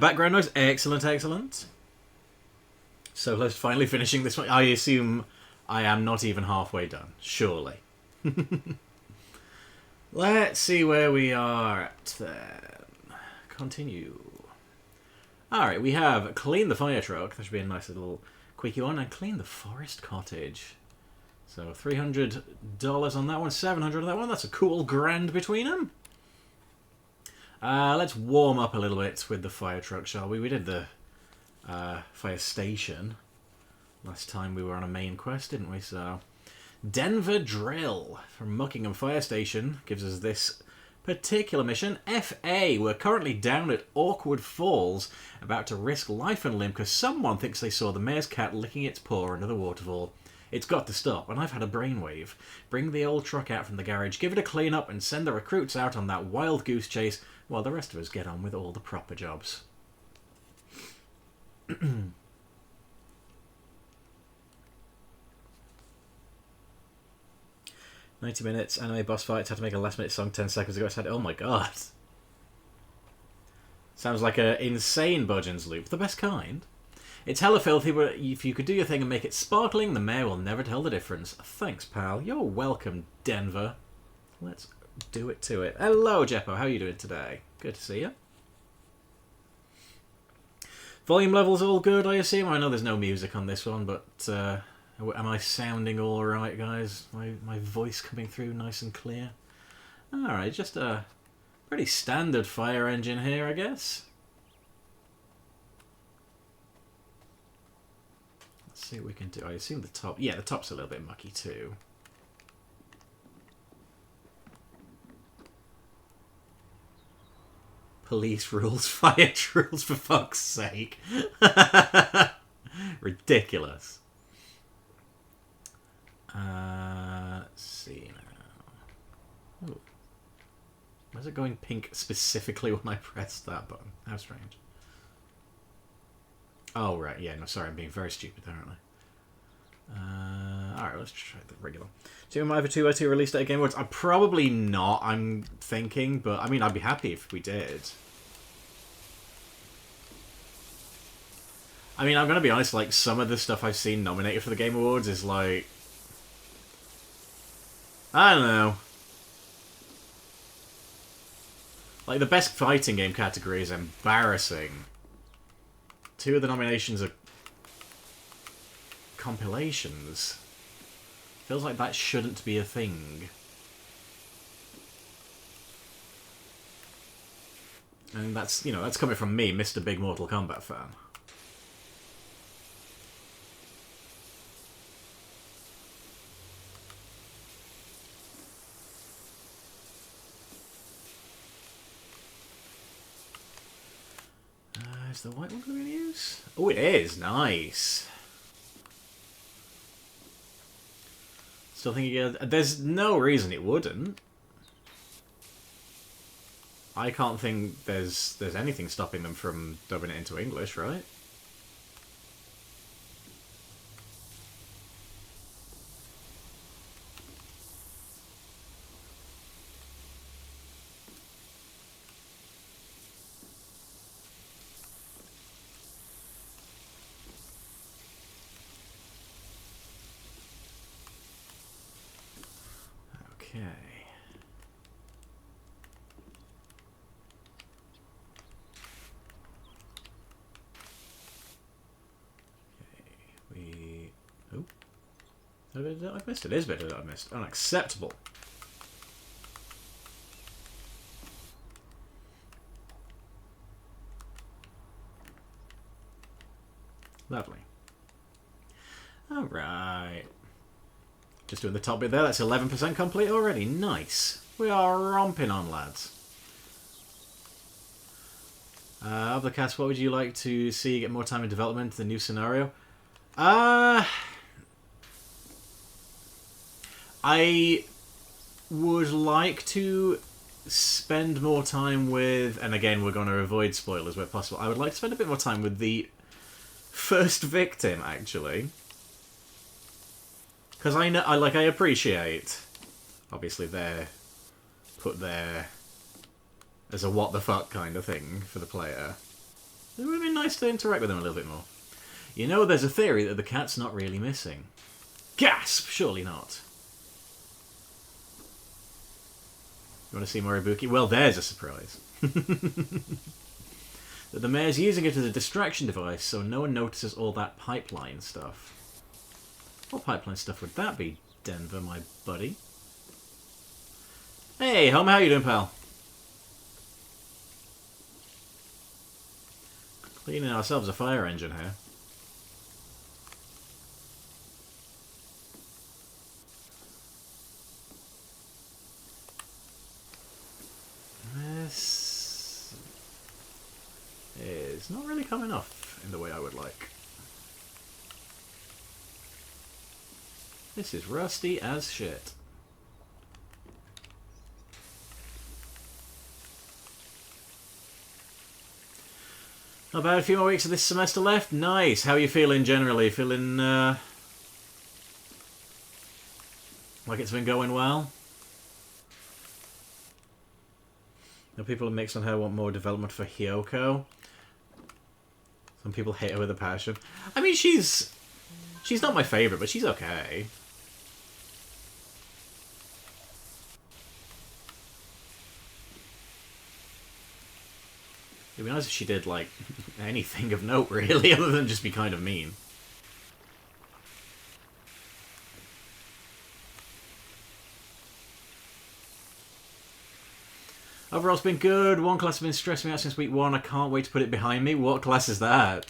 Background noise, excellent, excellent. So close to finally finishing this one. I assume I am not even halfway done, surely. Let's see where we are at then. Continue. Alright, we have clean the fire truck. That should be a nice little quickie one. And clean the forest cottage. So $300 on that one, $700 on that one. That's a cool grand between them. Let's warm up a little bit with the fire truck, shall we? We did the fire station last time we were on a main quest, didn't we? So, Denver Drill from Muckingham Fire Station gives us this particular mission. FA, we're currently down at Awkward Falls, about to risk life and limb because someone thinks they saw the mayor's cat licking its paw under the waterfall. It's got to stop, and I've had a brainwave. Bring the old truck out from the garage, give it a clean up, and send the recruits out on that wild goose chase while the rest of us get on with all the proper jobs. 90 minutes, anime boss fights, had to make a last minute song 10 seconds ago. I said, oh my god. Sounds like an insane Budgeons loop, the best kind. It's hella filthy, but if you could do your thing and make it sparkling, the mayor will never tell the difference. Thanks, pal. You're welcome, Denver. Let's do it to it. Hello, Jeppo. How are you doing today? Good to see you. Volume levels all good, I assume? I know there's no music on this one, but am I sounding alright, guys? My voice coming through nice and clear? Alright, just a pretty standard fire engine here, I guess. Let's see what we can do. I assume the top... Yeah, the top's a little bit mucky too. Police rules, fire rules, for fuck's sake. Ridiculous. Let's see now. Ooh. Why is it going pink specifically when I press that button? How strange. Oh, right. Yeah, no, sorry. I'm being very stupid, aren't I? Alright, let's try the regular. Do you have a 2x2 release date at Game Awards? I'm probably not, I'm thinking, but I mean, I'd be happy if we did. I mean, I'm going to be honest, like, some of the stuff I've seen nominated for the Game Awards is like... I don't know. Like, the best fighting game category is embarrassing. 2 of the nominations are compilations. Feels like that shouldn't be a thing. And that's, you know, that's coming from me, Mr. Big Mortal Kombat fan. Is the white one going to be in use? Oh, it is. Nice. Still thinking, there's no reason it wouldn't. I can't think there's anything stopping them from dubbing it into English, right? Okay. Oh. I've missed it. It is a bit that I missed. Unacceptable. Lovely. Alright. Just doing the top bit there. That's 11% complete already. Nice. We are romping on, lads. Of the cast, what would you like to see get more time in development? The new scenario? I would like to spend more time with, and again, we're going to avoid spoilers where possible. I would like to spend a bit more time with the first victim, actually. Because I appreciate, obviously they're put there as a what the fuck kind of thing for the player. It would have been nice to interact with them a little bit more. You know, there's a theory that the cat's not really missing. Gasp! Surely not. You want to see Moribuki? Well, there's a surprise. That the mayor's using it as a distraction device so no one notices all that pipeline stuff. What pipeline stuff would that be, Denver, my buddy? Hey, Homer, how you doing, pal? Cleaning ourselves a fire engine here. This is not really coming off in the way I would like. This is rusty as shit. About a few more weeks of this semester left. Nice. How are you feeling generally? Feeling like it's been going well? Now people in Mix on Her want more development for Hyoko. Some people hate her with a passion. I mean, she's not my favourite, but she's okay. It'd be nice if she did, like, anything of note, really, other than just be kind of mean. Overall, it's been good. One class has been stressing me out since week 1. I can't wait to put it behind me. What class is that?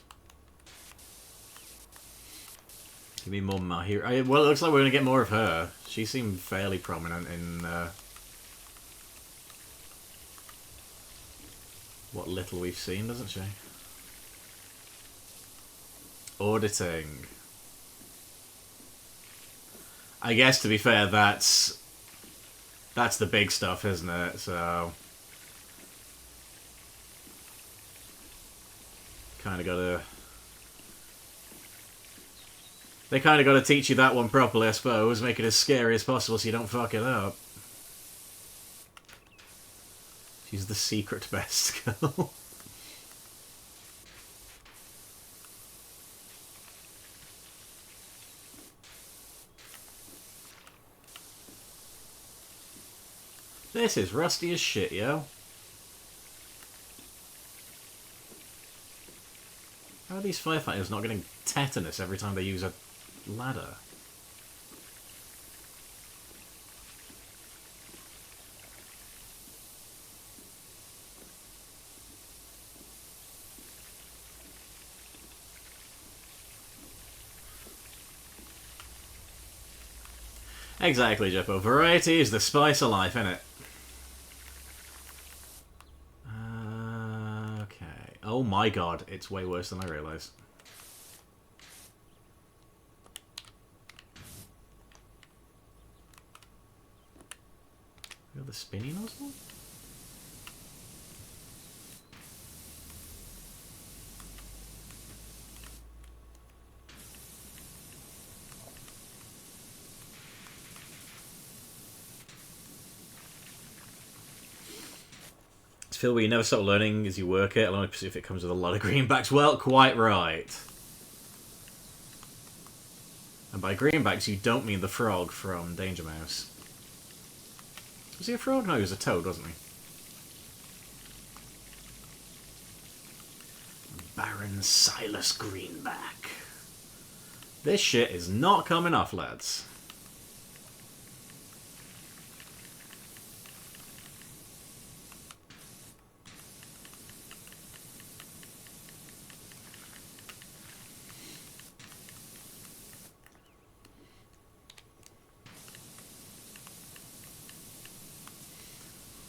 Give me more Mahir. Well, it looks like we're going to get more of her. She seemed fairly prominent in what little we've seen, doesn't she? Auditing. I guess, to be fair, that's the big stuff, isn't it? So kind of gotta... They kind of got to teach you that one properly, I suppose. Make it as scary as possible so you don't fuck it up. She's the secret best girl. This is rusty as shit, yo. How are these firefighters not getting tetanus every time they use a ladder? Exactly, Jeppo. Variety is the spice of life, innit? Okay. Oh my god, it's way worse than I realised. You got the spinny nozzle? Feel where you never stop learning as you work it. I'll only pursue if it comes with a lot of greenbacks. Well, quite right. And by greenbacks, you don't mean the frog from Danger Mouse. Was he a frog? No, he was a toad, wasn't he? Baron Silas Greenback. This shit is not coming off, lads.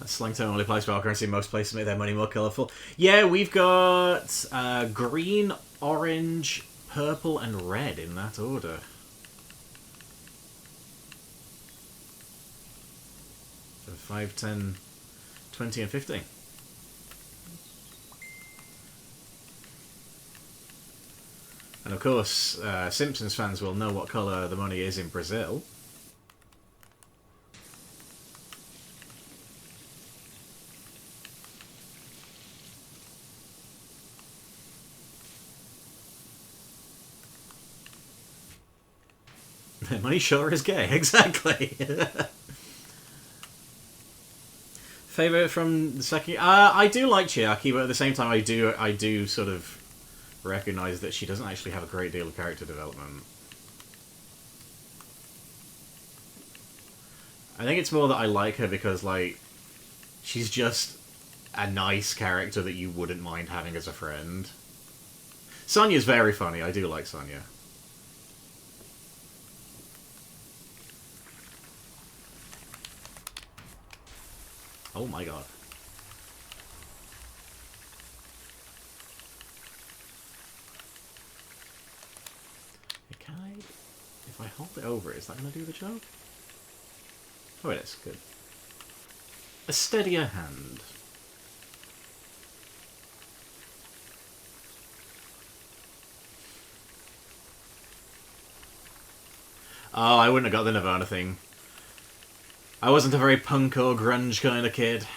Slang term only applies to our currency. Most places make their money more colourful. Yeah, we've got green, orange, purple, and red in that order. So 5, 10, 20, and 50. And of course, Simpsons fans will know what colour the money is in Brazil. Money sure is gay, exactly. Favorite from the second? I do like Chiaki, but at the same time, I do sort of recognize that she doesn't actually have a great deal of character development. I think it's more that I like her because, like, she's just a nice character that you wouldn't mind having as a friend. Sonya's very funny. I do like Sonya. Oh my god. Can I... If I hold it over, is that going to do the job? Oh, it is. Good. A steadier hand. Oh, I wouldn't have got the Nirvana thing. I wasn't a very punk or grunge kind of kid.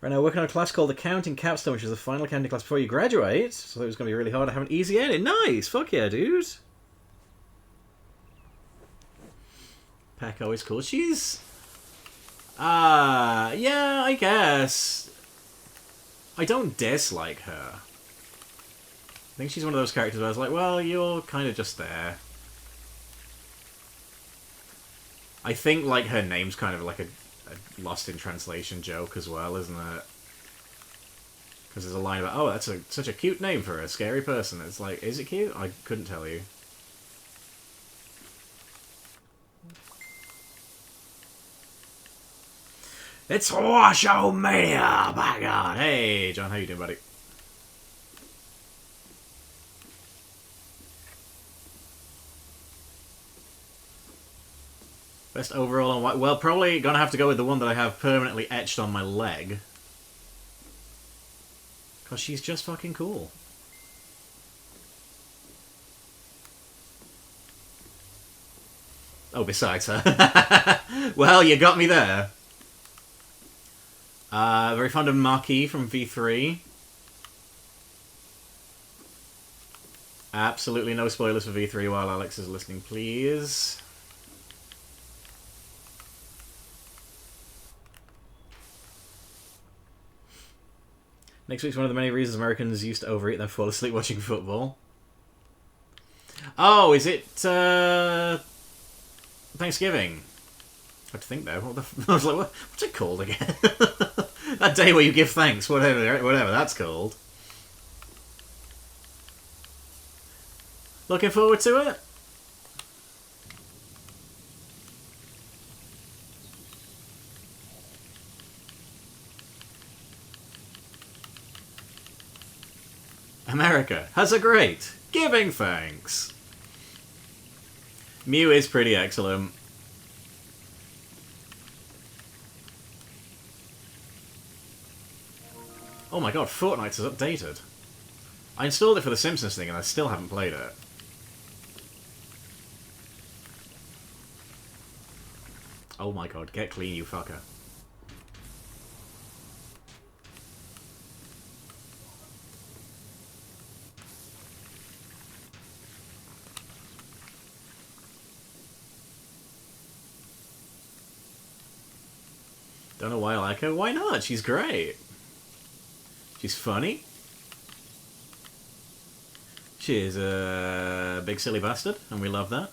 Right now, working on a class called Accounting Capstone, which is the final accounting class before you graduate. So it was going to be really hard to have an easy ending. Nice! Fuck yeah, dude! Peko is cool. She's... yeah, I guess. I don't dislike her. I think she's one of those characters where I was like, well, you're kind of just there. I think, like, her name's kind of like a lost in translation joke as well, isn't it? Because there's a line about, oh, that's such a cute name for a scary person. It's like, is it cute? I couldn't tell you. It's Washomania! My god! Hey, John, how you doing, buddy? Best overall on white. Well, probably gonna have to go with the one that I have permanently etched on my leg. Because she's just fucking cool. Oh, besides her. Well, you got me there. Very fond of Marquis from V3. Absolutely no spoilers for V3 while Alex is listening, please. Next week's one of the many reasons Americans used to overeat and then fall asleep watching football. Oh, is it Thanksgiving? I have to think though. I was like, what's it called again? That day where you give thanks, whatever that's called. Looking forward to it? America has a great giving thanks. Mew is pretty excellent. Oh my god, Fortnite is updated. I installed it for the Simpsons thing and I still haven't played it. Oh my god, get clean, you fucker. Don't know why I like her. Why not? She's great. She's funny. She is a big silly bastard, and we love that.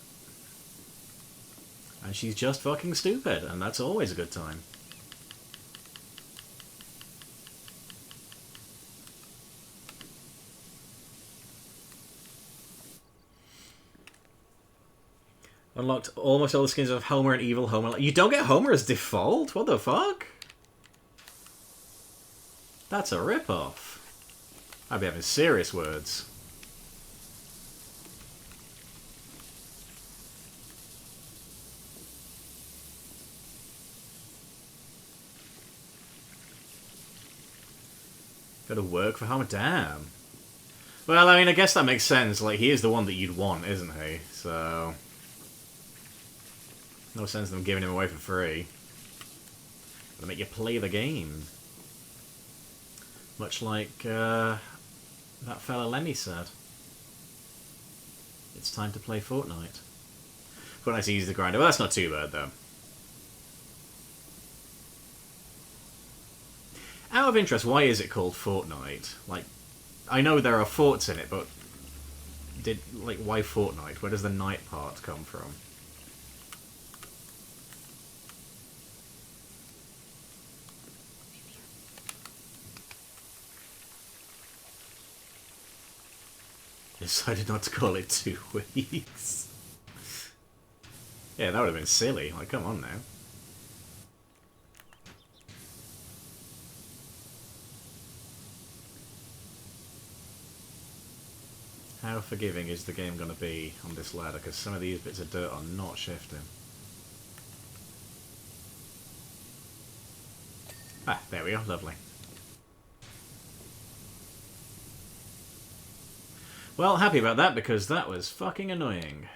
And she's just fucking stupid, and that's always a good time. Unlocked almost all the skins of Homer and Evil Homer. You don't get Homer as default? What the fuck? That's a rip-off. I'd be having serious words. Go to work for Homer? Damn. Well, I mean, I guess that makes sense. Like, he is the one that you'd want, isn't he? So... no sense in them giving him away for free. Gotta make you play the game. Much like, that fella Lemmy said. It's time to play Fortnite. Fortnite's easy to grind. Well, that's not too bad, though. Out of interest, why is it called Fortnite? Like, I know there are forts in it, but... why Fortnite? Where does the night part come from? Decided not to call it 2 weeks. Yeah, that would have been silly. Like, come on now. How forgiving is the game going to be on this ladder? Because some of these bits of dirt are not shifting. Ah, there we go. Lovely. Well, happy about that, because that was fucking annoying.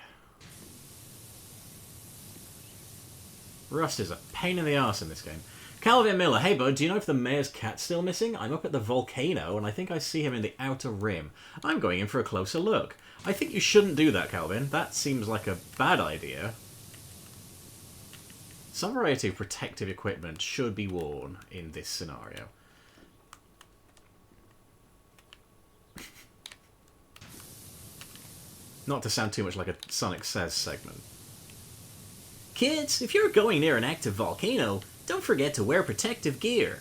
Rust is a pain in the arse in this game. Calvin Miller, hey bud, do you know if the mayor's cat's still missing? I'm up at the volcano, and I think I see him in the outer rim. I'm going in for a closer look. I think you shouldn't do that, Calvin. That seems like a bad idea. Some variety of protective equipment should be worn in this scenario. Not to sound too much like a Sonic Says segment. Kids, if you're going near an active volcano, don't forget to wear protective gear.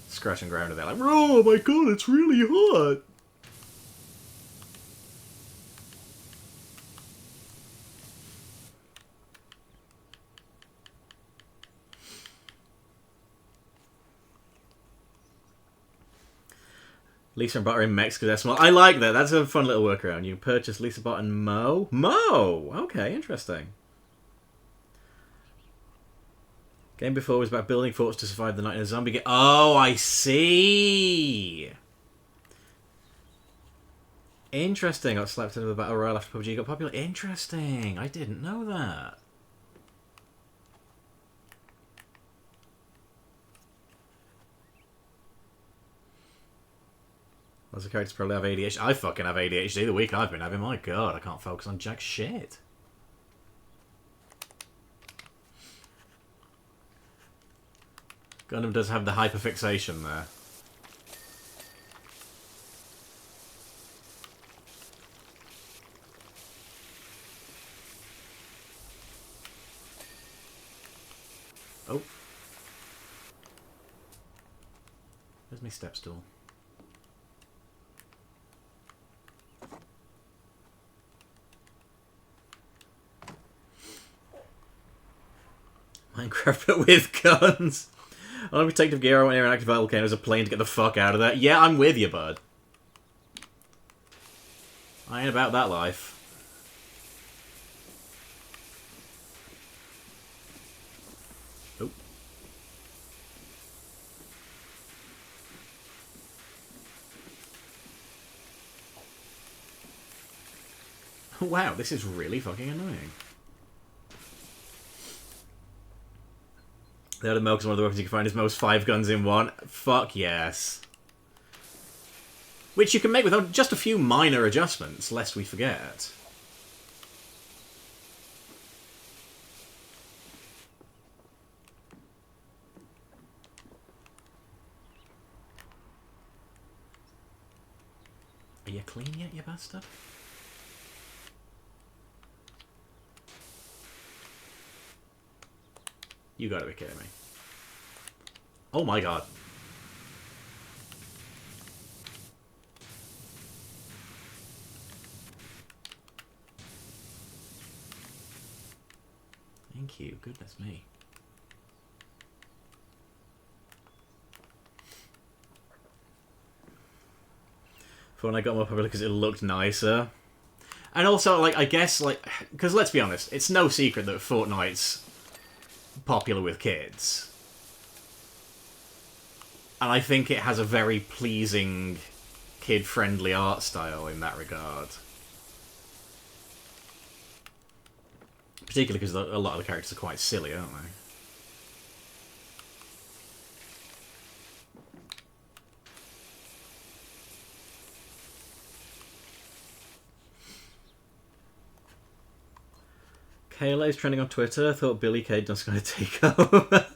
Scratching ground to that, like, oh my god, it's really hot! Lisa and Butter in Mexico, they're small. I like that. That's a fun little workaround. You purchase Lisa Butter and Mo. Mo! Okay, interesting. Game before was about building forts to survive the night in a zombie game. Oh, I see! Interesting. Got slapped into the Battle Royale after PUBG got popular. Interesting. I didn't know that. Lots of characters probably have ADHD. I fucking have ADHD the week I've been having. My god, I can't focus on jack shit. Gundam does have the hyperfixation there. Oh. Where's my step stool? Minecraft but with guns. On protective gear, I went near an active volcano as a plane to get the fuck out of there. Yeah, I'm with you, bud. I ain't about that life. Oh. Wow, this is really fucking annoying. The other milk is one of the weapons you can find. Is most 5 guns in one. Fuck yes. Which you can make with just a few minor adjustments, lest we forget. Are you clean yet, you bastard? You gotta be kidding me. Oh my god. Thank you. Goodness me. For when I got more popular because it looked nicer. And also, like, I guess, like, because let's be honest, it's no secret that Fortnite's popular with kids. And I think it has a very pleasing, kid-friendly art style in that regard. Particularly because a lot of the characters are quite silly, aren't they? Kayla's trending on Twitter. I thought Billy Cade was going to take over.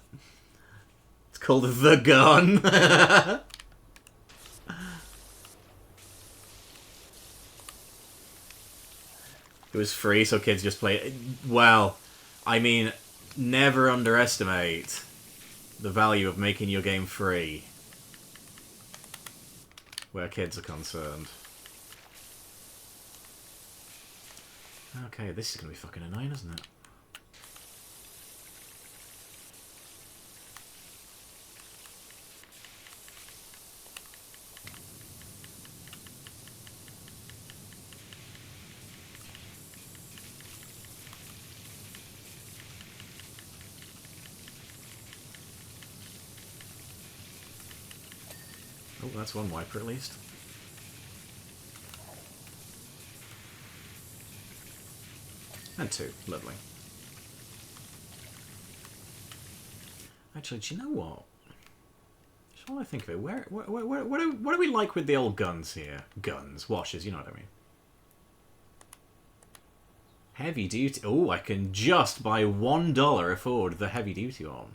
It's called The Gun. It was free, so kids just play it. Well, I mean, never underestimate the value of making your game free where kids are concerned. Okay, this is going to be fucking annoying, isn't it? Oh, that's one wiper at least. And two. Lovely. Actually, do you know what? Just while I think of it, what do we like with the old guns here? Guns, washes, you know what I mean. Heavy duty. Oh, I can just by $1 afford the heavy duty one.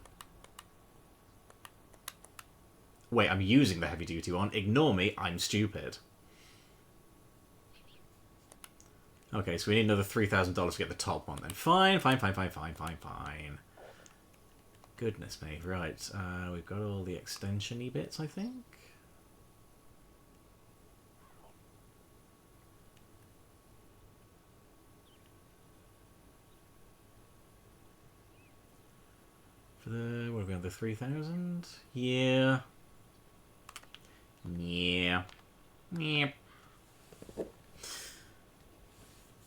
Wait, I'm using the heavy duty one. Ignore me, I'm stupid. Okay, so we need another $3,000 to get the top one then. Fine. Goodness me. Right, we've got all the extension-y bits, I think. For the, what have we got, the 3,000? Yeah. Yeah. Yeah.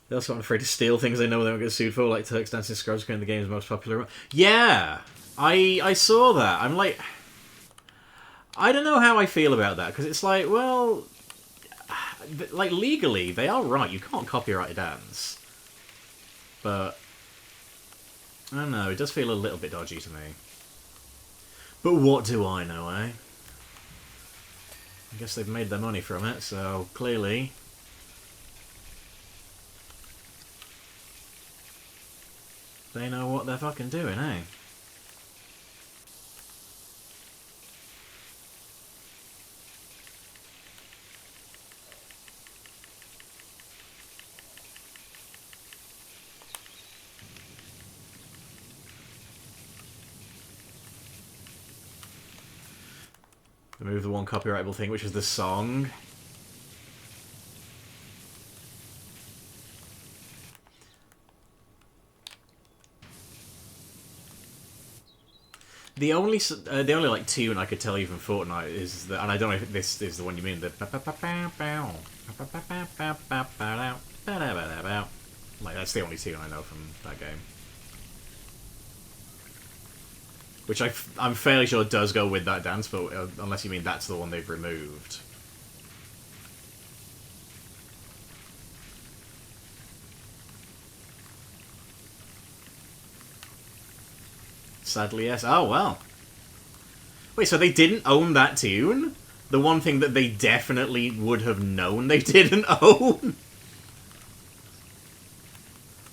They also aren't afraid to steal things they know they won't get sued for, like Turks Dancing Scrubs being the game's most popular. Yeah! I saw that. I'm like... I don't know how I feel about that, because it's like, well... Like, legally, they are right. You can't copyright a dance. But... I don't know, it does feel a little bit dodgy to me. But what do I know, eh? I guess they've made their money from it, so clearly... they know what they're fucking doing, eh? Remove the one copyrightable thing, which is the song. The only like tune I could tell you from Fortnite is that, and I don't know if this is the one you mean, the like that's the only tune I know from that game. Which I'm fairly sure does go with that dance, but unless you mean that's the one they've removed. Sadly, yes. Oh, well. Wait, so they didn't own that tune? The one thing that they definitely would have known they didn't own?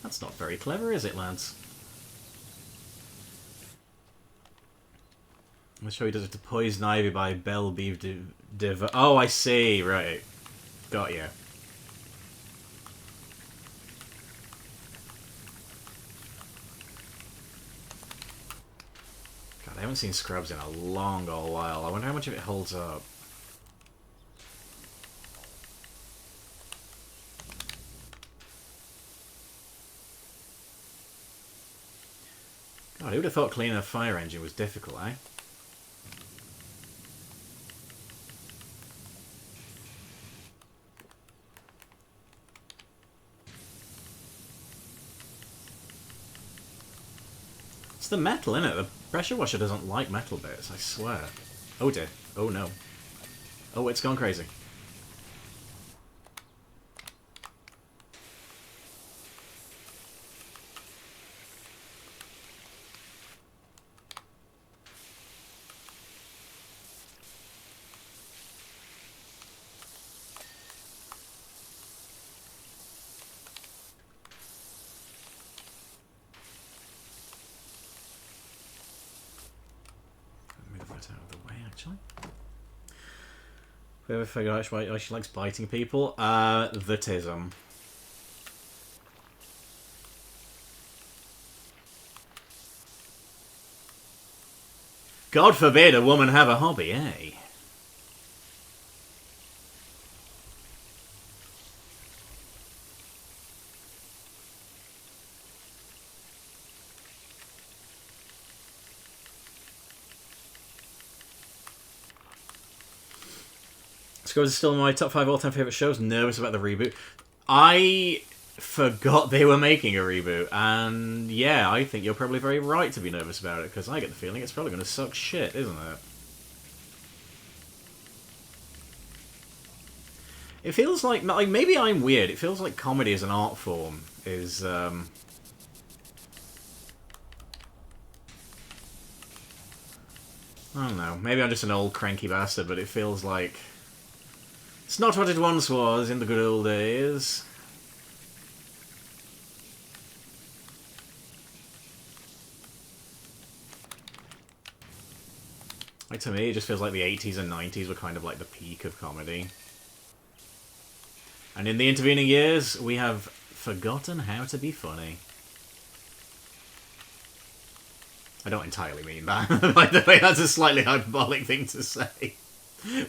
That's not very clever, is it, lads? I'm sure he does it to Poison Ivy by Belle Biv Div. Oh, I see. Right. Got you. I haven't seen Scrubs in a long old while. I wonder how much of it holds up. God, who would have thought cleaning a fire engine was difficult, eh? It's the metal, innit? The pressure washer doesn't like metal bits, I swear. Oh dear. Oh no. Oh, it's gone crazy. Move that out of the way, actually. We ever figure out why she likes biting people? The tism. God forbid a woman have a hobby, eh? Scrubs is still my top 5 all-time favourite shows. Nervous about the reboot. I forgot they were making a reboot, and yeah, I think you're probably very right to be nervous about it, because I get the feeling it's probably going to suck shit, isn't it? It feels like maybe I'm weird. It feels like comedy as an art form is I don't know. Maybe I'm just an old cranky bastard, but it feels like it's not what it once was in the good old days. Like, to me, it just feels like the 80s and 90s were kind of like the peak of comedy. And in the intervening years, we have forgotten how to be funny. I don't entirely mean that. By the way, that's a slightly hyperbolic thing to say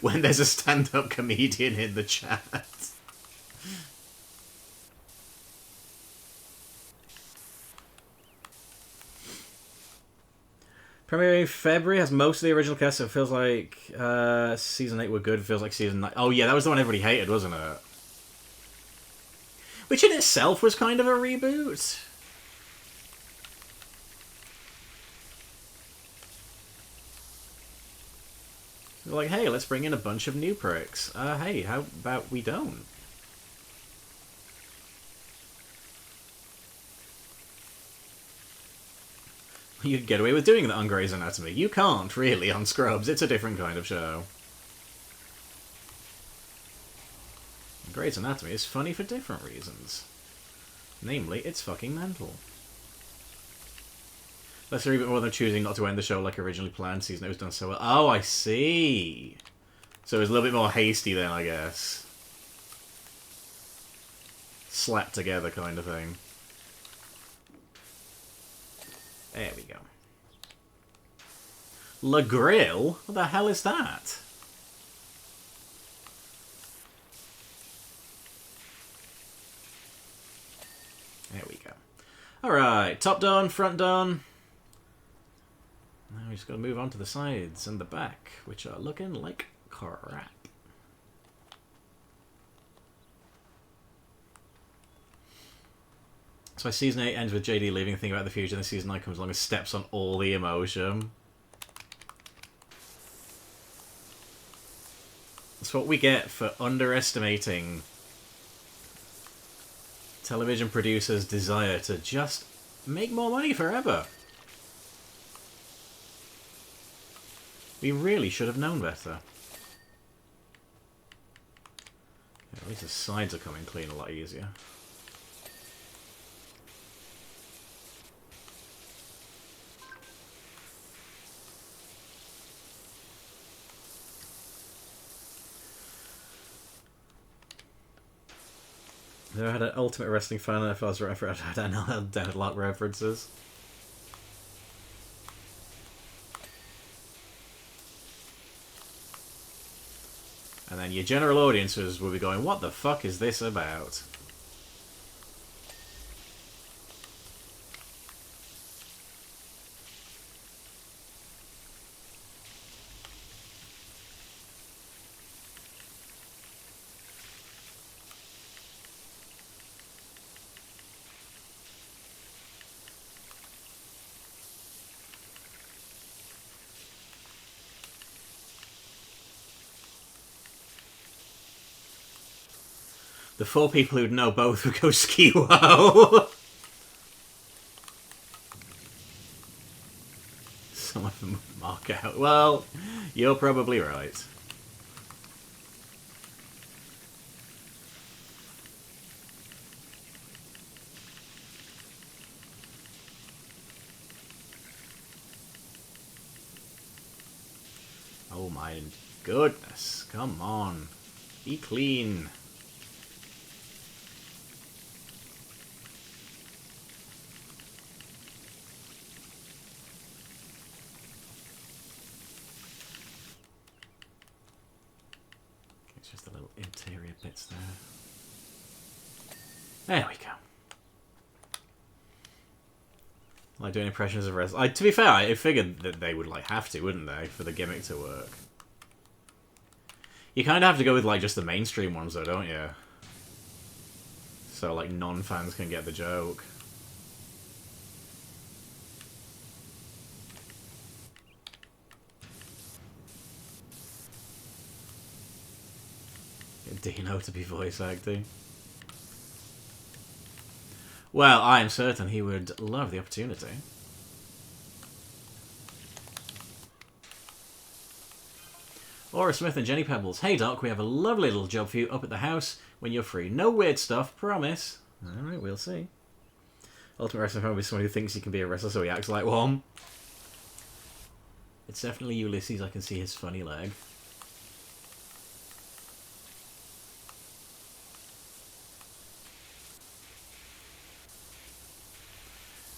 when there's a stand-up comedian in the chat. Premiere February has most of the original cast, so it feels like season 8 were good. It feels like season 9... Oh yeah, that was the one everybody hated, wasn't it? Which in itself was kind of a reboot. Like, hey, let's bring in a bunch of new pricks. Hey, how about we don't? You could get away with doing that on Grey's Anatomy. You can't, really, on Scrubs. It's a different kind of show. Grey's Anatomy is funny for different reasons. Namely, it's fucking mental. Let's hear a bit more than choosing not to end the show like originally planned. Season 8 was done so well. Oh, I see. So it was a little bit more hasty then, I guess. Slapped together kind of thing. There we go. Le Grill? What the hell is that? There we go. Alright, top done, front done. Now we just gotta move on to the sides and the back, which are looking like crap. So season 8 ends with JD leaving a thing about the future, and then season 9 comes along and steps on all the emotion. That's what we get for underestimating television producers' desire to just make more money forever. We really should have known better. Yeah, at least the sides are coming clean a lot easier. I had an Ultimate Wrestling fan, and if I was right for it, I don't know, I had a lot of references. And then your general audiences will be going, what the fuck is this about? The 4 people who'd know both would go ski-wow. Some of them would mark out. Well, you're probably right. Oh my goodness. Come on. Be clean. It's just the little interior bits there. There we go. Like doing impressions of to be fair, I figured that they would like have to, wouldn't they, for the gimmick to work. You kind of have to go with like just the mainstream ones, though, don't you? So like non-fans can get the joke. Get Dino to be voice acting. Well, I am certain he would love the opportunity. Aura Smith and Jenny Pebbles. Hey Doc, we have a lovely little job for you up at the house when you're free. No weird stuff, promise. Alright, we'll see. Ultimate Wrestling Fan will be someone who thinks he can be a wrestler, so he acts like one. It's definitely Ulysses, I can see his funny leg.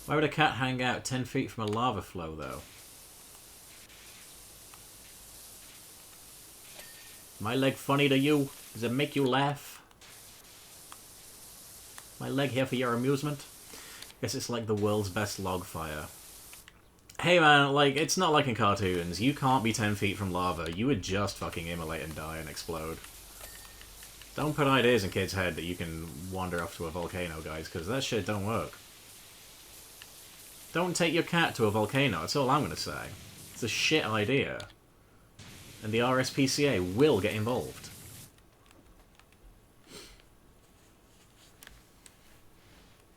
Why would a cat hang out 10 feet from a lava flow, though? My leg funny to you? Does it make you laugh? My leg here for your amusement? Guess it's like the world's best log fire. Hey man, like, it's not like in cartoons. You can't be 10 feet from lava. You would just fucking immolate and die and explode. Don't put ideas in kids' head that you can wander off to a volcano, guys, because that shit don't work. Don't take your cat to a volcano, that's all I'm going to say. It's a shit idea. And the RSPCA will get involved.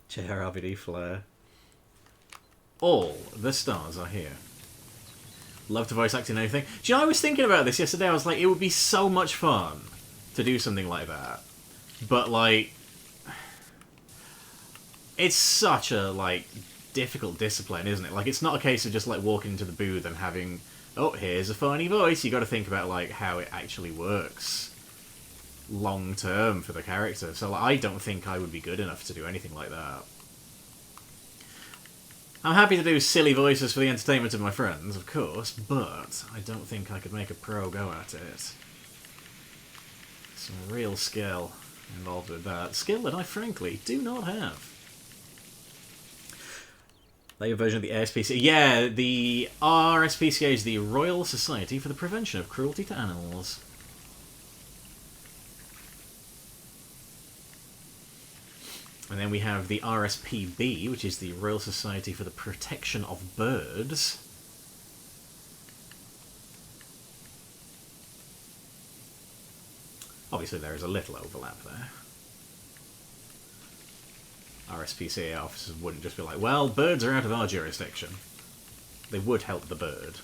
JRRBD Flair. All the stars are here. Love to voice act in anything. Do you know, I was thinking about this yesterday, I was like, it would be so much fun to do something like that. But, like, it's such a, like, difficult discipline, isn't it? Like, it's not a case of just, like, walking into the booth and having, oh, here's a funny voice. You got to think about, like, how it actually works long term for the character. So, like, I don't think I would be good enough to do anything like that. I'm happy to do silly voices for the entertainment of my friends, of course, but I don't think I could make a pro go at it. Some real skill involved with that. Skill that I, frankly, do not have. Later version of the RSPCA. Yeah, the RSPCA is the Royal Society for the Prevention of Cruelty to Animals. And then we have the RSPB, which is the Royal Society for the Protection of Birds. Obviously there is a little overlap there. RSPCA officers wouldn't just be like, well, birds are out of our jurisdiction. They would help the bird.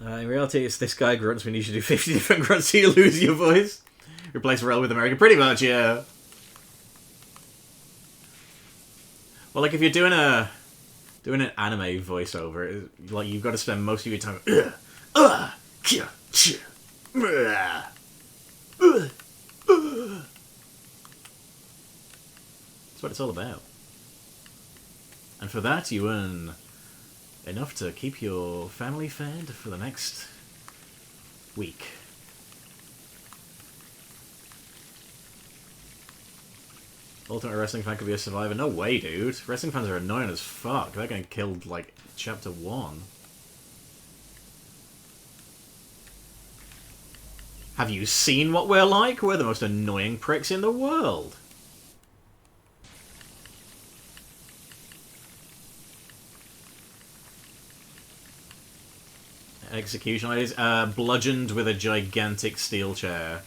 In reality, it's this guy grunts when you should do 50 different grunts so you lose your voice. Replace Rel with American. Pretty much, yeah. Well, like, if you're doing an anime voiceover, like, you've got to spend most of your time that's what it's all about. And for that, you earn enough to keep your family fed for the next week. Ultimate Wrestling Fan could be a survivor. No way, dude. Wrestling fans are annoying as fuck. They're getting killed, like, chapter 1. Have you seen what we're like? We're the most annoying pricks in the world. Execution is bludgeoned with a gigantic steel chair.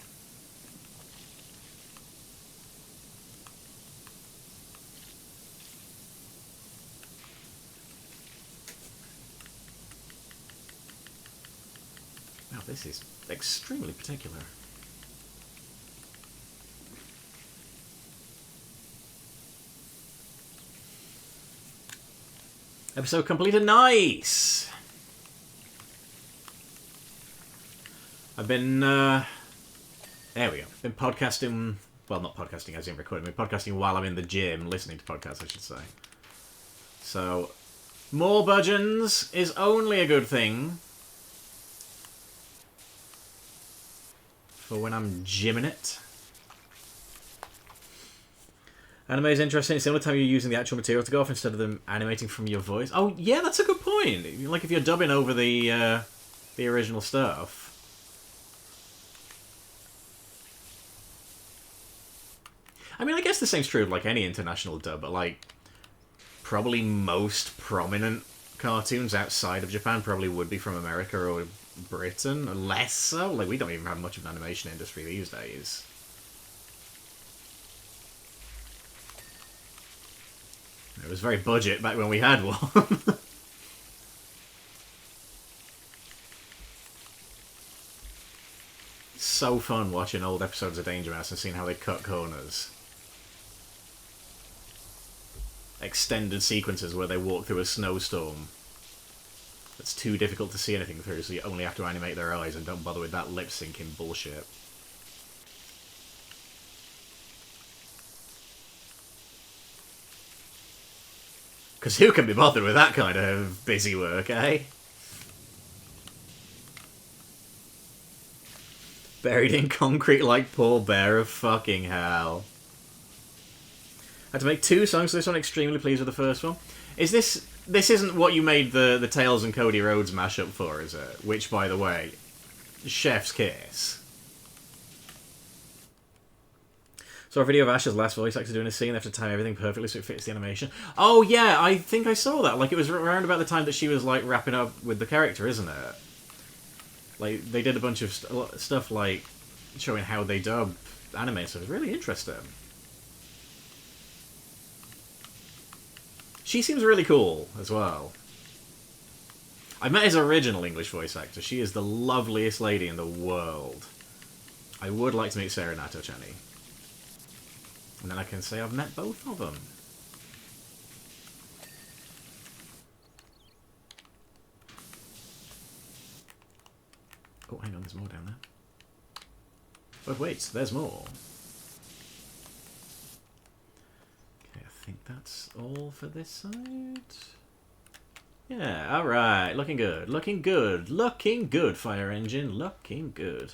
Wow, this is extremely particular. Episode completed. Nice! I've been, there we go. Been podcasting, well, not podcasting as in recording, I've been podcasting while I'm in the gym, listening to podcasts, I should say. So, more budgeons is only a good thing for when I'm gymming it. Anime is interesting. It's the only time you're using the actual material to go off instead of them animating from your voice. Oh, yeah, that's a good point. Like, if you're dubbing over the original stuff. I mean, I guess the same's true of, like, any international dub, but, like, probably most prominent cartoons outside of Japan probably would be from America or Britain. Less so. Like, we don't even have much of an animation industry these days. It was very budget back when we had one. So fun watching old episodes of Danger Mouse and seeing how they cut corners. Extended sequences where they walk through a snowstorm that's too difficult to see anything through, so you only have to animate their eyes and don't bother with that lip-syncing bullshit. Because who can be bothered with that kind of busy work, eh? Buried in concrete like Paul Bear of fucking hell. I had to make 2 songs for this one. Extremely pleased with the first one. Is this... This isn't what you made the Tails and Cody Rhodes mashup for, is it? Which, by the way, chef's kiss. Saw a video of Ash's last voice actor doing a scene. They have to time everything perfectly so it fits the animation. Oh, yeah, I think I saw that. Like, it was around about the time that she was, like, wrapping up with the character, isn't it? Like, they did a bunch of stuff, like, showing how they dub anime, so it was really interesting. She seems really cool, as well. I met his original English voice actor. She is the loveliest lady in the world. I would like to meet Sarah Nato-Chani. And then I can say I've met both of them. Oh, hang on, there's more down there. Oh, wait, there's more. Okay, I think that's all for this side. Yeah, alright, looking good, looking good, looking good, Fire Engine, looking good.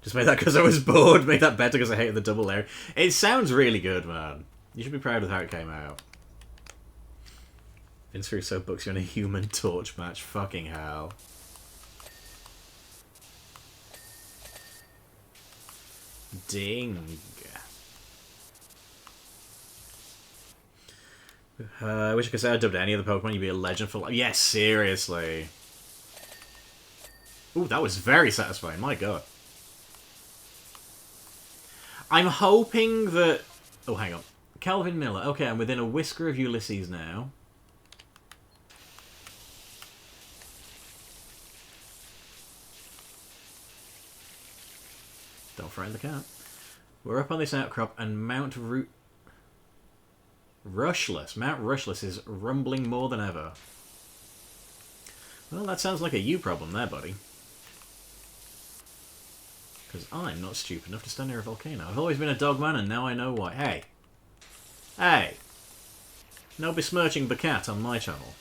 Just made that because I was bored, made that better because I hated the double layer. It sounds really good, man. You should be proud of how it came out. Vince Russo books you in a Human Torch match, fucking hell. Ding. I wish I could say I dubbed any of the Pokemon, you'd be a legend for life. Yes, seriously. Ooh, that was very satisfying, my god. I'm hoping that... Oh, hang on. Calvin Miller. Okay, I'm within a whisker of Ulysses now. Don't frighten the cat. We're up on this outcrop and Mount Rushless. Mount Rushless is rumbling more than ever. Well, that sounds like a you problem there, buddy. Because I'm not stupid enough to stand near a volcano. I've always been a dogman, and now I know why. Hey! Hey! No besmirching the cat on my channel.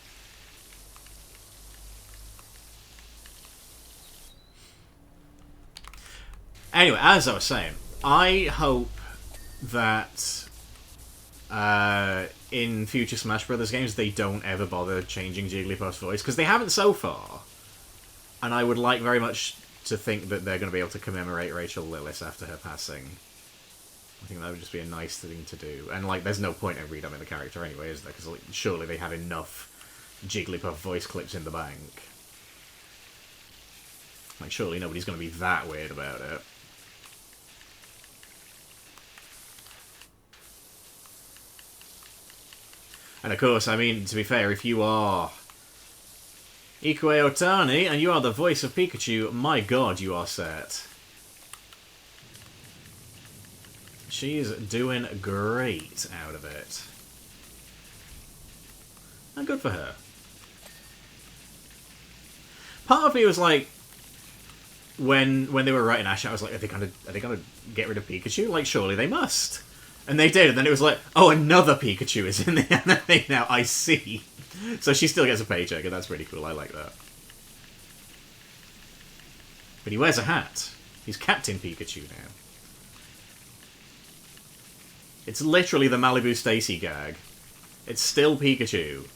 Anyway, as I was saying, I hope that in future Smash Brothers games they don't ever bother changing Jigglypuff's voice, because they haven't so far. And I would like very much to think that they're going to be able to commemorate Rachel Lillis after her passing. I think that would just be a nice thing to do. And, like, there's no point in redubbing the character anyway, is there? Because like, surely they have enough Jigglypuff voice clips in the bank. Like, surely nobody's going to be that weird about it. And of course, I mean, to be fair, if you are Ikue Otani and you are the voice of Pikachu, my god, you are set. She's doing great out of it. And good for her. Part of me was like, when they were writing Ash, I was like, are they gonna get rid of Pikachu? Like, surely they must. And they did, and then it was like, oh, another Pikachu is in the anime now, I see. So she still gets a paycheck, and that's pretty cool, I like that. But he wears a hat. He's Captain Pikachu now. It's literally the Malibu Stacy gag. It's still Pikachu.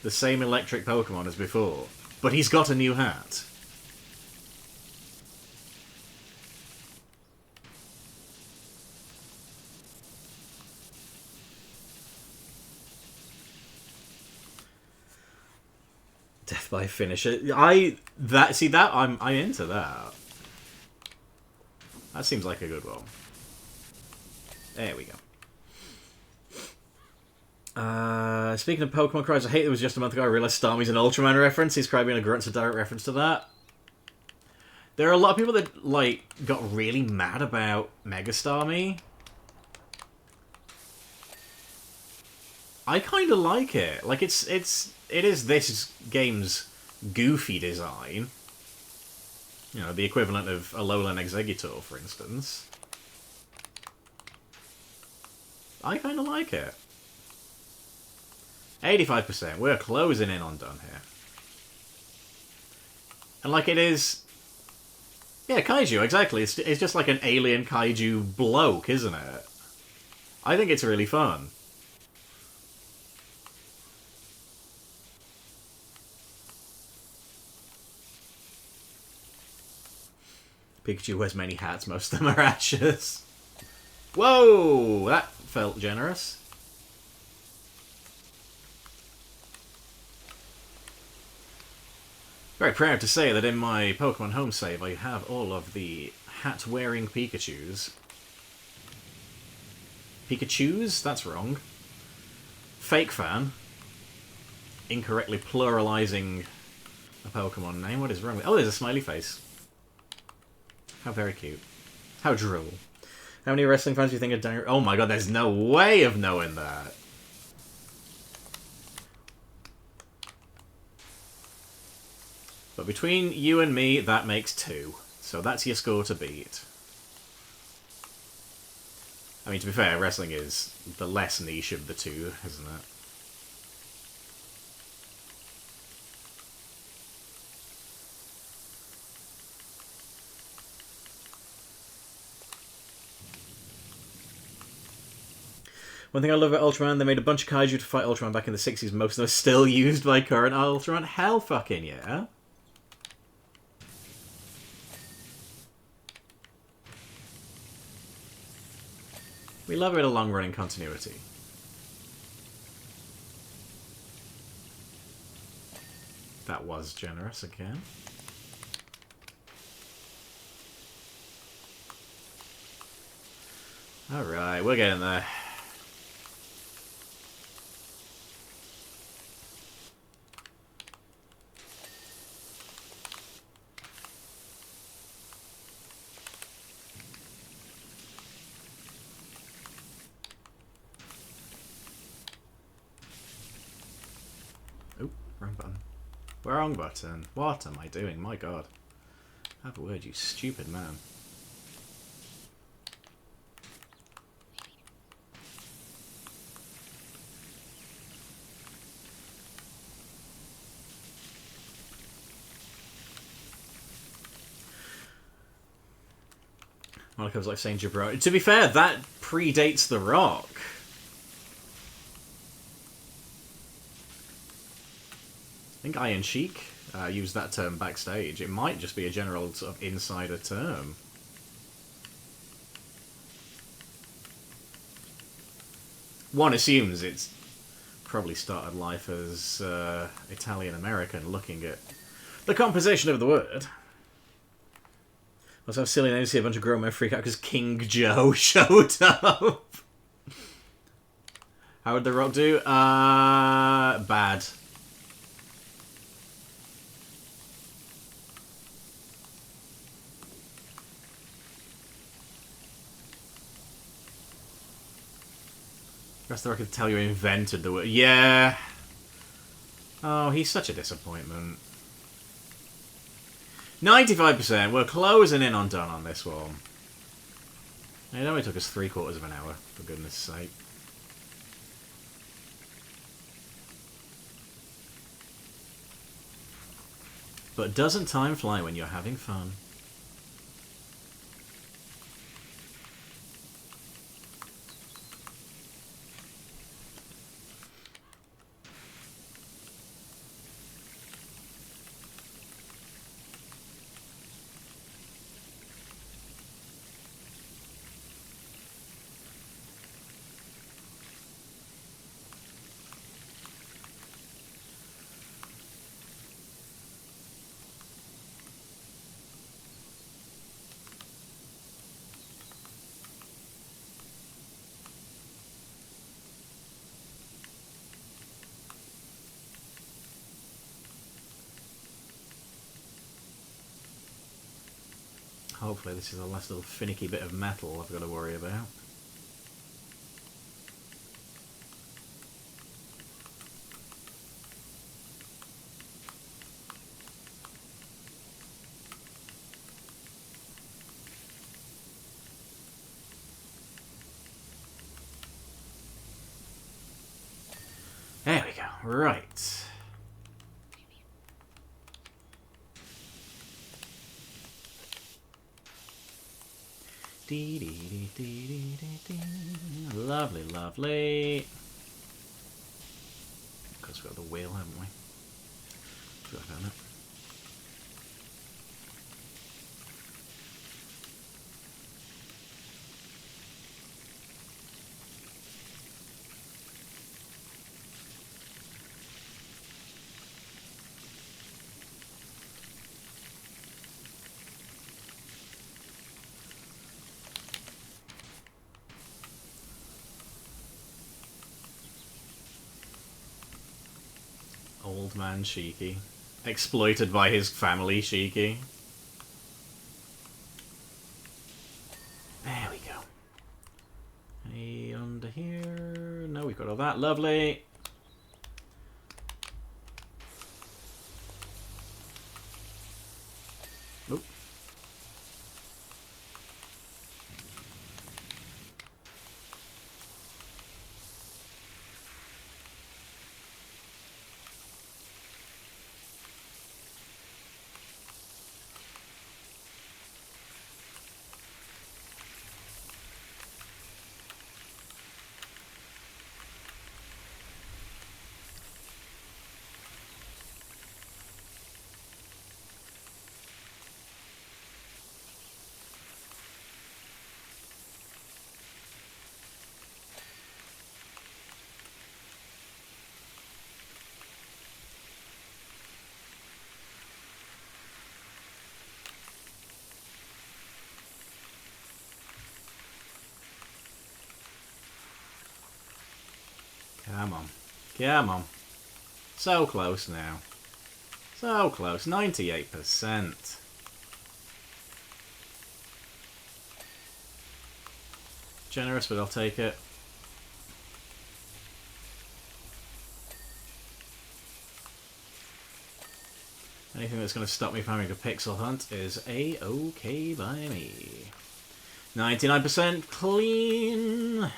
The same electric Pokemon as before. But he's got a new hat. Death by finisher. I'm into that. That seems like a good one. There we go. Speaking of Pokemon cries, I hate it was just a month ago I realised Starmie's an Ultraman reference. He's crying a grunt's a direct reference to that. There are a lot of people that, like, got really mad about Mega Starmie. I kind of like it. Like, it is this game's goofy design. You know, the equivalent of Alolan Exeggutor, for instance. I kind of like it. 85%. We're closing in on done here. And, like, it is... Yeah, kaiju, exactly. It's just like an alien kaiju bloke, isn't it? I think it's really fun. Pikachu wears many hats, most of them are Ash's. Whoa! That felt generous. Very proud to say that in my Pokemon home save I have all of the hat-wearing Pikachus. Pikachus? That's wrong. Fake fan. Incorrectly pluralizing a Pokemon name. What is wrong with... Oh, there's a smiley face. How very cute. How droll. How many wrestling fans do you think are down... Oh my god, there's no way of knowing that. But between you and me, that makes 2. So that's your score to beat. I mean, to be fair, wrestling is the less niche of the two, isn't it? One thing I love about Ultraman, they made a bunch of kaiju to fight Ultraman back in the 60s. Most of them are still used by current Ultraman. Hell fucking yeah. We love a bit of long-running continuity. That was generous again. Alright, we're getting there. Wrong button. Wrong button. What am I doing? My god. Have a word, you stupid man. Monica was like saying Gibraltar. To be fair, that predates The Rock. I think Iron Sheik used that term backstage. It might just be a general sort of insider term. One assumes it's probably started life as Italian-American, looking at the composition of the word. Also, silly name to see a bunch of grown men freak out because King Joe showed up. How would The Rock do? Bad. Guess The Rock could tell you invented the word. Yeah. Oh, he's such a disappointment. 95%. We're closing in on done on this one. It only took us 3/4 of an hour, for goodness sake. But doesn't time fly when you're having fun? Hopefully this is the last little finicky bit of metal I've got to worry about. There we go. Right. Lovely, lovely. Of course, we've got the wheel, haven't we? Forgot about that. Old man Shiki. Exploited by his family, Shiki. There we go. Any under here? No, we've got all that. Lovely. Oop. Come on. Come on. So close now. So close. 98%. Generous, but I'll take it. Anything that's going to stop me from having a pixel hunt is A-OK by me. 99% clean.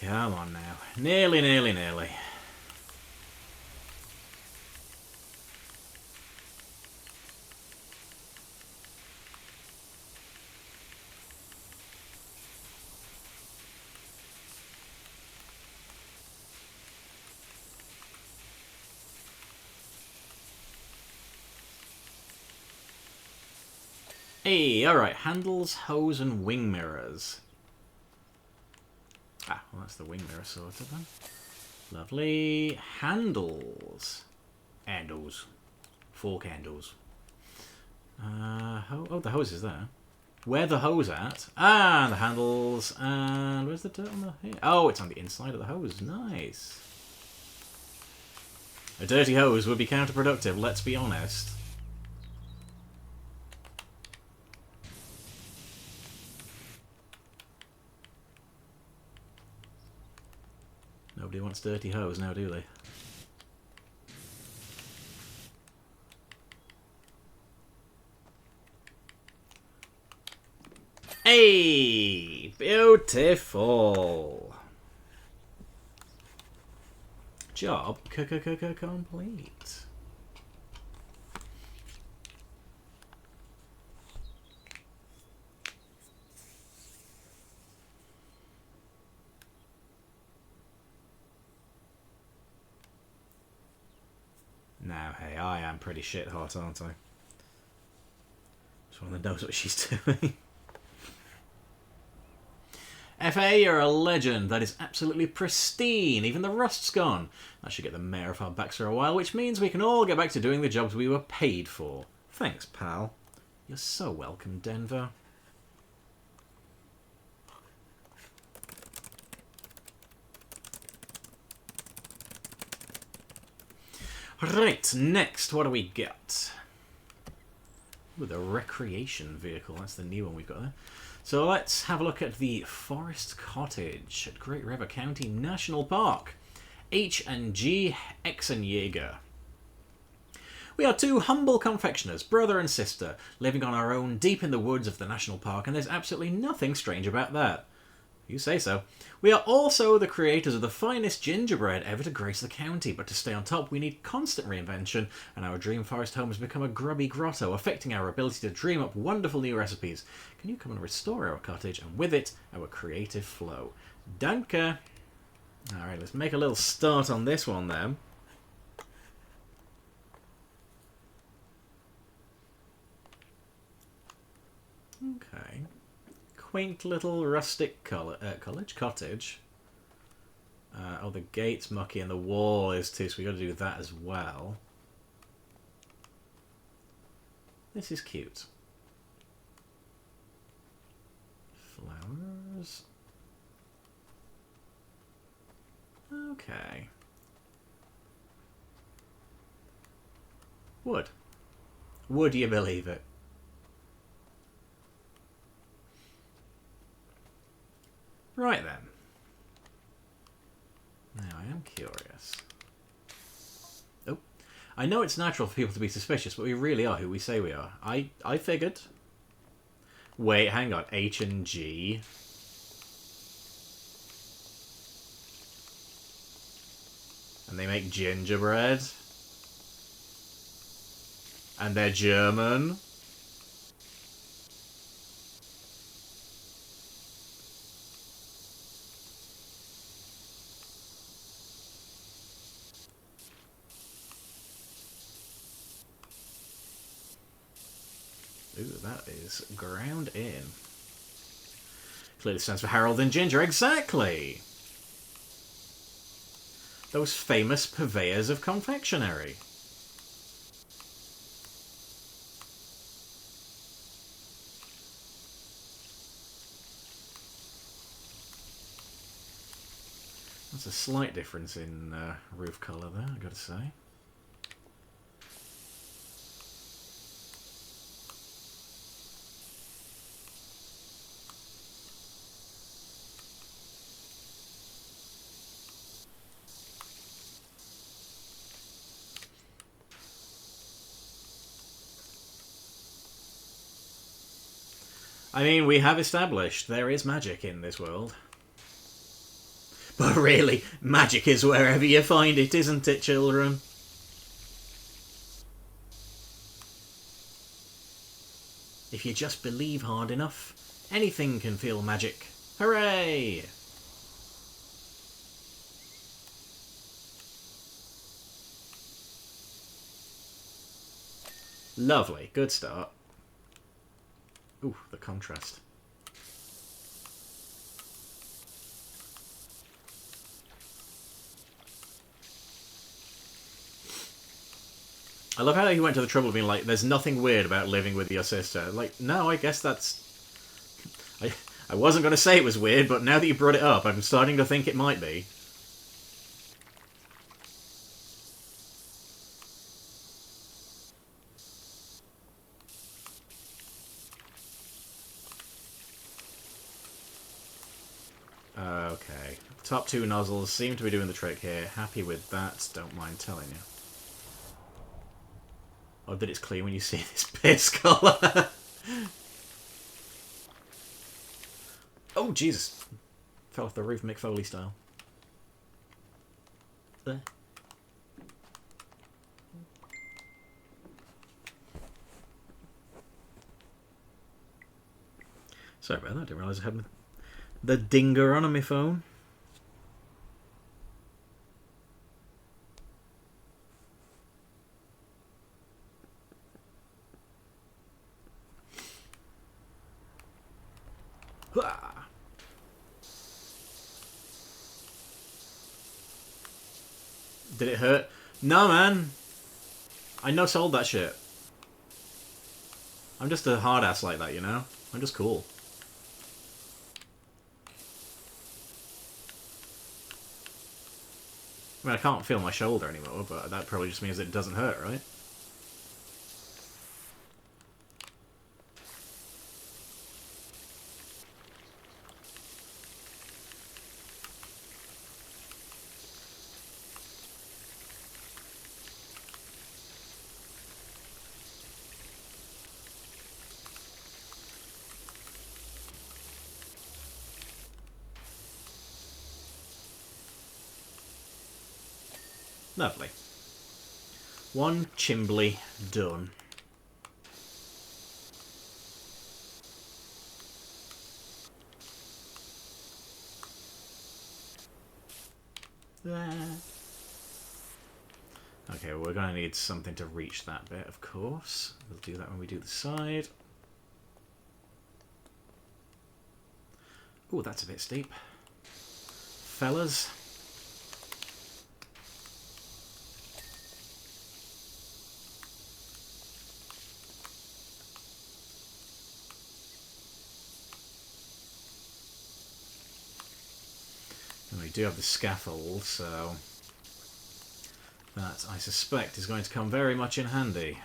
Come on now. Nearly, nearly, nearly. Hey, alright. Handles, hose, and wing mirrors. Ah, well, that's the wing mirror sorted then. Lovely. Handles. Handles. 4 candles. Oh, the hose is there. Where the hose at? Ah, the handles. And where's the dirt on the... Here? Oh, it's on the inside of the hose. Nice. A dirty hose would be counterproductive, let's be honest. Nobody wants dirty hose now, do they? Hey! Beautiful! Job complete. Now, hey, I am pretty shit hot, aren't I? Just one that knows what she's doing. FA, you're a legend. That is absolutely pristine. Even the rust's gone. That should get the mayor off our backs for a while, which means we can all get back to doing the jobs we were paid for. Thanks, pal. You're so welcome, Denver. Right, next, what do we get? Ooh, the recreation vehicle. That's the new one we've got there. So let's have a look at the Forest Cottage at Great River County National Park. H&G Exenjäger. We are 2 humble confectioners, brother and sister, living on our own deep in the woods of the national park, and there's absolutely nothing strange about that. You say so. We are also the creators of the finest gingerbread ever to grace the county, but to stay on top we need constant reinvention, and our dream forest home has become a grubby grotto, affecting our ability to dream up wonderful new recipes. Can you come and restore our cottage, and with it, our creative flow? Danke! Alright, let's make a little start on this one then. Okay. Quaint little rustic cottage. Oh, the gate's mucky and the wall is too, so we got to do that as well. This is cute. Flowers. Okay. Wood. Would you believe it? Right then. Now I am curious. Oh, I know it's natural for people to be suspicious, but we really are who we say we are. I figured. Wait, hang on. H&G. And they make gingerbread. And they're German. Ooh, that is ground in. Clearly stands for Harold and Ginger. Exactly! Those famous purveyors of confectionery. That's a slight difference in roof colour there, I've got to say. I mean, we have established there is magic in this world. But really, magic is wherever you find it, isn't it, children? If you just believe hard enough, anything can feel magic. Hooray! Lovely. Good start. Ooh, the contrast. I love how he went to the trouble of being like, there's nothing weird about living with your sister. Like, no, I guess that's... I wasn't going to say it was weird, but now that you brought it up, I'm starting to think it might be. Okay. Top two nozzles seem to be doing the trick here. Happy with that, don't mind telling you. Oh, that it's clear when you see this piss colour. Oh, Jesus. Fell off the roof Mick Foley style. There. Sorry about that, I didn't realise I had the dinger on my phone. Did it hurt? No, man. I no sold that shit. I'm just a hard ass like that, you know? I'm just cool. I mean, I can't feel my shoulder anymore, but that probably just means it doesn't hurt, right? Lovely. One chimbly done. Okay, well, we're going to need something to reach that bit, of course. We'll do that when we do the side. Oh, that's a bit steep. Fellas. And we do have the scaffold, so that, I suspect, is going to come very much in handy.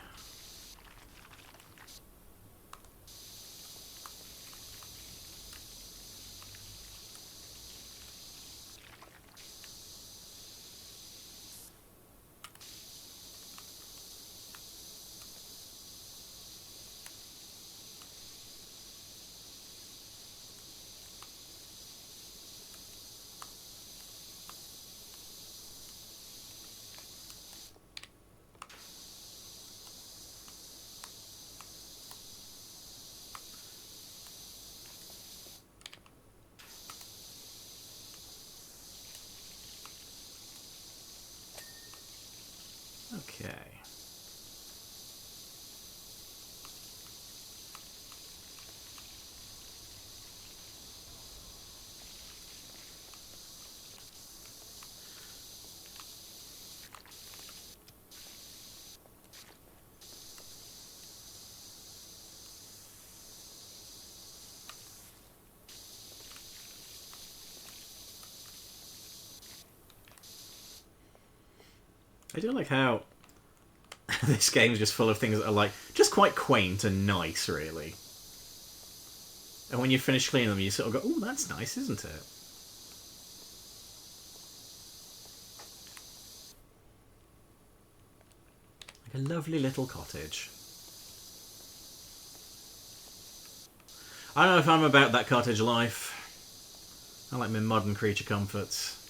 Okay. I do like how this game is just full of things that are like just quite quaint and nice, really. And when you finish cleaning them, you sort of go, "Oh, that's nice, isn't it?" Like a lovely little cottage. I don't know if I'm about that cottage life. I like my modern creature comforts.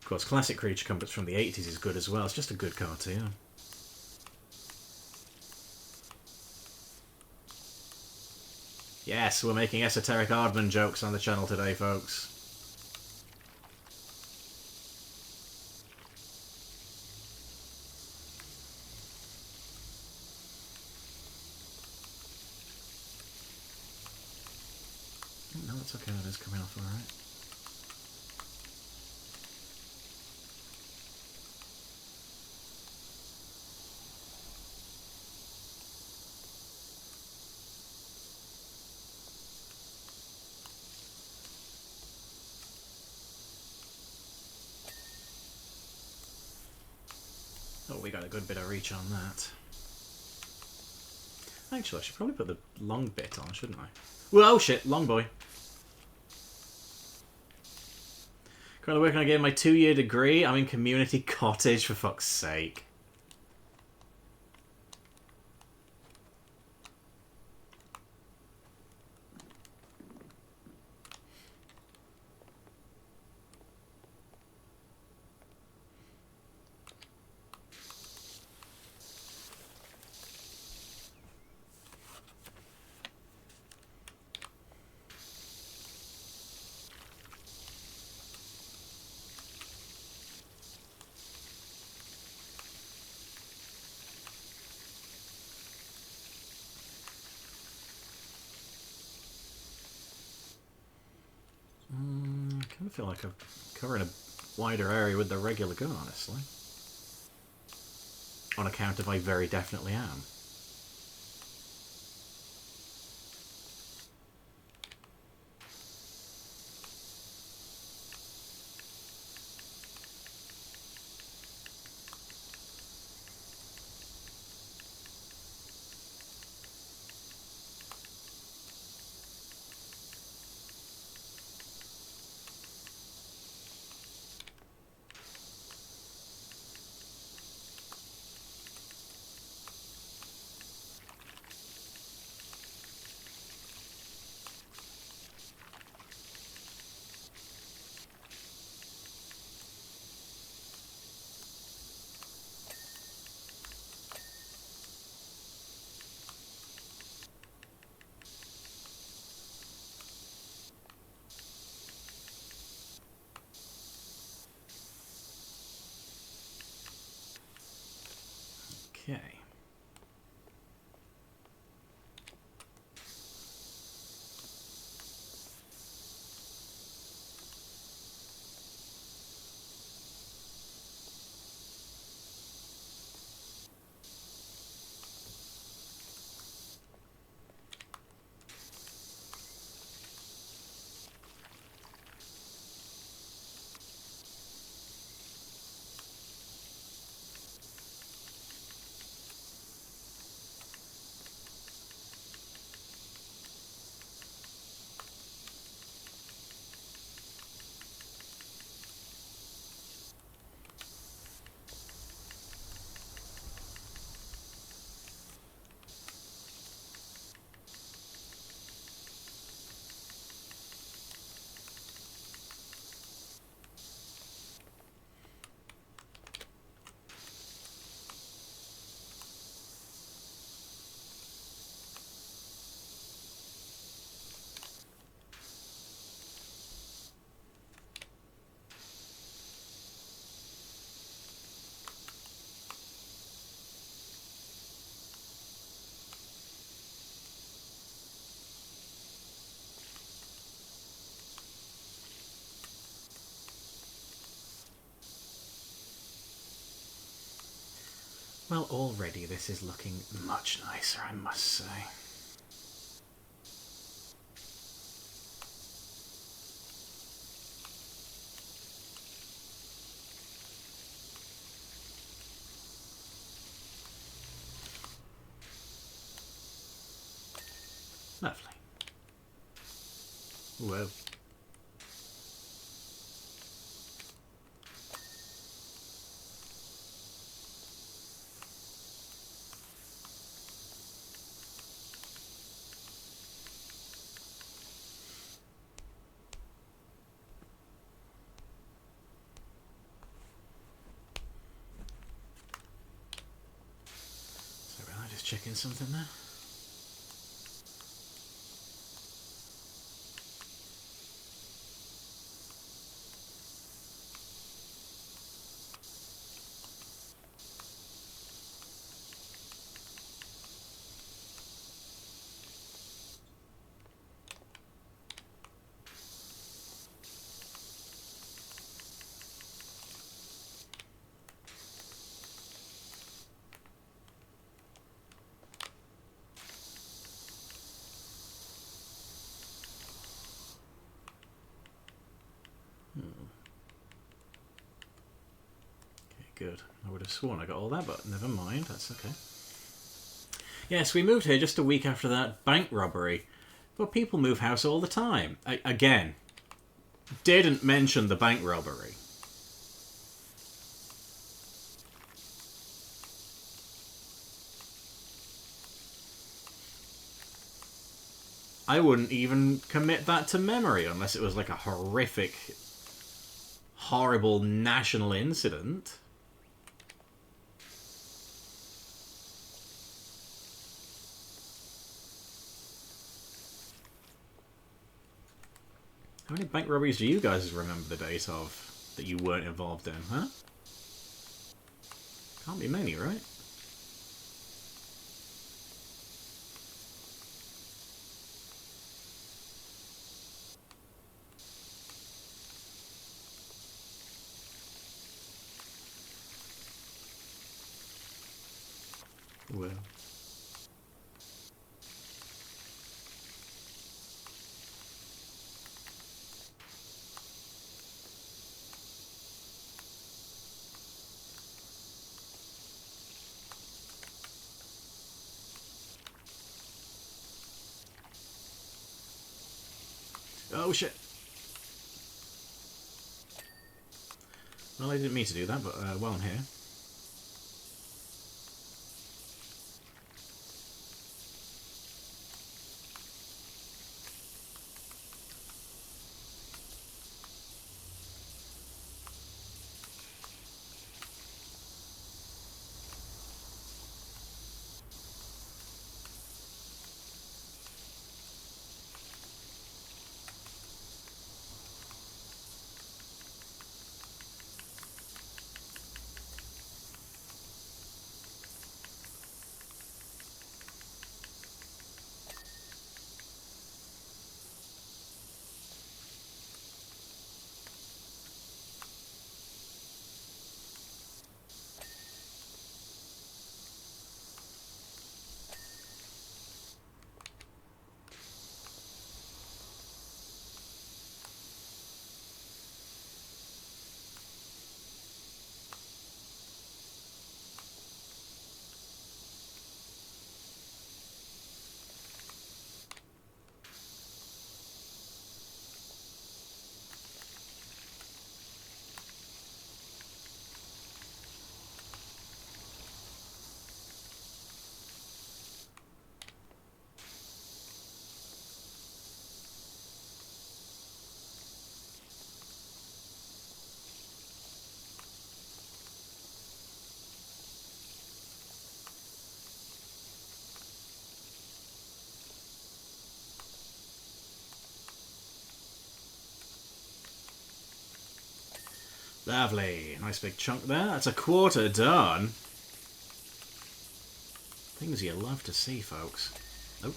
Of course, classic creature comforts from the 80s is good as well. It's just a good cartoon. Yes, we're making esoteric Aardman jokes on the channel today, folks. No, it's okay, that is coming off alright. Oh, we got a good bit of reach on that. Actually, I should probably put the long bit on, shouldn't I? Whoa, shit, long boy. Currently working on getting my 2-year degree. I'm in community cottage, for fuck's sake. I kind of feel like I'm covering a wider area with the regular gun, honestly. On account of I very definitely am. Okay. Well, already this is looking much nicer, I must say. Lovely. Whoa. checking something there. Good. I would have sworn I got all that, but never mind. That's okay. Yes, we moved here just a week after that bank robbery. But people move house all the time. Again, didn't mention the bank robbery. I wouldn't even commit that to memory unless it was like a horrific, horrible national incident. How many bank robberies do you guys remember the date of that you weren't involved in, huh? Can't be many, right? Well. Oh shit. Well, I didn't mean to do that, but while I'm here. Lovely. Nice big chunk there. That's a quarter done. Things you love to see, folks. Oh.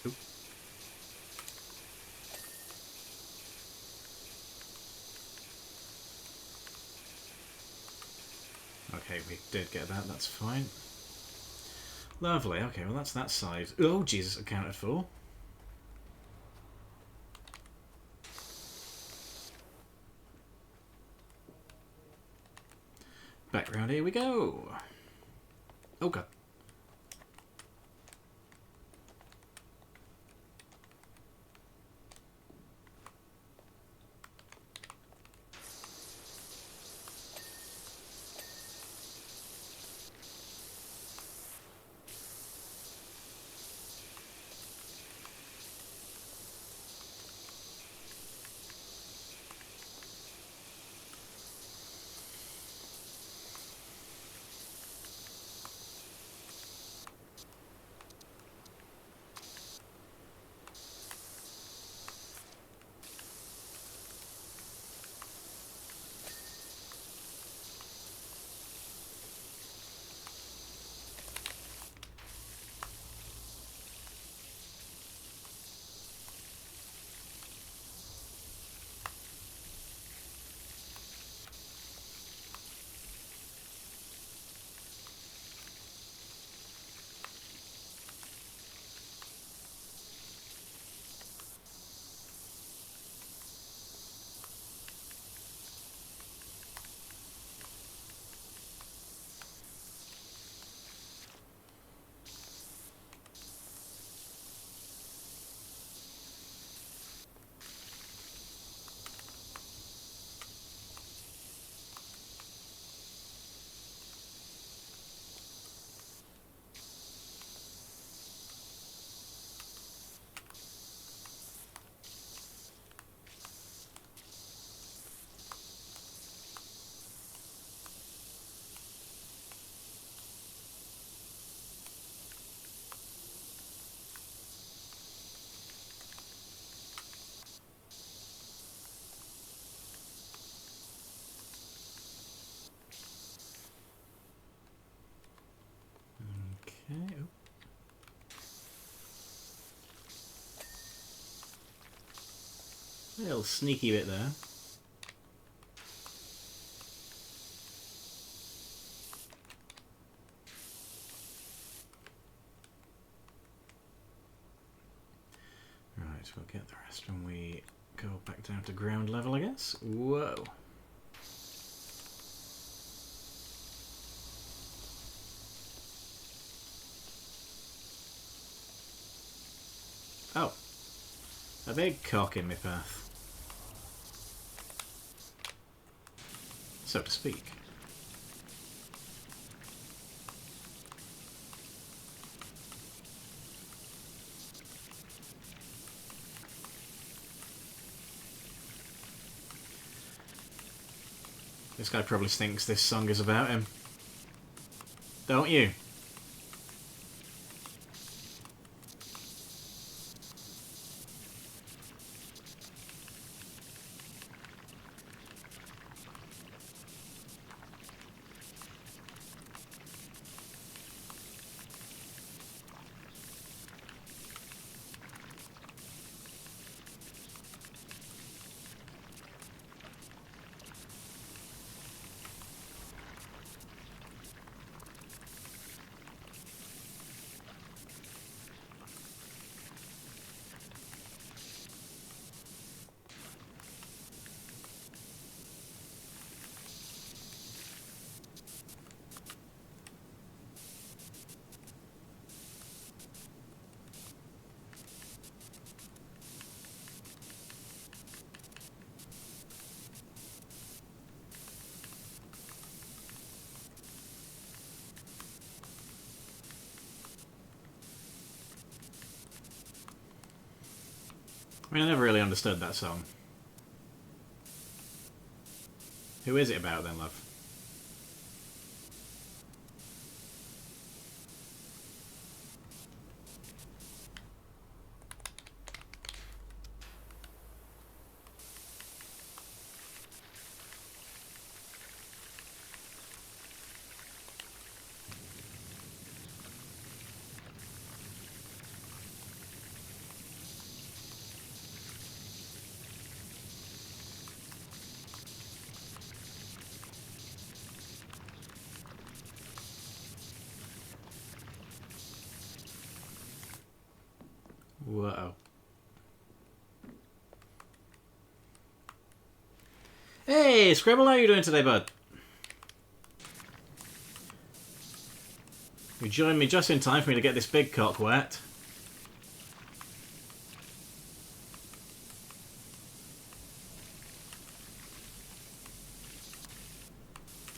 Oop. Okay, we did get that. That's fine. Lovely. Okay, well, that's that side. Oh, Jesus, accounted for. Back round here we go. Oh, God. A little sneaky bit there. Right, we'll get the rest when we go back down to ground level, I guess. Whoa. Oh. A big cock in my path. So to speak. This guy probably thinks this song is about him. Don't you? I mean, I never really understood that song. Who is it about then, love? Whoa. Hey, Scribble, how are you doing today, bud? You joined me just in time for me to get this big cock wet.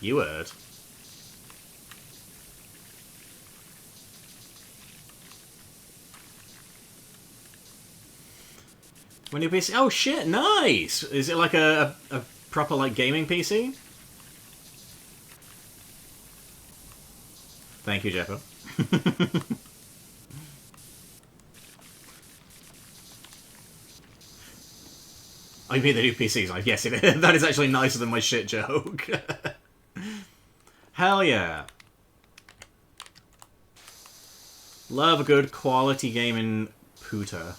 You heard. When your PC... Oh shit, nice! Is it like a proper like gaming PC? Thank you, Jeppo. Oh, you mean the new PCs? Like, yes, that is actually nicer than my shit joke. Hell yeah. Love a good quality gaming pooter.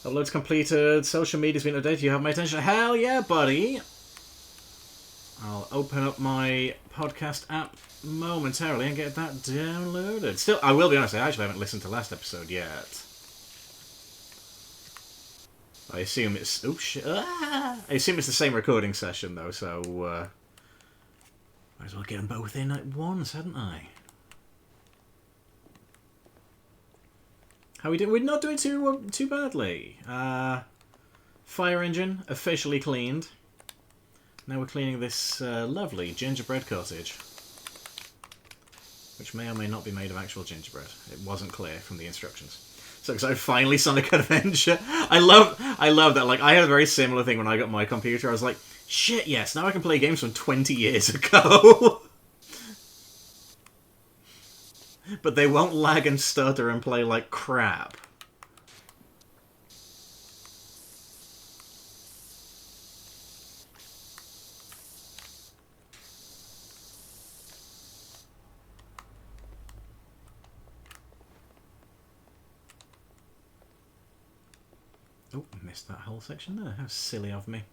Uploads completed. Social media's been updated. You have my attention. Hell yeah, buddy. I'll open up my podcast app momentarily and get that downloaded. Still, I will be honest, I actually haven't listened to last episode yet. I assume it's... Oh, shit. Ah! I assume it's the same recording session, though, so... might as well get them both in at once, hadn't I? How we doing? We're not doing too badly. Fire engine officially cleaned. Now we're cleaning this lovely gingerbread cottage, which may or may not be made of actual gingerbread. It wasn't clear from the instructions. So excited! Finally, Sonic Adventure. I love that. Like, I had a very similar thing when I got my computer. I was like, shit, yes, now I can play games from 20 years ago. But they won't lag and stutter and play like crap. Oh, missed that whole section there. How silly of me.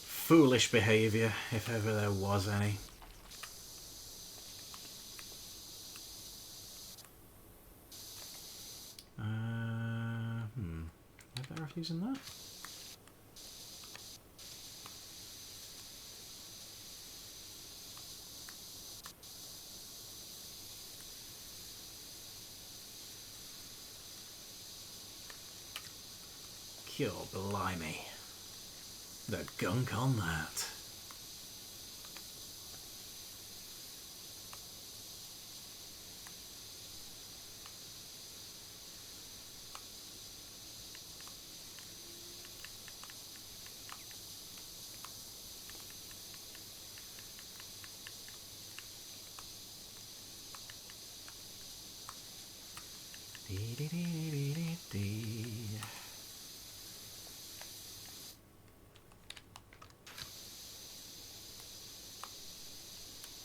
Foolish behaviour, if ever there was any. Am I better off using that? Cure, blimey. The gunk on that.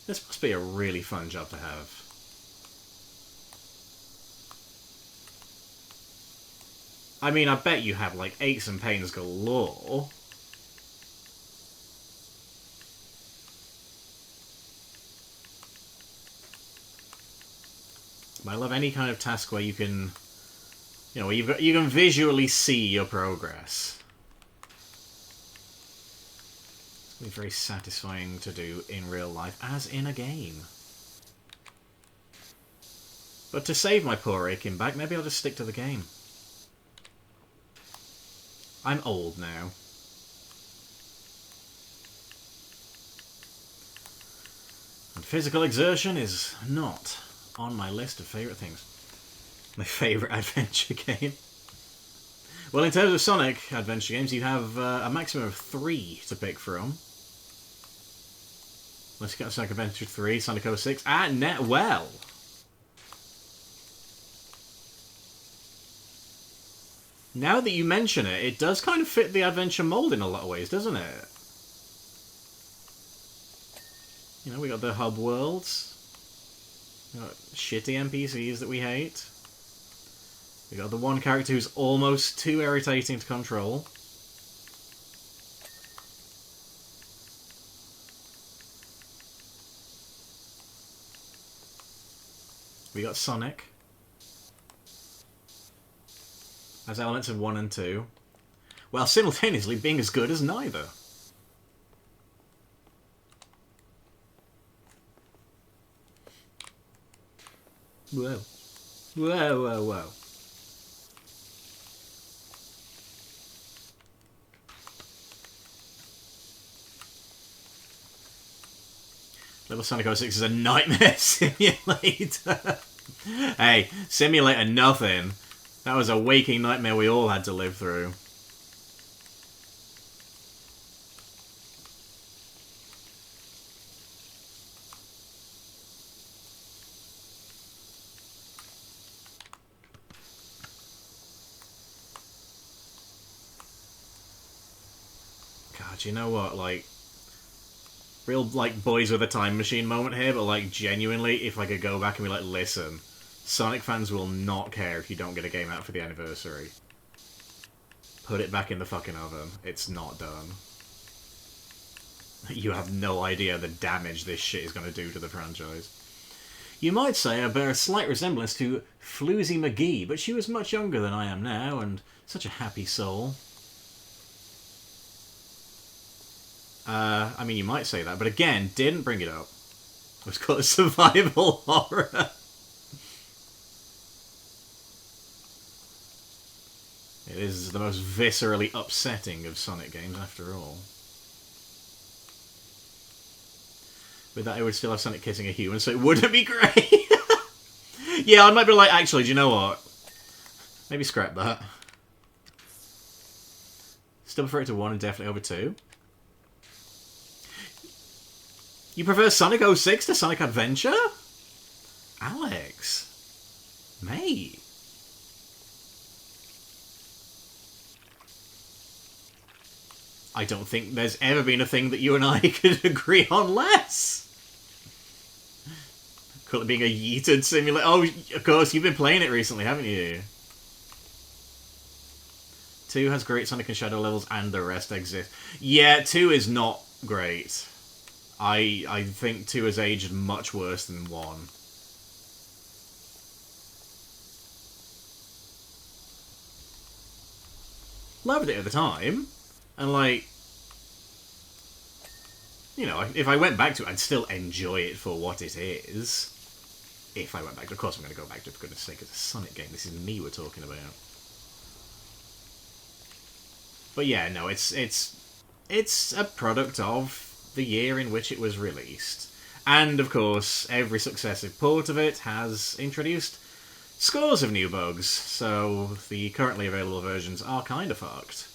This must be a really fun job to have. I mean, I bet you have, like, aches and pains galore. But I love any kind of task where you can, you know, you can visually see your progress. It's going to be very satisfying to do in real life, as in a game. But to save my poor aching back, maybe I'll just stick to the game. I'm old now. And physical exertion is not on my list of favourite things. My favourite adventure game. Well, in terms of Sonic adventure games, you have a maximum of 3 to pick from. Let's get Sonic Adventure 3, Sonic 06, and well. Now that you mention it, it does kind of fit the adventure mold in a lot of ways, doesn't it? You know, we got the hub worlds. We got shitty NPCs that we hate. We got the one character who's almost too irritating to control. We got Sonic. Has elements of 1 and 2. While simultaneously being as good as neither. Whoa. Whoa, whoa, whoa. Little Sonic 06 is a nightmare simulator. Hey, simulator nothing. That was a waking nightmare we all had to live through. God, you know what, like... Real, like, boys with a time machine moment here, but, like, genuinely, if I could go back and be like, listen... Sonic fans will not care if you don't get a game out for the anniversary. Put it back in the fucking oven. It's not done. You have no idea the damage this shit is going to do to the franchise. You might say I bear a slight resemblance to Floozy McGee, but she was much younger than I am now, and such a happy soul. I mean, you might say that, but again, didn't bring it up. It was called survival horror. It is the most viscerally upsetting of Sonic games, after all. With that, I would still have Sonic kissing a human, so it wouldn't be great. Yeah, I might be like, actually, do you know what? Maybe scrap that. Still prefer it to 1 and definitely over 2. You prefer Sonic 06 to Sonic Adventure? Alex. Mate. I don't think there's ever been a thing that you and I could agree on less. Call it being a yeeted simulator. Oh, of course, you've been playing it recently, haven't you? 2 has great Sonic and Shadow levels, and the rest exist. Yeah, 2 is not great. I think 2 has aged much worse than 1. Loved it at the time, and like, you know, if I went back to it, I'd still enjoy it for what it is. If I went back to it. Of course I'm going to go back to it, for goodness sake, it's a Sonic game. This is me we're talking about. But yeah, no, it's a product of the year in which it was released. And, of course, every successive port of it has introduced scores of new bugs, so the currently available versions are kind of fucked.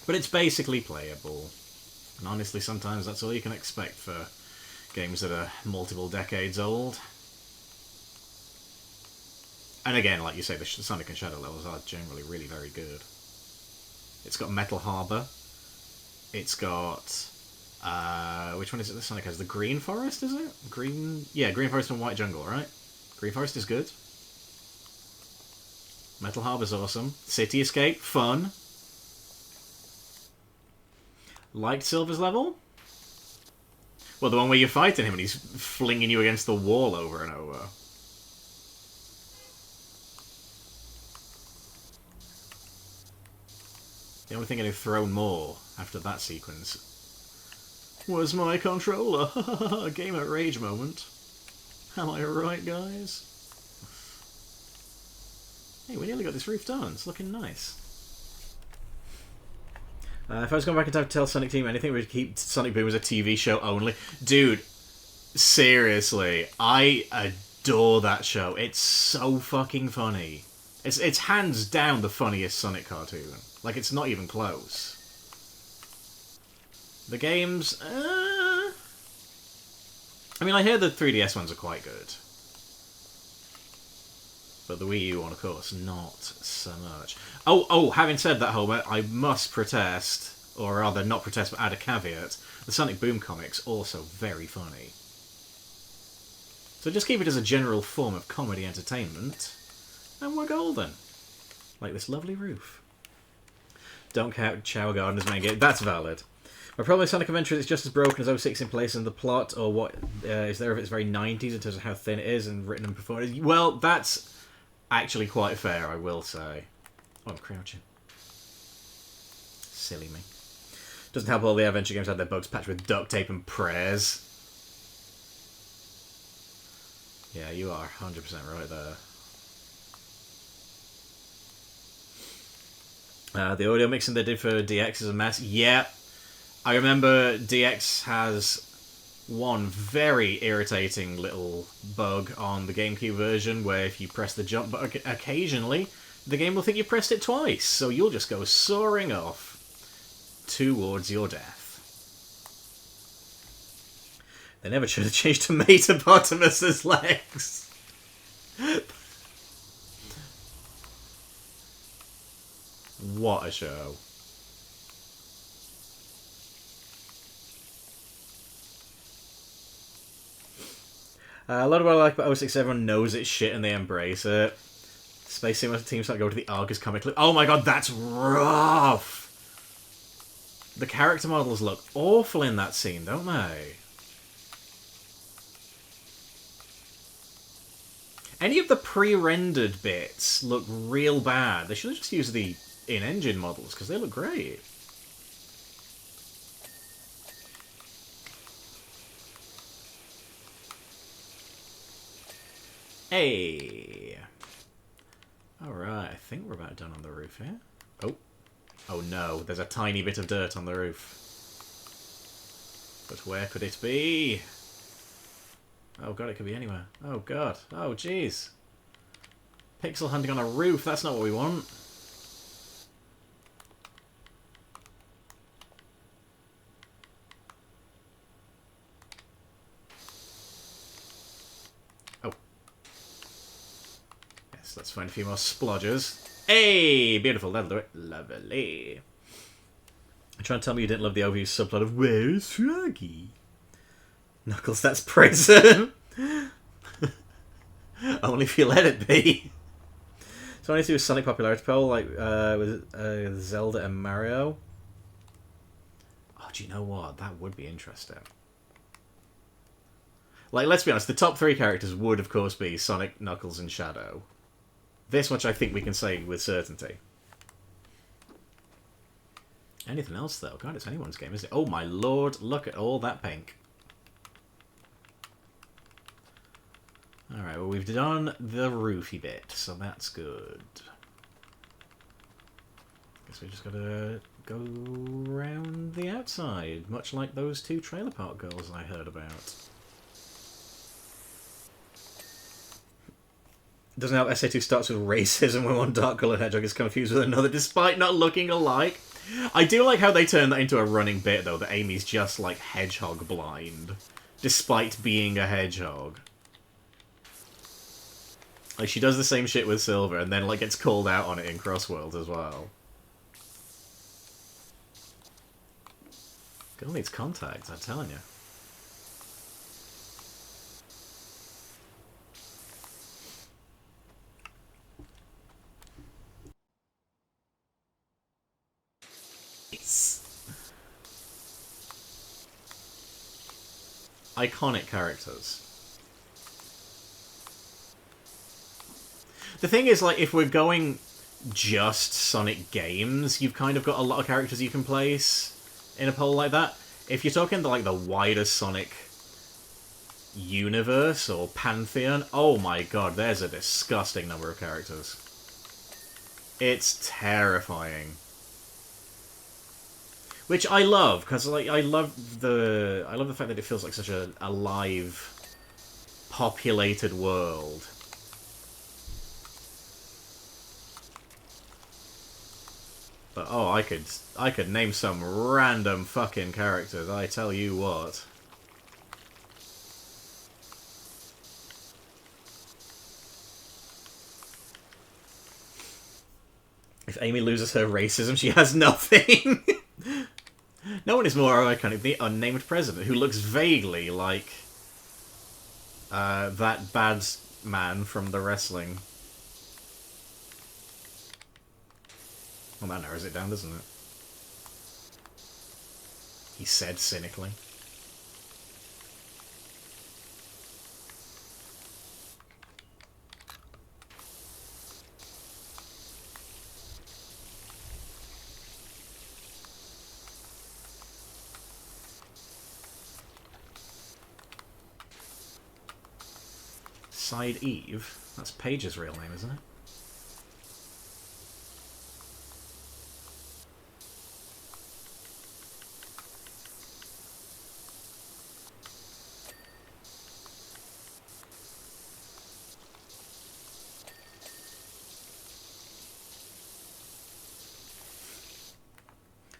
But it's basically playable. And honestly, sometimes that's all you can expect for games that are multiple decades old. And again, like you say, the Sonic and Shadow levels are generally really very good. It's got Metal Harbor. It's got... which one is it that Sonic has? The Green Forest, is it? Yeah, Green Forest and White Jungle, right? Green Forest is good. Metal Harbor's awesome. City Escape, fun. Liked Silver's level? Well, the one where you're fighting him and he's flinging you against the wall over and over. The only thing I'd have thrown more after that sequence was my controller. Gamer rage moment. Am I right, guys? Hey, we nearly got this roof done. It's looking nice. If I was going back in time to tell Sonic Team anything, we'd keep Sonic Boom as a TV show only. Dude, seriously, I adore that show. It's so fucking funny. It's hands down the funniest Sonic cartoon. Like, it's not even close. The games... I mean, I hear the 3DS ones are quite good. But the Wii U one, of course, not so much. Oh, having said that, Homer, I must protest, or rather, not protest, but add a caveat. The Sonic Boom comics, also very funny. So just keep it as a general form of comedy entertainment, and we're golden. Like this lovely roof. Don't count Chow Garden's main game. That's valid. My problem with Sonic Adventure is it's just as broken as 06 in place in the plot, or what is there if it's very 90s in terms of how thin it is and written and performed. Well, that's actually quite fair, I will say. Oh, I'm crouching. Silly me. Doesn't help all the adventure games had their bugs patched with duct tape and prayers. Yeah, you are 100% right there. The audio mixing they did for DX is a mess. Yeah, I remember DX has one very irritating little bug on the GameCube version where if you press the jump button occasionally, the game will think you pressed it twice, so you'll just go soaring off towards your death. They never should have changed to Metapotamus's legs. What a show. A lot of what I like about 06, everyone knows it's shit and they embrace it. Space Simulator teams like go to the Argus comic. Oh my god, that's rough! The character models look awful in that scene, don't they? Any of the pre-rendered bits look real bad. They should have just used the in-engine models, because they look great. Hey! Alright, I think we're about done on the roof here. Oh. Oh no, there's a tiny bit of dirt on the roof. But where could it be? Oh god, it could be anywhere. Oh god. Oh jeez. Pixel hunting on a roof, that's not what we want. Oh. Yes, let's find a few more splodgers. Hey! Beautiful, that'll do it. Lovely. You're trying to tell me you didn't love the overused subplot of "Where's Froggy?" Knuckles, that's prison. Only if you let it be. So I need to do a Sonic popularity poll, like with Zelda and Mario. Oh, do you know what? That would be interesting. Like, let's be honest, the top 3 characters would, of course, be Sonic, Knuckles, and Shadow. This much I think we can say with certainty. Anything else, though? God, it's anyone's game, isn't it? Oh, my lord, look at all that pink. Alright, well, we've done the roofy bit, so that's good. Guess we just gotta go round the outside, much like those 2 trailer park girls I heard about. Doesn't help SA2 starts with racism when one dark-coloured hedgehog is confused with another despite not looking alike. I do like how they turn that into a running bit, though, that Amy's just, like, hedgehog blind, despite being a hedgehog. Like, she does the same shit with Silver, and then, like, gets called out on it in Crossworld as well. Girl needs contacts, I'm telling you. Iconic characters. The thing is, like, if we're going just Sonic games, you've kind of got a lot of characters you can place in a poll like that. If you're talking like the wider Sonic universe or pantheon, oh my god, there's a disgusting number of characters. It's terrifying. Which I love, because like I love the fact that it feels like such a alive, populated world. But oh, I could name some random fucking characters, I tell you what. If Amy loses her racism, she has nothing. No one is more iconic than the unnamed president, who looks vaguely like that bad man from the wrestling. Well, that narrows it down, doesn't it? He said cynically. Side Eve? That's Paige's real name, isn't it?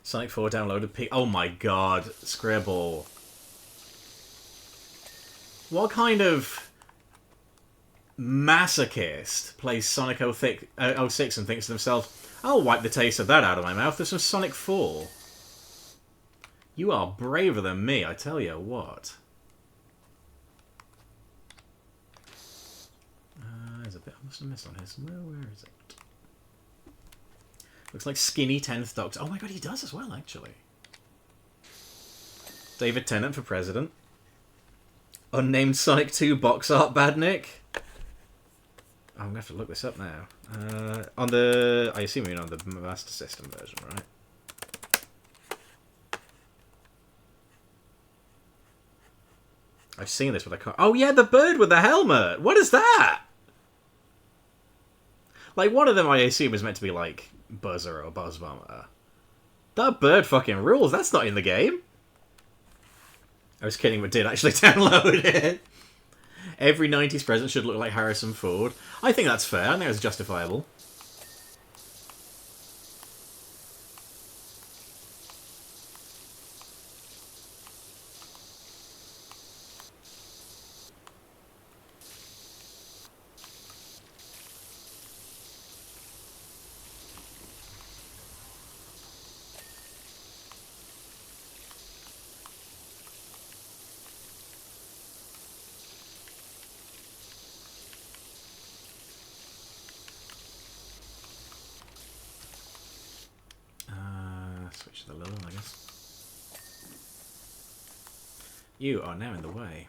Sonic 4 downloaded P. Oh my god, Scribble. What kind of masochist plays Sonic 06 and thinks to themselves, I'll wipe the taste of that out of my mouth. There's some Sonic 4. You are braver than me, I tell you what. There's a bit I must have missed on his. Where is it? Looks like Skinny 10th Doctor. Oh my god, he does as well, actually. David Tennant for president. Unnamed Sonic 2 box art badnik. I'm going to have to look this up now. On the... I assume you mean on the Master System version, right? I've seen this, but I can't... Oh yeah, the bird with the helmet! What is that? Like, one of them I assume is meant to be, like, Buzzer or Buzz Bomber. That bird fucking rules. That's not in the game. I was kidding, but did actually download it. Every 90s president should look like Harrison Ford. I think that's fair. I think that's justifiable. You are now in the way.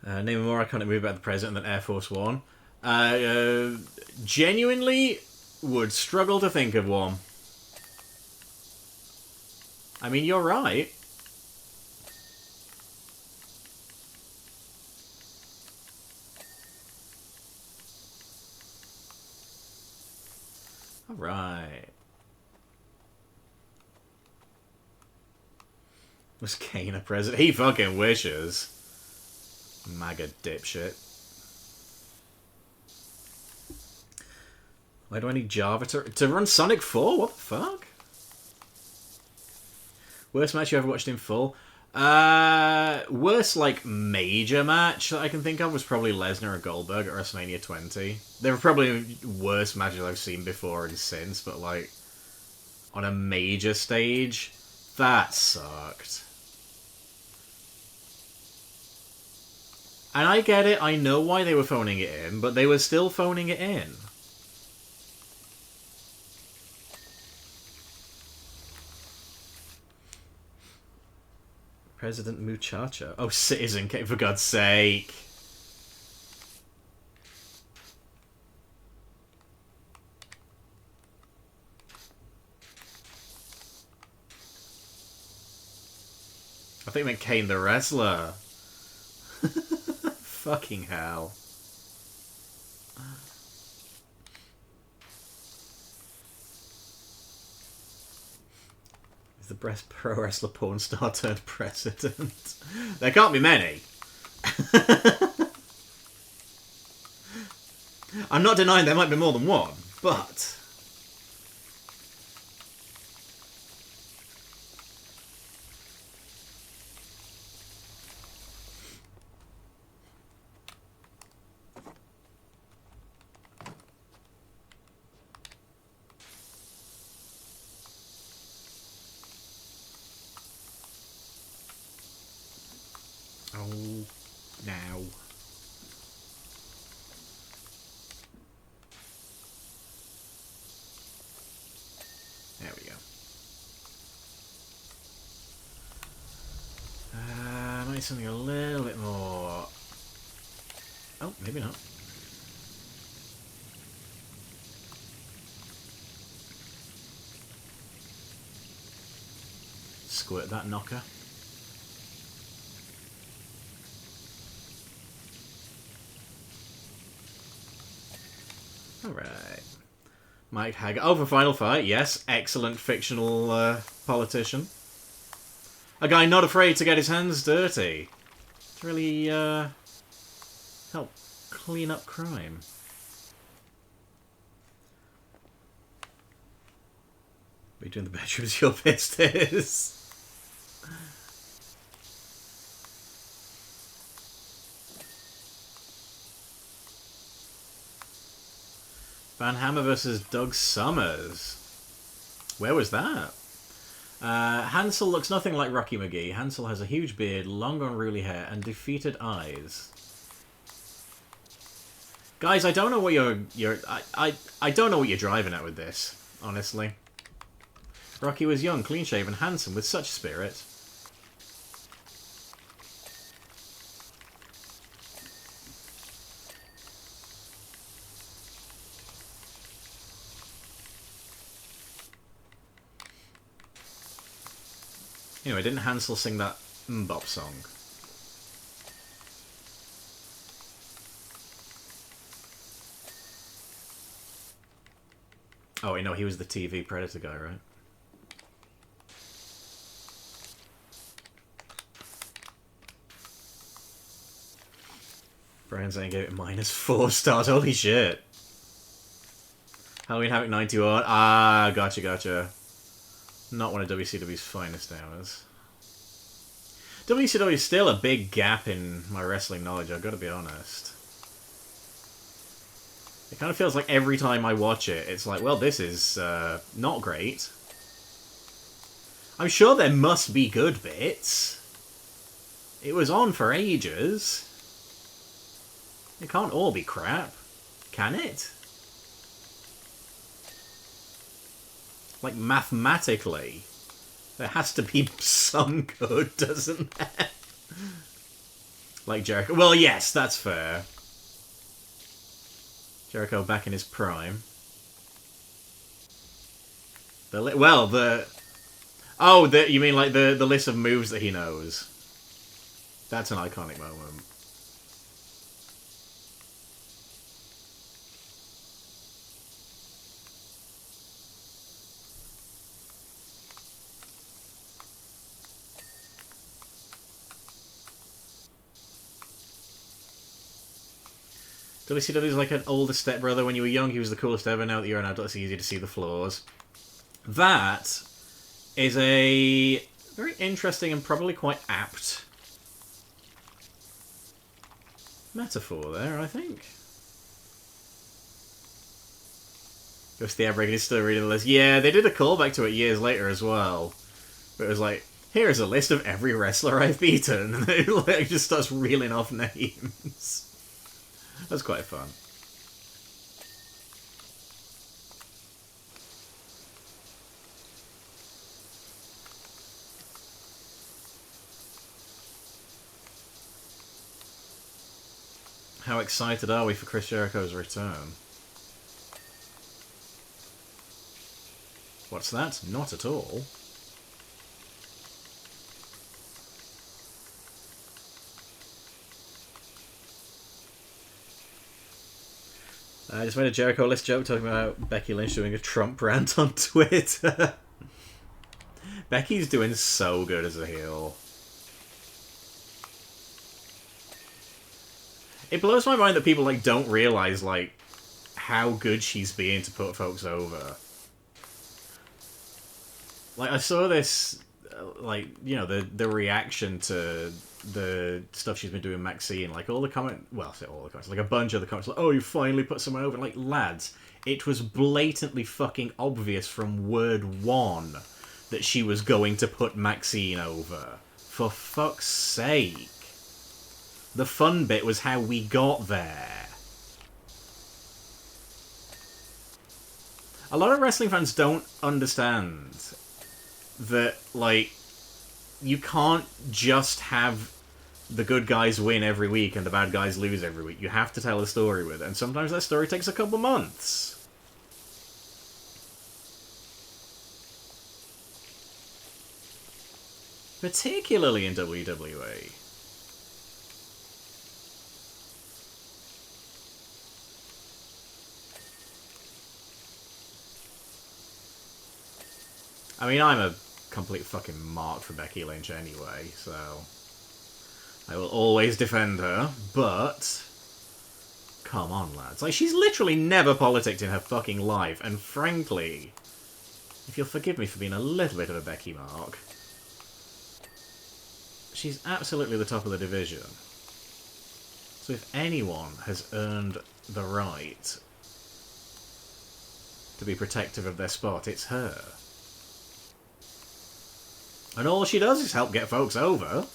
Name a more iconic movie about the president than Air Force One. Genuinely would struggle to think of one. I mean, you're right. Alright. Was Kane a president? He fucking wishes. MAGA dipshit. Why do I need Java to run Sonic 4? What the fuck? Worst match you ever watched in full? Worst, like, major match that I can think of was probably Lesnar and Goldberg at WrestleMania 20. They were probably worst matches I've seen before and since, but, like, on a major stage, that sucked. And I get it, I know why they were phoning it in, but they were still phoning it in. President Muchacha. Oh, Citizen Kane, for God's sake. I think I meant Kane the wrestler. Fucking hell. Is the best pro wrestler porn star turned president? There can't be many. I'm not denying there might be more than one, but... now. There we go. I need something a little bit more... Oh, maybe not. Squirt that knocker. Alright. Mike Hager. Oh, for Final Fight, yes. Excellent fictional politician. A guy not afraid to get his hands dirty. To really help clean up crime. What are you doing in the bedrooms? Your business. Van Hammer versus Doug Summers. Where was that? Hansel looks nothing like Rocky McGee. Hansel has a huge beard, long unruly hair, and defeated eyes. Guys, I don't know what I don't know what you're driving at with this, honestly. Rocky was young, clean-shaven, handsome, with such spirit. Anyway, didn't Hansel sing that Mbop song? Oh, wait, no, he was the TV Predator guy, right? Brian saying gave it -4 stars. Holy shit. Halloween Havoc 91. Ah, gotcha. Not one of WCW's finest hours. WCW is still a big gap in my wrestling knowledge, I've got to be honest. It kind of feels like every time I watch it, it's like, well, this is not great. I'm sure there must be good bits. It was on for ages. It can't all be crap, can it? Like, mathematically, There has to be some good, doesn't there? Like Jericho. Well, yes, that's fair. Jericho back in his prime. Oh, you mean like the list of moves that he knows? That's an iconic moment. WCW is like an older stepbrother. When you were young, he was the coolest ever. Now that you're an adult, it's easy to see the flaws. That is a very interesting and probably quite apt metaphor there, I think. Goes to the Outbreak, is still reading the list. Yeah, they did a callback to it years later as well. But it was like, here's a list of every wrestler I've beaten. And it like, just starts reeling off names. That's quite fun. How excited are we for Chris Jericho's return? What's that? Not at all. I just made a Jericho list joke talking about Becky Lynch doing a Trump rant on Twitter. Becky's doing so good as a heel. It blows my mind that people like don't realize like how good she's being to put folks over. Like I saw this, like you know the reaction to the stuff she's been doing Maxine, like all the well, I say all the comments, like a bunch of the comments, like, oh, you finally put someone over. Like, lads, it was blatantly fucking obvious from word one that she was going to put Maxine over. For fuck's sake. The fun bit was how we got there. A lot of wrestling fans don't understand that, like, you can't just have the good guys win every week and the bad guys lose every week. You have to tell a story with it, and sometimes that story takes a couple months. Particularly in WWE. I mean, I'm a complete fucking mark for Becky Lynch anyway, so I will always defend her, but come on, lads. Like, she's literally never politicked in her fucking life, and frankly, if you'll forgive me for being a little bit of a Becky mark, she's absolutely the top of the division. So if anyone has earned the right to be protective of their spot, it's her. And all she does is help get folks over.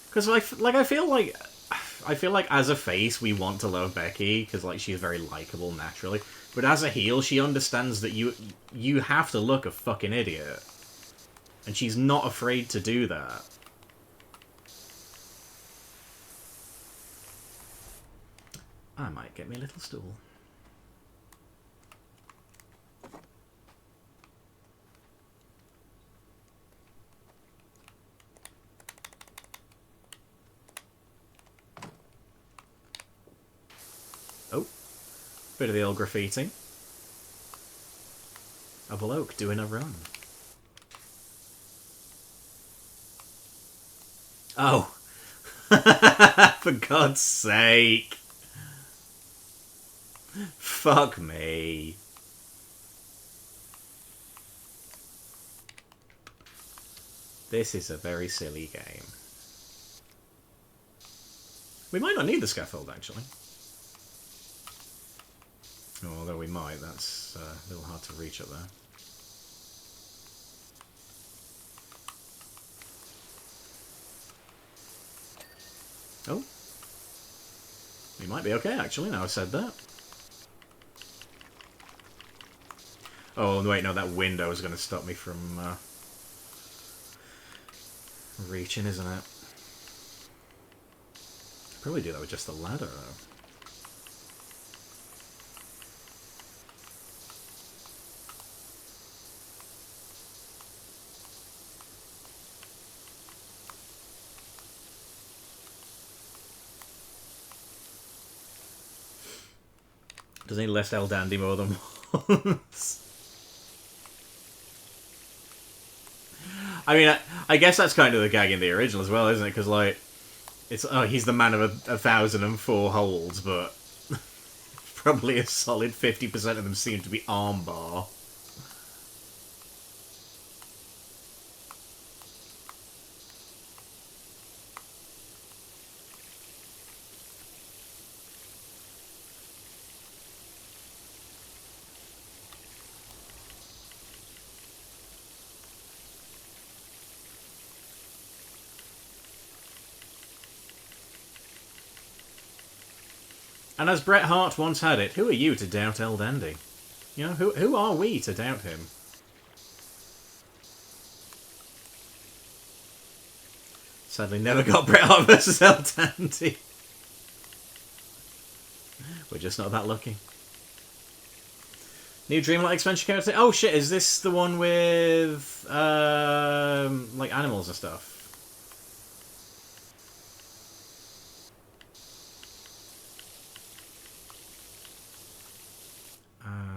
Because I feel like as a face we want to love Becky because like she's very likable naturally, but as a heel she understands that you have to look a fucking idiot, and she's not afraid to do that. I might get me a little stool. Oh, bit of the old graffiti. A bloke doing a run. Oh. For God's sake. Fuck me. This is a very silly game. We might not need the scaffold, actually. Oh, although we might, that's a little hard to reach up there. Oh. We might be okay, actually, now I've said that. Oh, wait, no, that window is going to stop me from reaching, isn't it? Probably do that with just the ladder, though. Doesn't he list El Dandy more than once? I mean, I guess that's kind of the gag in the original as well, isn't it? Because, like, it's, oh, he's the man of 1,004 holds, but probably a solid 50% of them seem to be armbar. And as Bret Hart once had it, who are you to doubt El Dandy? You know, who are we to doubt him? Sadly, never got Bret Hart versus El Dandy. We're just not that lucky. New Dreamlight expansion character. Oh shit! Is this the one with like animals and stuff?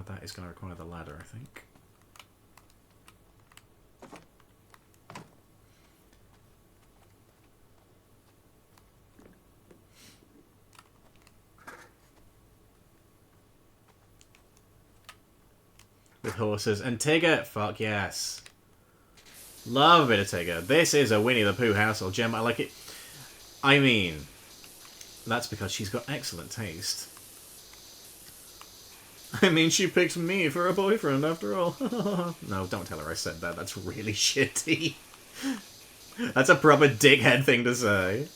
That is going to require the ladder, I think. With horses. And Tigger, fuck yes. Love a bit of Tigger. This is a Winnie the Pooh household gem. I like it. I mean, that's because she's got excellent taste. I mean, she picked me for a boyfriend after all. No, don't tell her I said that. That's really shitty. That's a proper dickhead thing to say.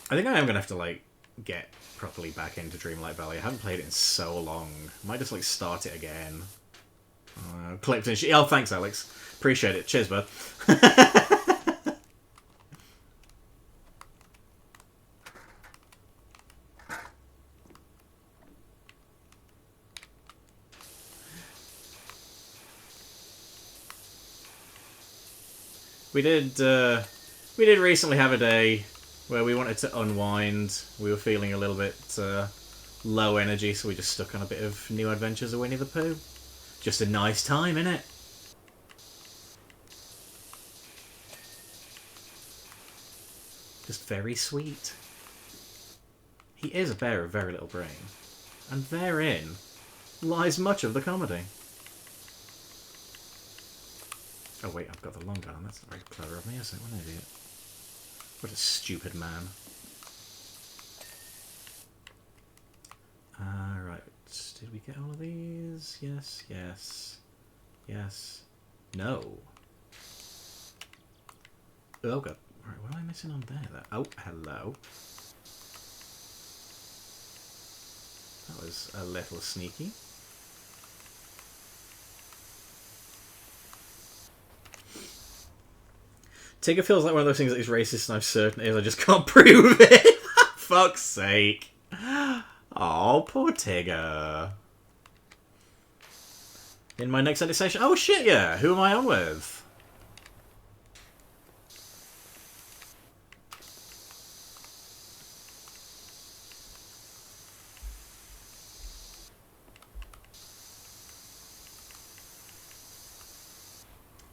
I think I am going to have to, like, get properly back into Dreamlight Valley. I haven't played it in so long. Might just, like, start it again. Clipped and oh, thanks, Alex. Appreciate it. Cheers, bud. We did recently have a day where we wanted to unwind. We were feeling a little bit low energy, so we just stuck on a bit of New Adventures of Winnie the Pooh. Just a nice time, innit? Just very sweet. He is a bear of very little brain, and therein lies much of the comedy. Oh wait, I've got the long arm. That's not very clever of me, is it? What an idiot. What a stupid man. Right. Did we get all of these? Yes, yes. Yes. No. Oh god. Right, what am I missing on there? Oh, hello. That was a little sneaky. Tigger feels like one of those things that is racist, and I'm certain it is. I just can't prove it. Fuck's sake. Oh, poor Tigger. In my next edit session. Oh shit, yeah. Who am I on with?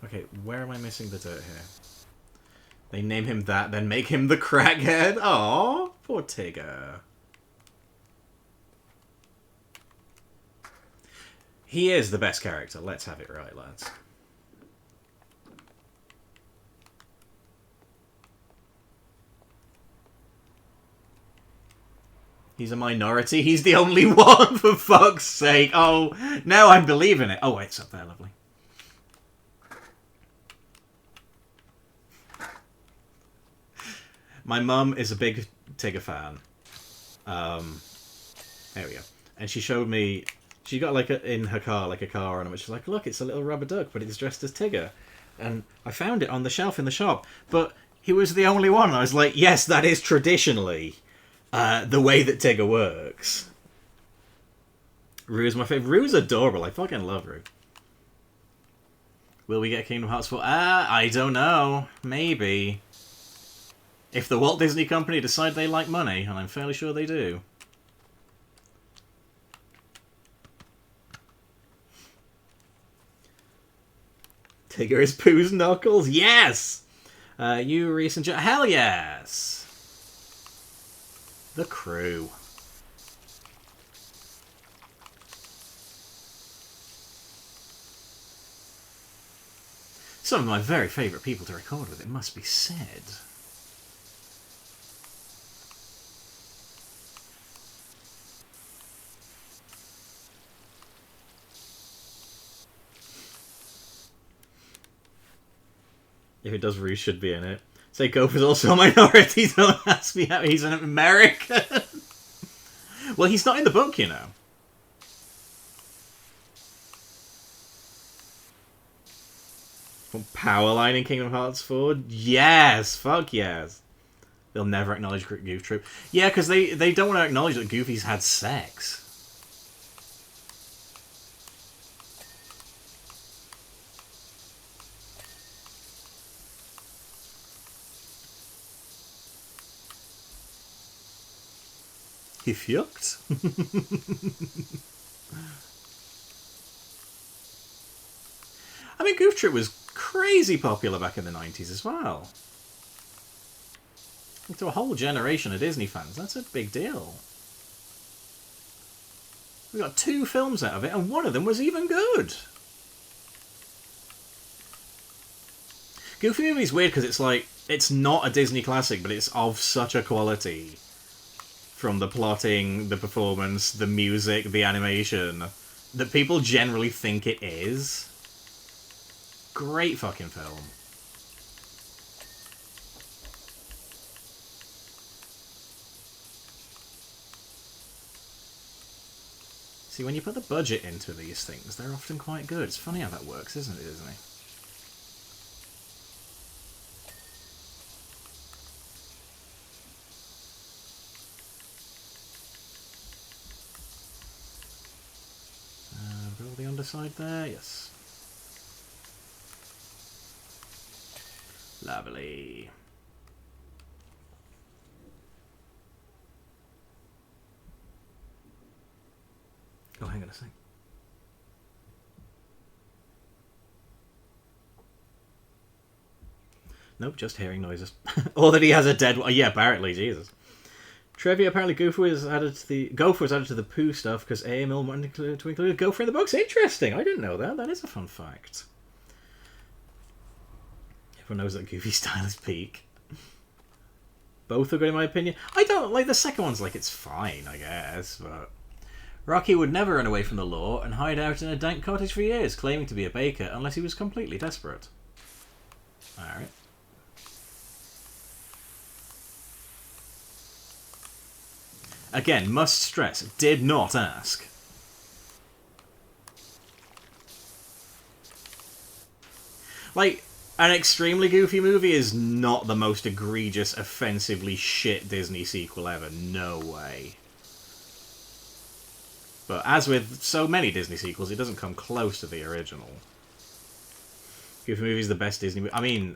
Okay, where am I missing the dirt here? They name him that, then make him the crackhead? Aww, poor Tigger. He is the best character. Let's have it right, lads. He's a minority. He's the only one, for fuck's sake. Oh, now I'm believing it. Oh, wait, it's up there, lovely. My mum is a big Tigger fan. There we go. and she showed me. She got like in her car like a car on it. She's like, look, it's a little rubber duck, but it's dressed as Tigger. And I found it on the shelf in the shop, but he was the only one. I was like, yes, that is traditionally the way that Tigger works. Rue's my favourite. Rue's adorable. I fucking love Rue. Will we get Kingdom Hearts 4? I don't know. Maybe. If the Walt Disney Company decide they like money, and I'm fairly sure they do. Tigger is Pooh's Knuckles? Yes! You recent... Hell yes! The Crew. Some of my very favourite people to record with, it must be said. If it does, Rue should be in it. Say Gopher's also a minority, don't ask me how he's an American. Well, he's not in the book, you know. Powerline in Kingdom Hearts 4? Yes! Fuck yes! They'll never acknowledge Goof Troop. Yeah, because they don't want to acknowledge that Goofy's had sex. He fucked? I mean, Goof Troop was crazy popular back in the 90s as well. To a whole generation of Disney fans, that's a big deal. We got 2 films out of it, and one of them was even good. Goofy Movie's weird because it's like, it's not a Disney classic, but it's of such a quality. From the plotting, the performance, the music, the animation, that people generally think it is. Great fucking film. See, when you put the budget into these things, they're often quite good. It's funny how that works, isn't it, Disney? Roll the underside there, yes. Lovely. Oh, hang on a sec. Nope, just hearing noises. Or that he has a dead one. Yeah, apparently, Jesus. Trivia, apparently Gopher was added to the Pooh stuff because AML wanted to include Gopher in the books. Interesting. I didn't know that. That is a fun fact. Everyone knows that Goofy's style is peak. Both are good in my opinion. I don't like the second one's like it's fine, I guess, but Rocky would never run away from the law and hide out in a dank cottage for years, claiming to be a baker unless he was completely desperate. Alright. Again, must stress, did not ask. Like, an extremely goofy movie is not the most egregious, offensively shit Disney sequel ever. No way. But as with so many Disney sequels, it doesn't come close to the original. Goofy Movie is the best Disney movie. I mean,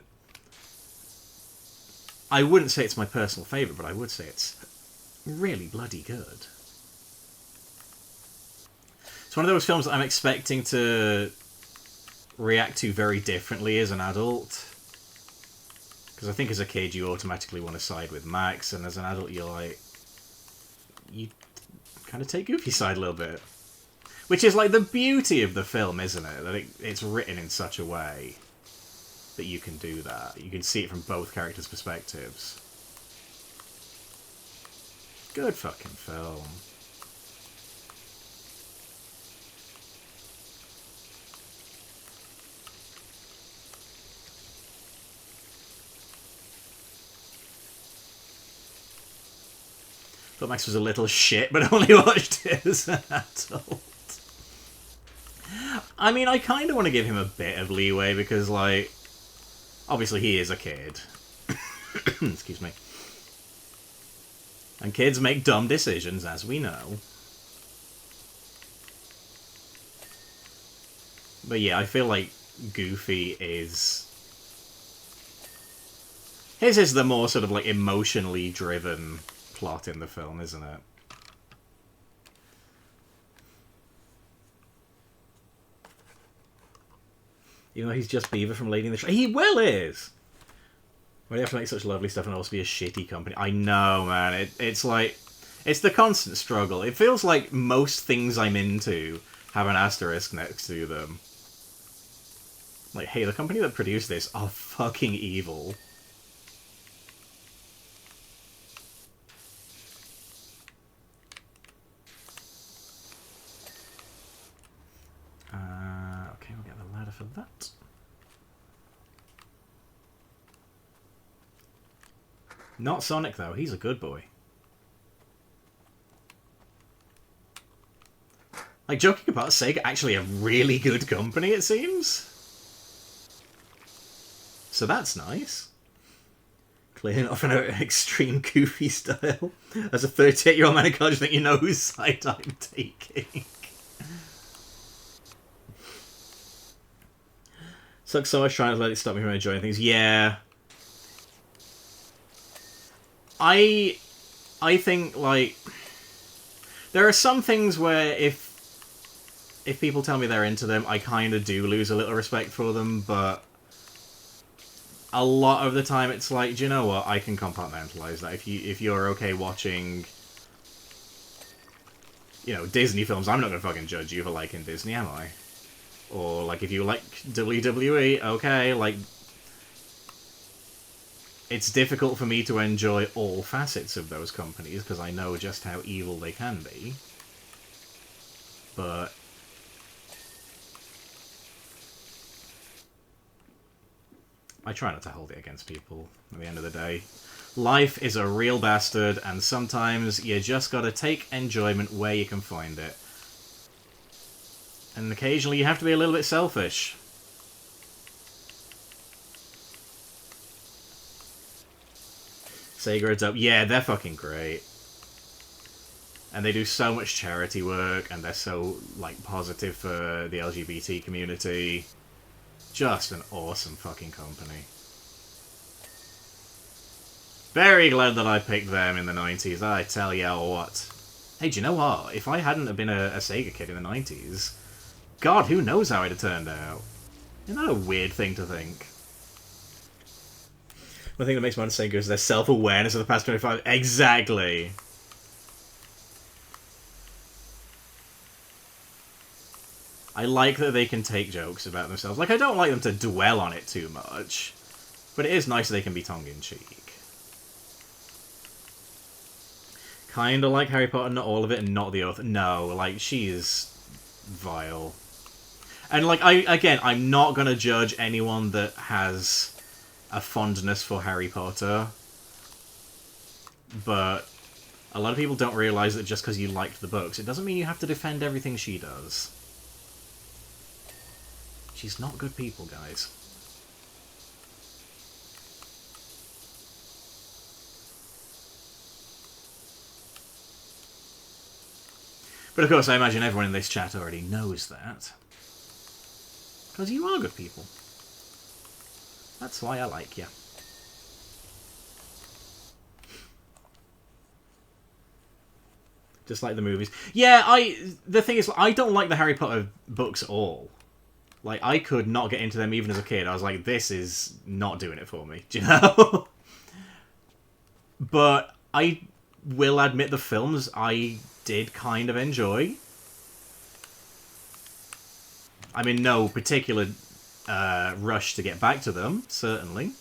I wouldn't say it's my personal favourite, but I would say it's really bloody good. It's one of those films that I'm expecting to react to very differently as an adult. Because I think as a kid you automatically want to side with Max, and as an adult you're like, you kind of take Goofy's side a little bit. Which is like the beauty of the film, isn't it? That it's written in such a way that you can do that. You can see it from both characters' perspectives. Good fucking film. Thought Max was a little shit, but only watched it as an adult. I mean, I kind of want to give him a bit of leeway because, like, obviously he is a kid. Excuse me. And kids make dumb decisions, as we know. But yeah, I feel like Goofy is... His is the more sort of, like, emotionally driven plot in the film, isn't it? Even though he's just Beaver from Lady in the Tramp. He well is! Why do you have to make such lovely stuff and also be a shitty company? I know, man. It's like... It's the constant struggle. It feels like most things I'm into have an asterisk next to them. Like, hey, the company that produced this are fucking evil. Okay, we'll get the ladder for that. Not Sonic, though. He's a good boy. Like, joking apart, Sega actually a really good company, it seems. So that's nice. Clearly off in an extreme Goofy style. As a 38-year-old man, I can't just think you know whose side I'm taking. Sucks so much trying to let it stop me from enjoying things. Yeah. I think, like... There are some things where if people tell me they're into them, I kind of do lose a little respect for them, but a lot of the time it's like, do you know what? I can compartmentalize that. If you're okay watching, you know, Disney films, I'm not gonna fucking judge you for liking Disney, am I? Or, like, if you like WWE, okay, like... It's difficult for me to enjoy all facets of those companies, because I know just how evil they can be. But... I try not to hold it against people, at the end of the day. Life is a real bastard, and sometimes you just gotta take enjoyment where you can find it. And occasionally you have to be a little bit selfish. Sega Heads Up. Yeah, they're fucking great. And they do so much charity work, and they're so, like, positive for the LGBT community. Just an awesome fucking company. Very glad that I picked them in the 90s, I tell ya what. Hey, do you know what? If I hadn't have been a Sega kid in the 90s, God, who knows how it'd have turned out? Isn't that a weird thing to think? One thing that makes me want to say is their self-awareness of the past 25... Exactly! I like that they can take jokes about themselves. Like, I don't like them to dwell on it too much, but it is nice that they can be tongue-in-cheek. Kinda like Harry Potter, not all of it, and not the author. No, like, she is vile. And, like, I'm not gonna judge anyone that has a fondness for Harry Potter, but a lot of people don't realise that just because you liked the books, it doesn't mean you have to defend everything she does. She's not good people, guys. But of course, I imagine everyone in this chat already knows that. Because you are good people. That's why I like you. Just like the movies. Yeah, the thing is, I don't like the Harry Potter books at all. Like, I could not get into them even as a kid. I was like, this is not doing it for me. Do you know? But I will admit the films I did kind of enjoy. I'm in no particular rush to get back to them, certainly.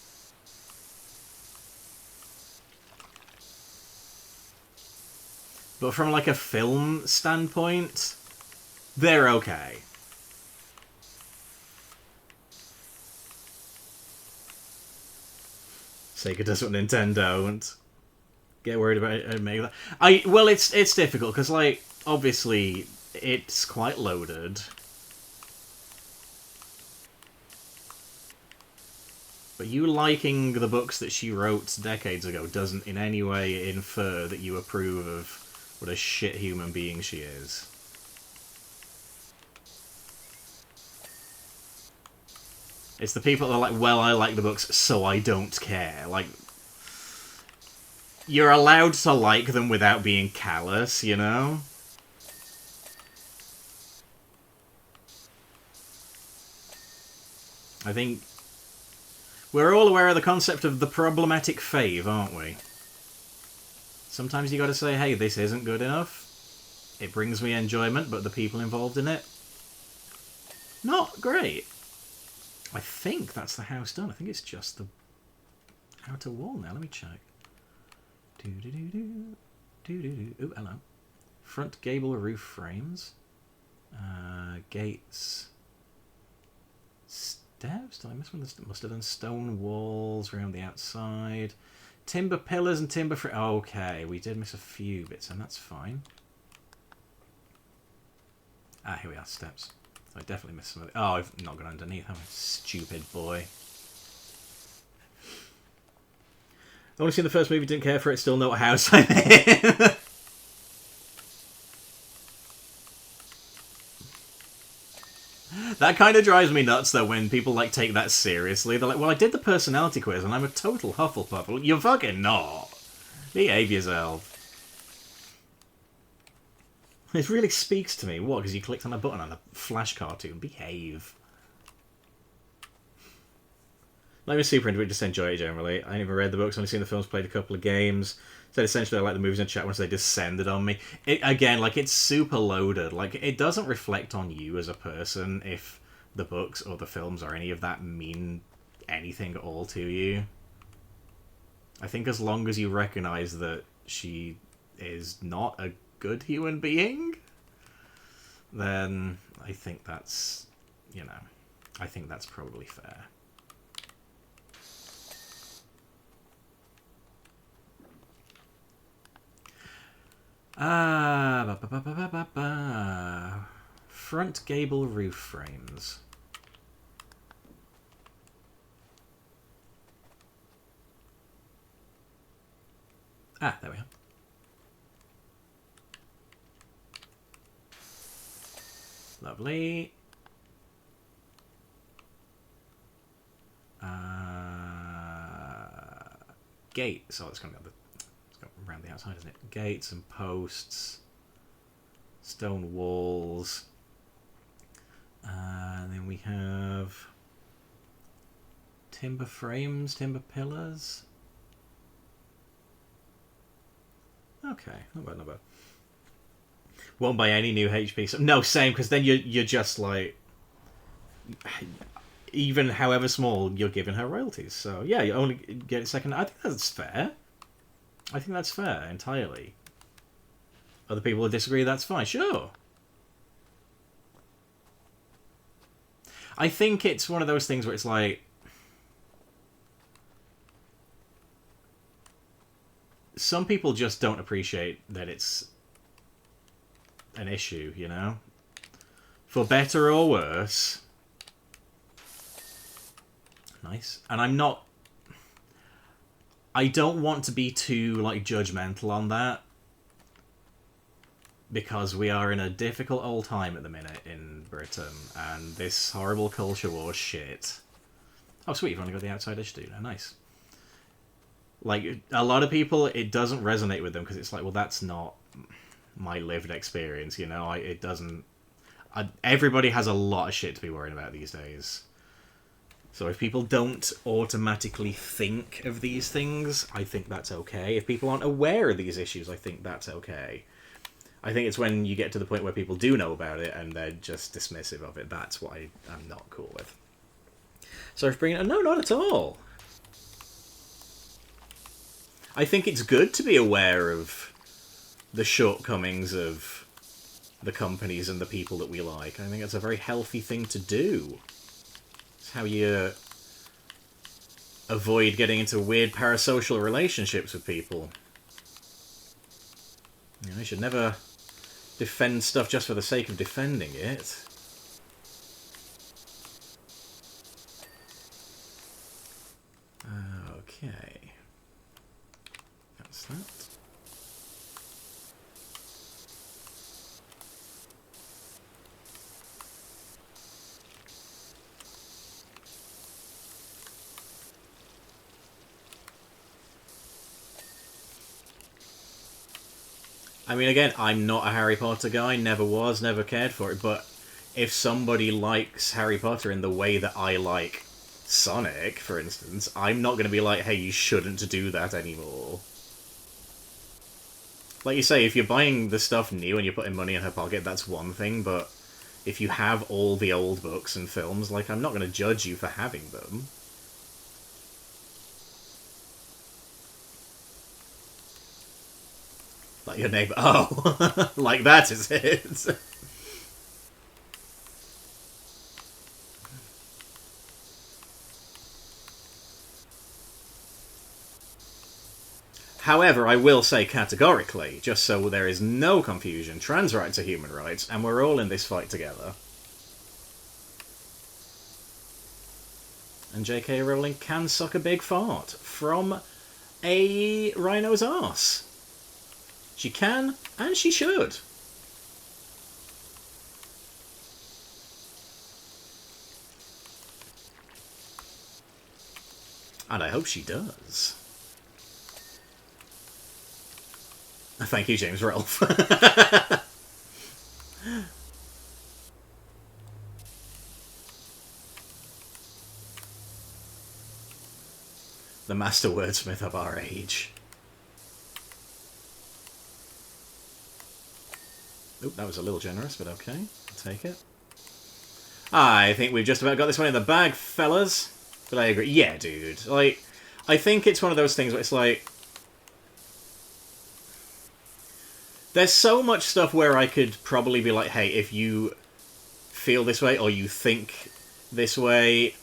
But from, like, a film standpoint, they're okay. Sega does what Nintendo don't. get worried about maybe that. Well, it's difficult because, like, obviously it's quite loaded. But you liking the books that she wrote decades ago doesn't in any way infer that you approve of what a shit human being she is. It's the people that are like, well, I like the books, so I don't care. Like, you're allowed to like them without being callous, you know? I think we're all aware of the concept of the problematic fave, aren't we? Sometimes you gotta say, hey, this isn't good enough. It brings me enjoyment, but the people involved in it, not great. I think that's the house done. I think it's just the outer wall now. Let me check. Ooh, hello. Front gable roof frames. Gates. Steps? Did I miss one? Must have done stone walls around the outside. Timber pillars and timber frame. Okay, we did miss a few bits, and that's fine. Ah, here we are, steps. I definitely missed some of it. Oh, I've not gone underneath, have I? Stupid boy. I only seen the first movie, didn't care for it, still know what house I'm in. That kind of drives me nuts, though, when people, like, take that seriously. They're like, well, I did the personality quiz, and I'm a total Hufflepuff. Well, you're fucking not. Behave yourself. It really speaks to me. What, because you clicked on a button on a Flash cartoon? Behave. Not even super into it, just enjoy it generally. I never read the books, only seen the films, played a couple of games. Said essentially I like the movies in chat once they descended on me. Again, like, it's super loaded. Like, it doesn't reflect on you as a person if the books or the films or any of that mean anything at all to you. I think as long as you recognise that she is not a good human being, then I think that's, you know, I think that's probably fair. Front gable roof frames. Ah, there we are. Lovely. Gate. So it's going to be around the outside, isn't it? Gates and posts. Stone walls. And then we have timber frames, timber pillars. Okay, not bad, not bad. Won't buy any new HP. So, no, same, because then you're just like, even however small, you're giving her royalties. So yeah, you only get it second. I think that's fair. I think that's fair entirely. Other people who disagree, that's fine. Sure. I think it's one of those things where it's like, some people just don't appreciate that it's an issue, you know? For better or worse. Nice. And I don't want to be too, like, judgmental on that, because we are in a difficult old time at the minute in Britain, and this horrible culture war shit. Oh, sweet, you've only got the outside edge to do now. Nice. Like, a lot of people, it doesn't resonate with them, because it's like, well, that's not my lived experience, you know? It doesn't... everybody has a lot of shit to be worrying about these days. So if people don't automatically think of these things, I think that's okay. If people aren't aware of these issues, I think that's okay. I think it's when you get to the point where people do know about it and they're just dismissive of it. That's what I'm not cool with. Sorry for bringing it... No, not at all. I think it's good to be aware of the shortcomings of the companies and the people that we like. I think it's a very healthy thing to do. It's how you avoid getting into weird parasocial relationships with people. You know, you should never defend stuff just for the sake of defending it. Okay. That's that. I mean, again, I'm not a Harry Potter guy, never was, never cared for it, but if somebody likes Harry Potter in the way that I like Sonic, for instance, I'm not going to be like, hey, you shouldn't do that anymore. Like you say, if you're buying the stuff new and you're putting money in her pocket, that's one thing, but if you have all the old books and films, like, I'm not going to judge you for having them. Like your neighbour. Oh, like that is it. However, I will say categorically, just so there is no confusion, trans rights are human rights, and we're all in this fight together. And J.K. Rowling can suck a big fart from a rhino's arse. She can, and she should. And I hope she does. Thank you, James Rolfe. The master wordsmith of our age. Oop, that was a little generous, but okay. I'll take it. I think we've just about got this one in the bag, fellas. But I agree. Yeah, dude. Like, I think it's one of those things where it's like... There's so much stuff where I could probably be like, hey, if you feel this way or you think this way,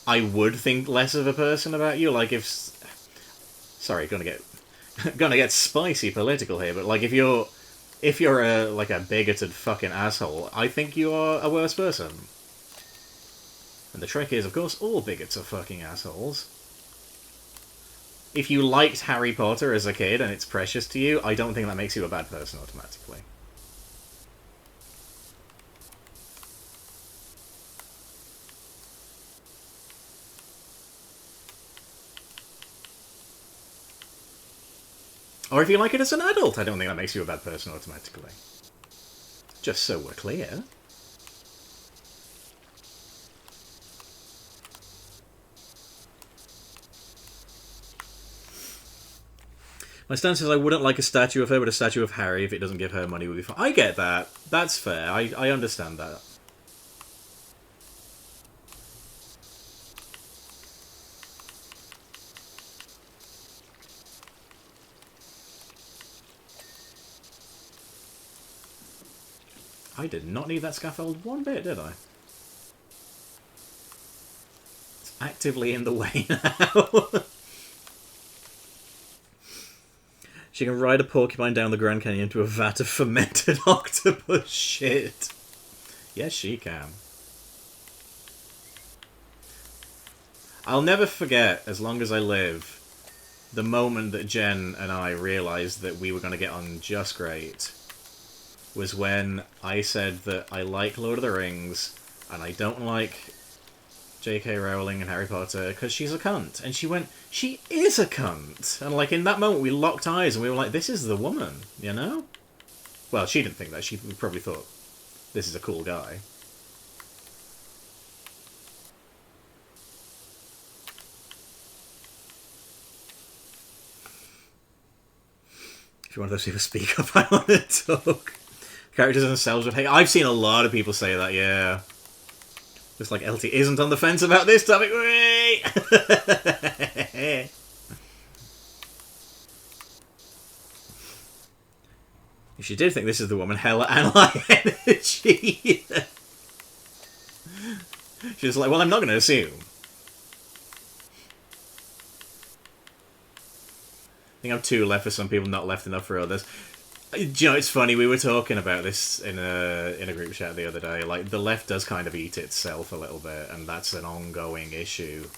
I would think less of a person about you. Like, if... Sorry, gonna get spicy political here, but like, if you're a bigoted fucking asshole, I think you are a worse person. And the trick is, of course, all bigots are fucking assholes. If you liked Harry Potter as a kid and it's precious to you, I don't think that makes you a bad person automatically. Or if you like it as an adult, I don't think that makes you a bad person automatically. Just so we're clear. My stance is I wouldn't like a statue of her, but a statue of Harry, if it doesn't give her money, would be fine. I get that. That's fair. I understand that. I did not need that scaffold one bit, did I? It's actively in the way now. She can ride a porcupine down the Grand Canyon to a vat of fermented octopus shit. Yes, she can. I'll never forget, as long as I live, the moment that Jen and I realised that we were going to get on just great was when I said that I like Lord of the Rings and I don't like J.K. Rowling and Harry Potter because she's a cunt. And she went, she is a cunt. And like in that moment we locked eyes and we were like, this is the woman, you know? Well, she didn't think that. She probably thought, this is a cool guy. If you want those people to speak up, I want to talk. Characters themselves would hate. I've seen a lot of people say that, yeah. Just like LT isn't on the fence about this topic. If she did think this is the woman, hella ally energy. She's like, well, I'm not going to assume. I think I'm 2 left for some people, not left enough for others. Do you know, it's funny, we were talking about this in a group chat the other day, like, the left does kind of eat itself a little bit, and that's an ongoing issue.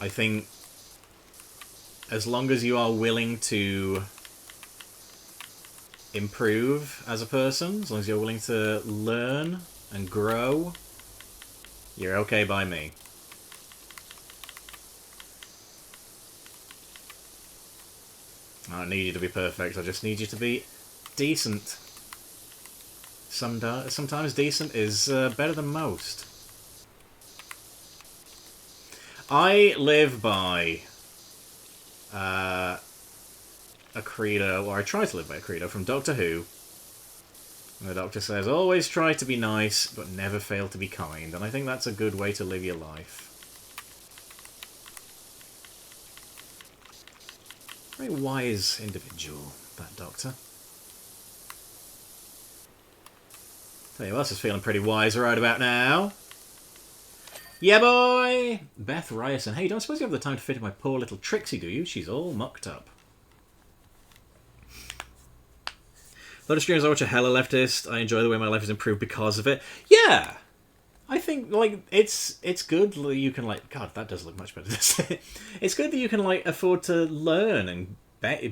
I think as long as you are willing to improve as a person, as long as you're willing to learn and grow, you're okay by me. I don't need you to be perfect, I just need you to be decent. Sometimes decent is better than most. I live by a credo, or I try to live by a credo from Doctor Who. And the Doctor says, always try to be nice, but never fail to be kind. And I think that's a good way to live your life. Very wise individual, that Doctor. Tell you what else is feeling pretty wise right about now. Yeah, boy! Beth Ryerson. Hey, don't suppose you have the time to fit in my poor little Trixie, do you? She's all mucked up. A lot of streams I watch are hella leftist. I enjoy the way my life has improved because of it. Yeah! I think, like, it's good that you can, like... God, that does look much better. It's good that you can, like, afford to learn and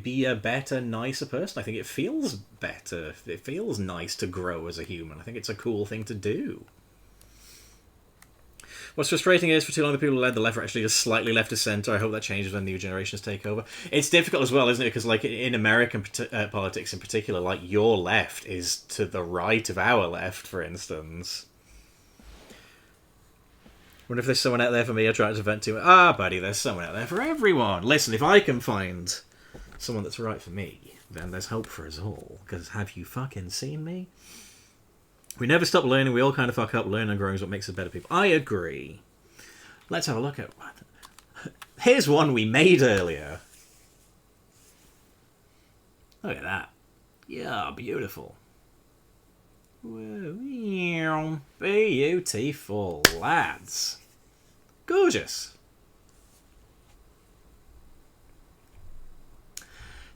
be a better, nicer person. I think it feels better. It feels nice to grow as a human. I think it's a cool thing to do. What's frustrating is, for too long, the people who led the left are actually just slightly left of centre. I hope that changes when new generations take over. It's difficult as well, isn't it? Because, like, in American politics in particular, like, your left is to the right of our left, for instance. Wonder if there's someone out there for me I try to vent to. Ah, buddy, there's someone out there for everyone. Listen, if I can find someone that's right for me, then there's hope for us all. Because have you fucking seen me? We never stop learning. We all kind of fuck up. Learning and growing is what makes us better people. I agree. Let's have a look at... Here's one we made earlier. Look at that. Yeah, beautiful. Whoa. Beautiful, lads. Gorgeous.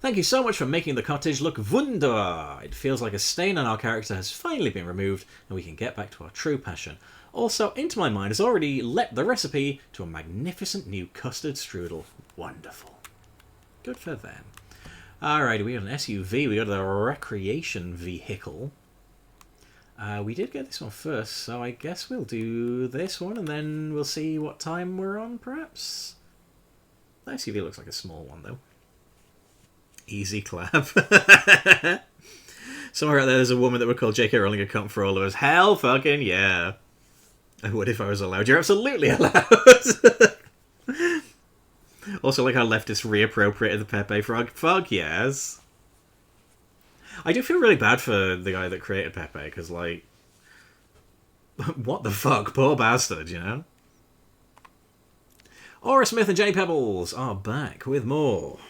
Thank you so much for making the cottage look wunderbar. It feels like a stain on our character has finally been removed and we can get back to our true passion. Also, Into My Mind has already leapt the recipe to a magnificent new custard strudel. Wonderful. Good for them. Alright, we got an SUV. We got the recreation vehicle. We did get this one first, so I guess we'll do this one and then we'll see what time we're on, perhaps? The SUV looks like a small one, though. Easy clap. Somewhere out there's a woman that would call J.K. Rowling a cunt for all of us. Hell fucking yeah. I would if I was allowed. You're absolutely allowed. Also, like how leftists reappropriated the Pepe frog. Fuck yes. I do feel really bad for the guy that created Pepe, because, like... what the fuck? Poor bastard, you know? Aura Smith and Jenny Pebbles are back with more.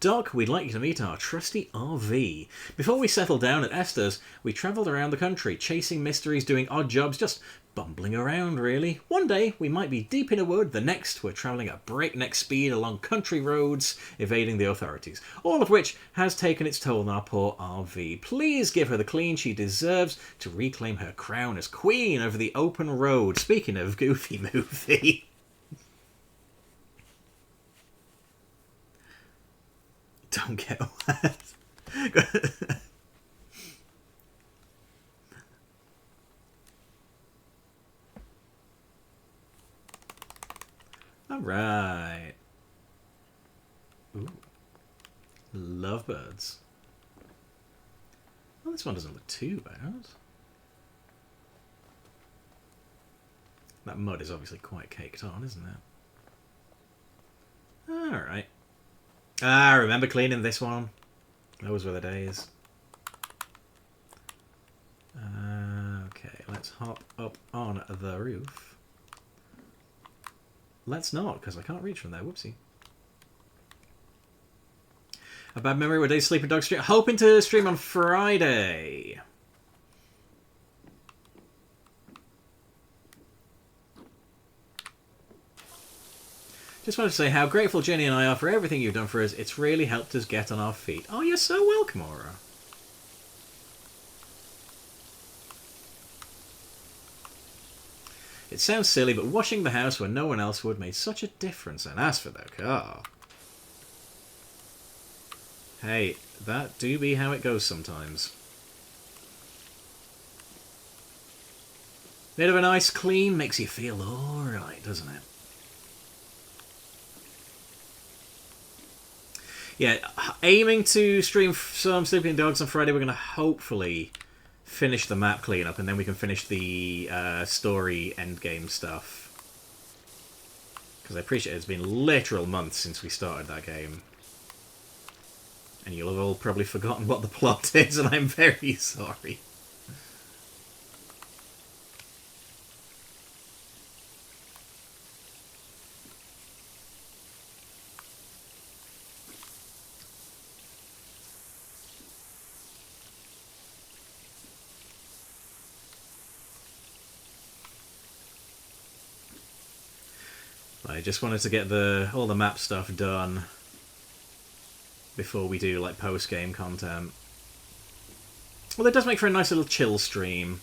Doc, we'd like you to meet our trusty RV. Before we settled down at Esther's, we travelled around the country, chasing mysteries, doing odd jobs, just bumbling around, really. One day, we might be deep in a wood, the next, we're travelling at breakneck speed along country roads, evading the authorities. All of which has taken its toll on our poor RV. Please give her the clean she deserves to reclaim her crown as queen over the open road. Speaking of Goofy movie... Don't get wet. Alright. Ooh. Lovebirds. Well, this one doesn't look too bad. That mud is obviously quite caked on, isn't it? Alright. Ah, remember cleaning this one? Those were the days. Okay, let's hop up on the roof. Let's not, because I can't reach from there. Whoopsie. A bad memory. What day's Sleeping Dog stream? Hoping to stream on Friday. Just wanted to say how grateful Jenny and I are for everything you've done for us. It's really helped us get on our feet. Oh, you're so welcome, Aura. It sounds silly, but washing the house when no one else would made such a difference. And as for the car... Hey, that do be how it goes sometimes. Bit of a nice clean makes you feel alright, doesn't it? Yeah, aiming to stream some Sleeping Dogs on Friday. We're going to hopefully finish the map cleanup, and then we can finish the story endgame stuff. Because I appreciate it's been literal months since we started that game. And you'll have all probably forgotten what the plot is, and I'm very sorry. I just wanted to get all the map stuff done before we do like post-game content. Well, it does make for a nice little chill stream.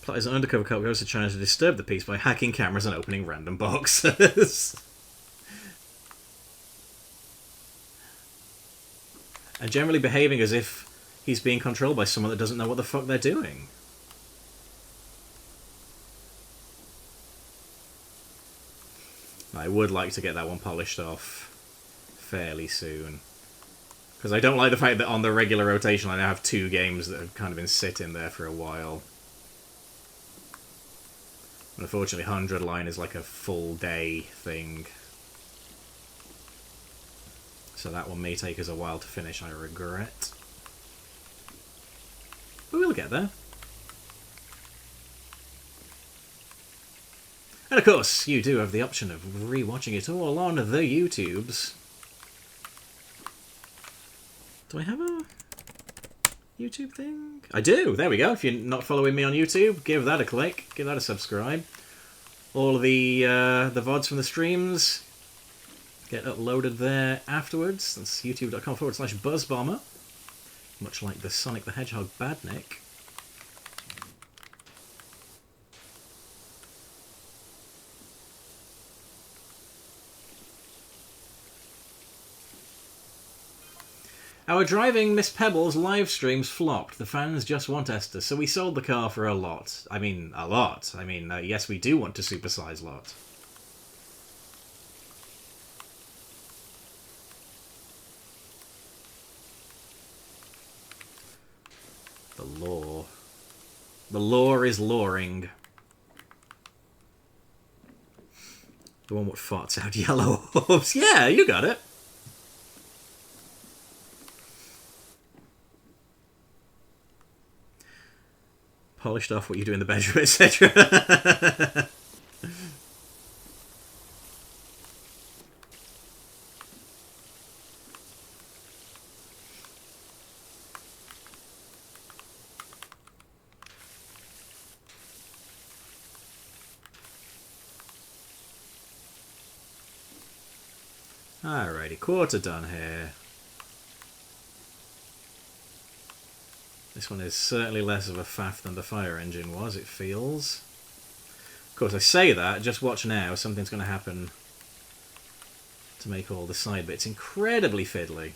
Plot is an undercover cop goes to China to disturb the peace by hacking cameras and opening random boxes. And generally behaving as if he's being controlled by someone that doesn't know what the fuck they're doing. I would like to get that one polished off fairly soon. Because I don't like the fact that on the regular rotation I now have 2 games that have kind of been sitting there for a while. Unfortunately, 100 line is like a full day thing. So that one may take us a while to finish, I regret. But we'll get there. And of course, you do have the option of rewatching it all on the YouTubes. Do I have a YouTube thing? I do! There we go. If you're not following me on YouTube, give that a click. Give that a subscribe. All of the VODs from the streams get uploaded there afterwards. That's youtube.com/BuzzBomber. Much like the Sonic the Hedgehog Badnik. Our driving Miss Pebbles live streams flopped. The fans just want Esther, so we sold the car for a lot. I mean, a lot. I mean, yes, we do want to supersize lot. The lore. The lore is loring. The one what farts out yellow orbs. Yeah, you got it. Polished off what you do in the bedroom, etc. Alrighty, quarter done here. This one is certainly less of a faff than the fire engine was, it feels. Of course, I say that, just watch now, something's going to happen to make all the side bits incredibly fiddly.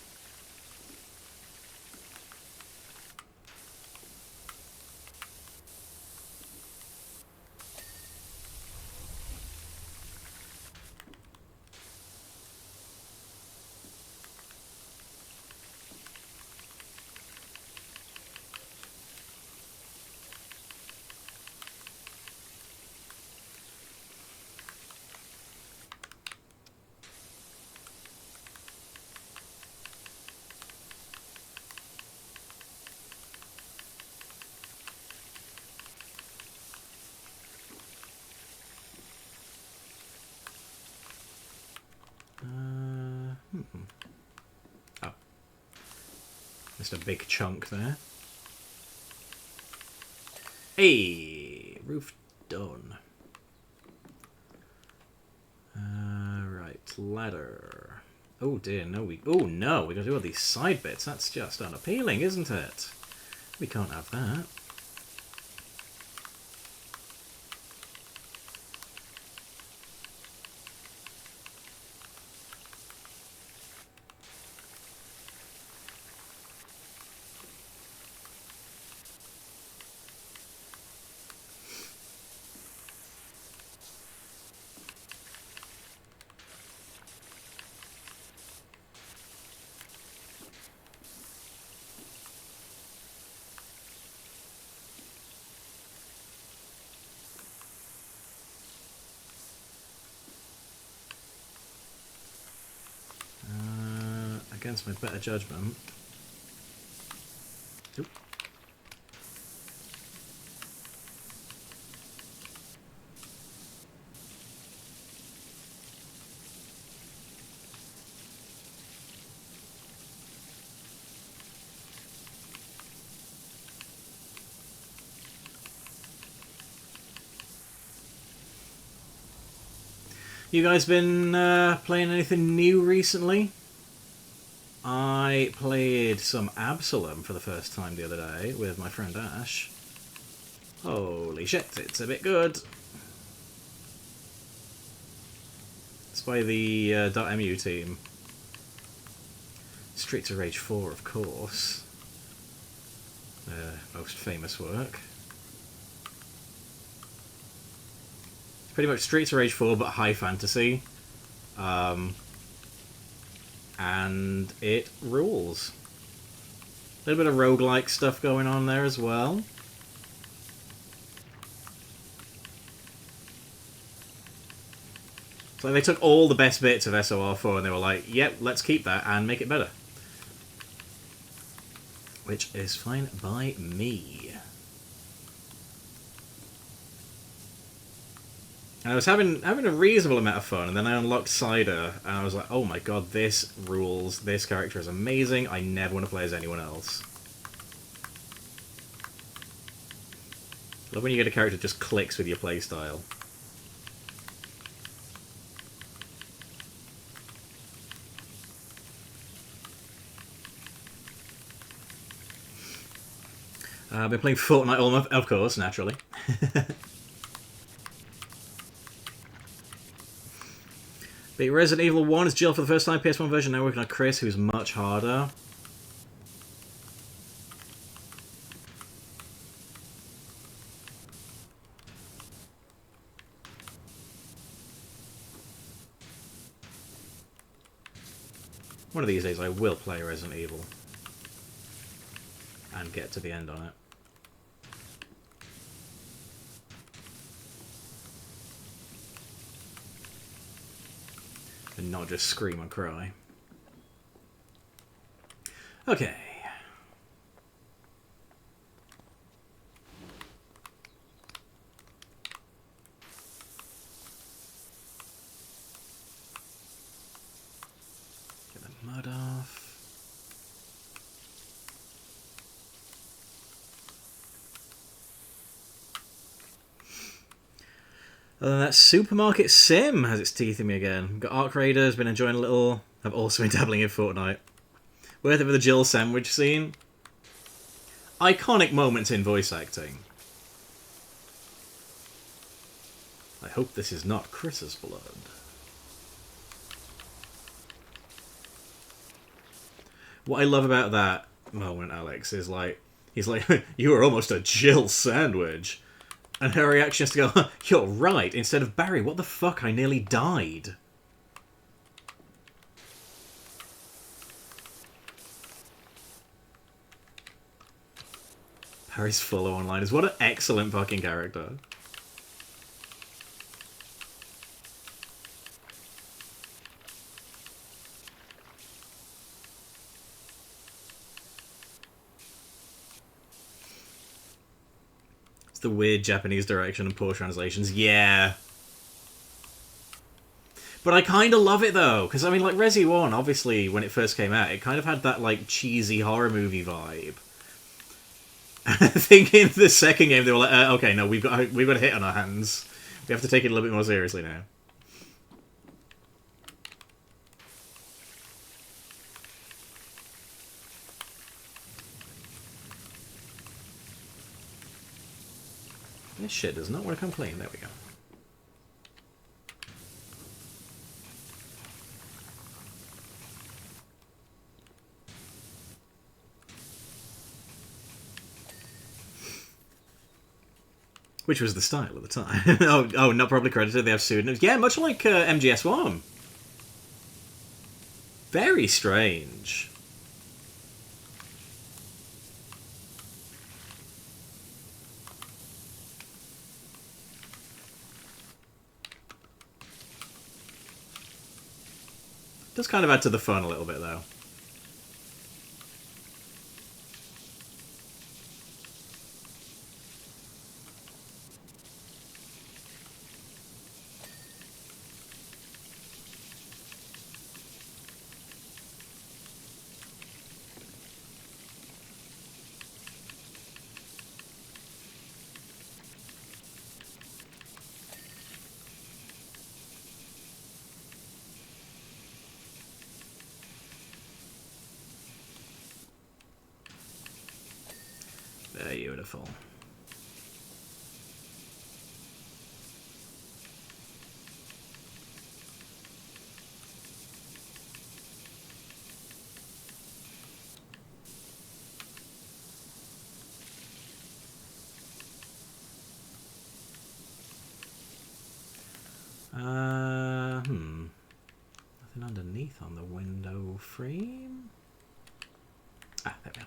Just a big chunk there. Hey, roof done. Right, ladder. Oh dear, no, we gotta do all these side bits. That's just unappealing, isn't it? We can't have that. Against my better judgment. Oop. You guys been playing anything new recently? I played some Absalom for the first time the other day with my friend Ash. Holy shit, it's a bit good. It's by the .mu team. Streets of Rage 4, of course. Their most famous work. It's pretty much Streets of Rage 4, but high fantasy. And it rules. A little bit of roguelike stuff going on there as well. So they took all the best bits of SOR4 and they were like, yep, let's keep that and make it better. Which is fine by me. And I was having a reasonable amount of fun, and then I unlocked Cider, and I was like, oh my god, this rules, this character is amazing, I never want to play as anyone else. I love when you get a character that just clicks with your playstyle. I've been playing Fortnite all month, of course, naturally. But Resident Evil 1 is Jill for the first time, PS1 version, now working on Chris, who's much harder. One of these days I will play Resident Evil. And get to the end on it. And not just scream and cry. Okay. Get the mud off. Other than that, Supermarket Sim has its teeth in me again. Got Arc Raiders, been enjoying a little. I've also been dabbling in Fortnite. Worth it for the Jill sandwich scene. Iconic moments in voice acting. I hope this is not Chris's blood. What I love about that moment, Alex, is like, he's like, you were almost a Jill sandwich. And her reaction is to go, you're right, instead of Barry, what the fuck, I nearly died. Barry's follow online is what an excellent fucking character. The weird Japanese direction and poor translations. Yeah. But I kind of love it though, because I mean, like Resi 1, obviously, when it first came out, it kind of had that like cheesy horror movie vibe. I think in the second game they were like, okay, no, we've got a hit on our hands. We have to take it a little bit more seriously now. This shit does not want to come clean. There we go. Which was the style at the time. oh, not properly credited. They have pseudonyms. Yeah, much like MGS1. Very strange. Does kind of add to the fun a little bit, though. Beautiful. Nothing underneath on the window frame. Ah, there we go.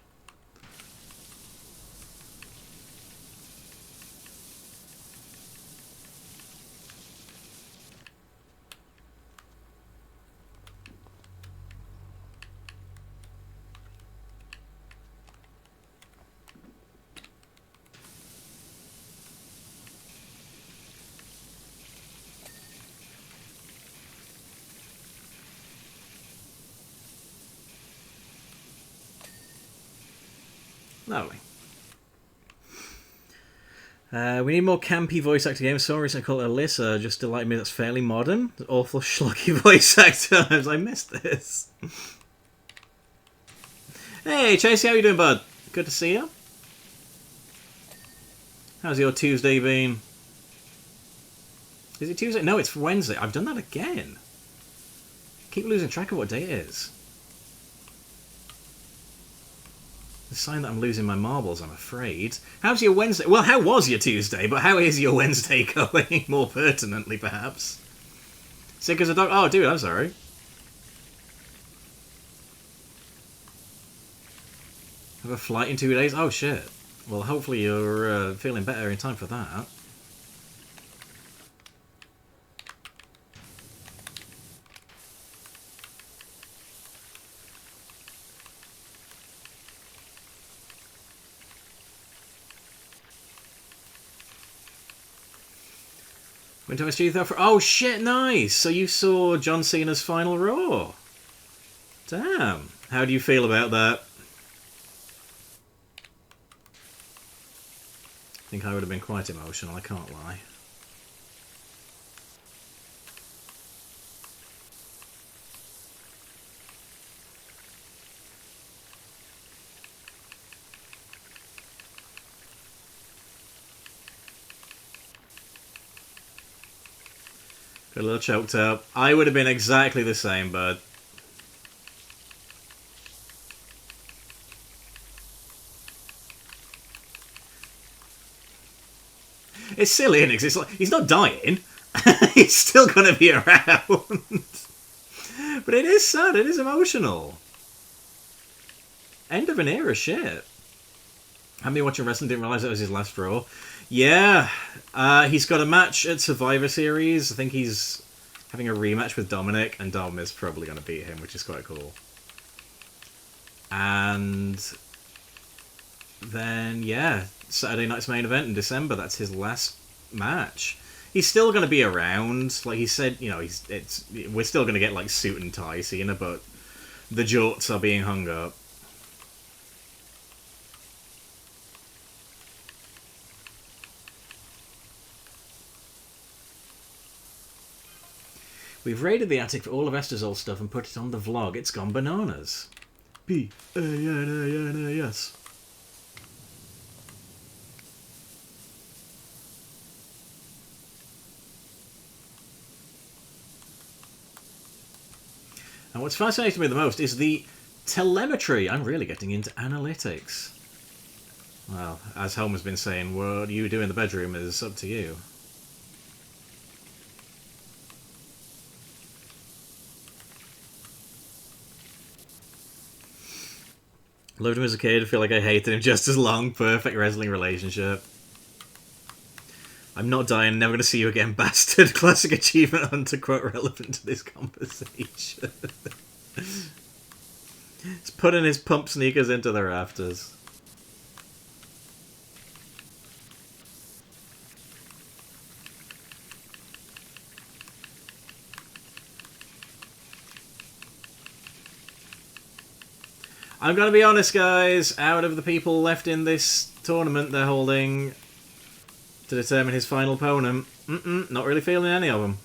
Lovely. We need more campy voice actor games. Someone recently called it Alyssa, just delighted me that's fairly modern. Awful schlocky voice actors. I missed this. Hey, Chasey, how you doing, bud? Good to see you. How's your Tuesday been? Is it Tuesday? No, it's Wednesday. I've done that again. Keep losing track of what day it is. A sign that I'm losing my marbles, I'm afraid. How's your Wednesday? Well, how was your Tuesday? But how is your Wednesday going? More pertinently, perhaps. Sick as a dog? Oh, dude, I'm sorry. Have a flight in 2 days? Oh, shit. Well, hopefully you're feeling better in time for that. Went to SG for. Oh shit! Nice. So you saw John Cena's final Raw. Damn. How do you feel about that? I think I would have been quite emotional. I can't lie. Got a little choked up. I would have been exactly the same, bud. It's silly, isn't it? 'Cause it's like, he's not dying. He's still going to be around. But it is sad. It is emotional. End of an era, shit. I've been watching wrestling, didn't realise that was his last Raw. Yeah. He's got a match at Survivor Series. I think he's having a rematch with Dominic, and Dom is probably going to beat him, which is quite cool. And then, yeah, Saturday night's main event in December. That's his last match. He's still going to be around. Like he said, you know, we're still going to get like suit and tie Cena, but the jorts are being hung up. We've raided the attic for all of Esther's old stuff and put it on the vlog. It's gone bananas. B-A-N-A-N-A-S. And what's fascinating me the most is the telemetry. I'm really getting into analytics. Well, as Homer's been saying, what you do in the bedroom is up to you. Loved him as a kid, I feel like I hated him just as long. Perfect wrestling relationship. I'm not dying, never gonna see you again, bastard. Classic achievement hunter quote relevant to this conversation. He's putting his pump sneakers into the rafters. I'm gonna be honest, guys. Out of the people left in this tournament they're holding to determine his final opponent, not really feeling any of them.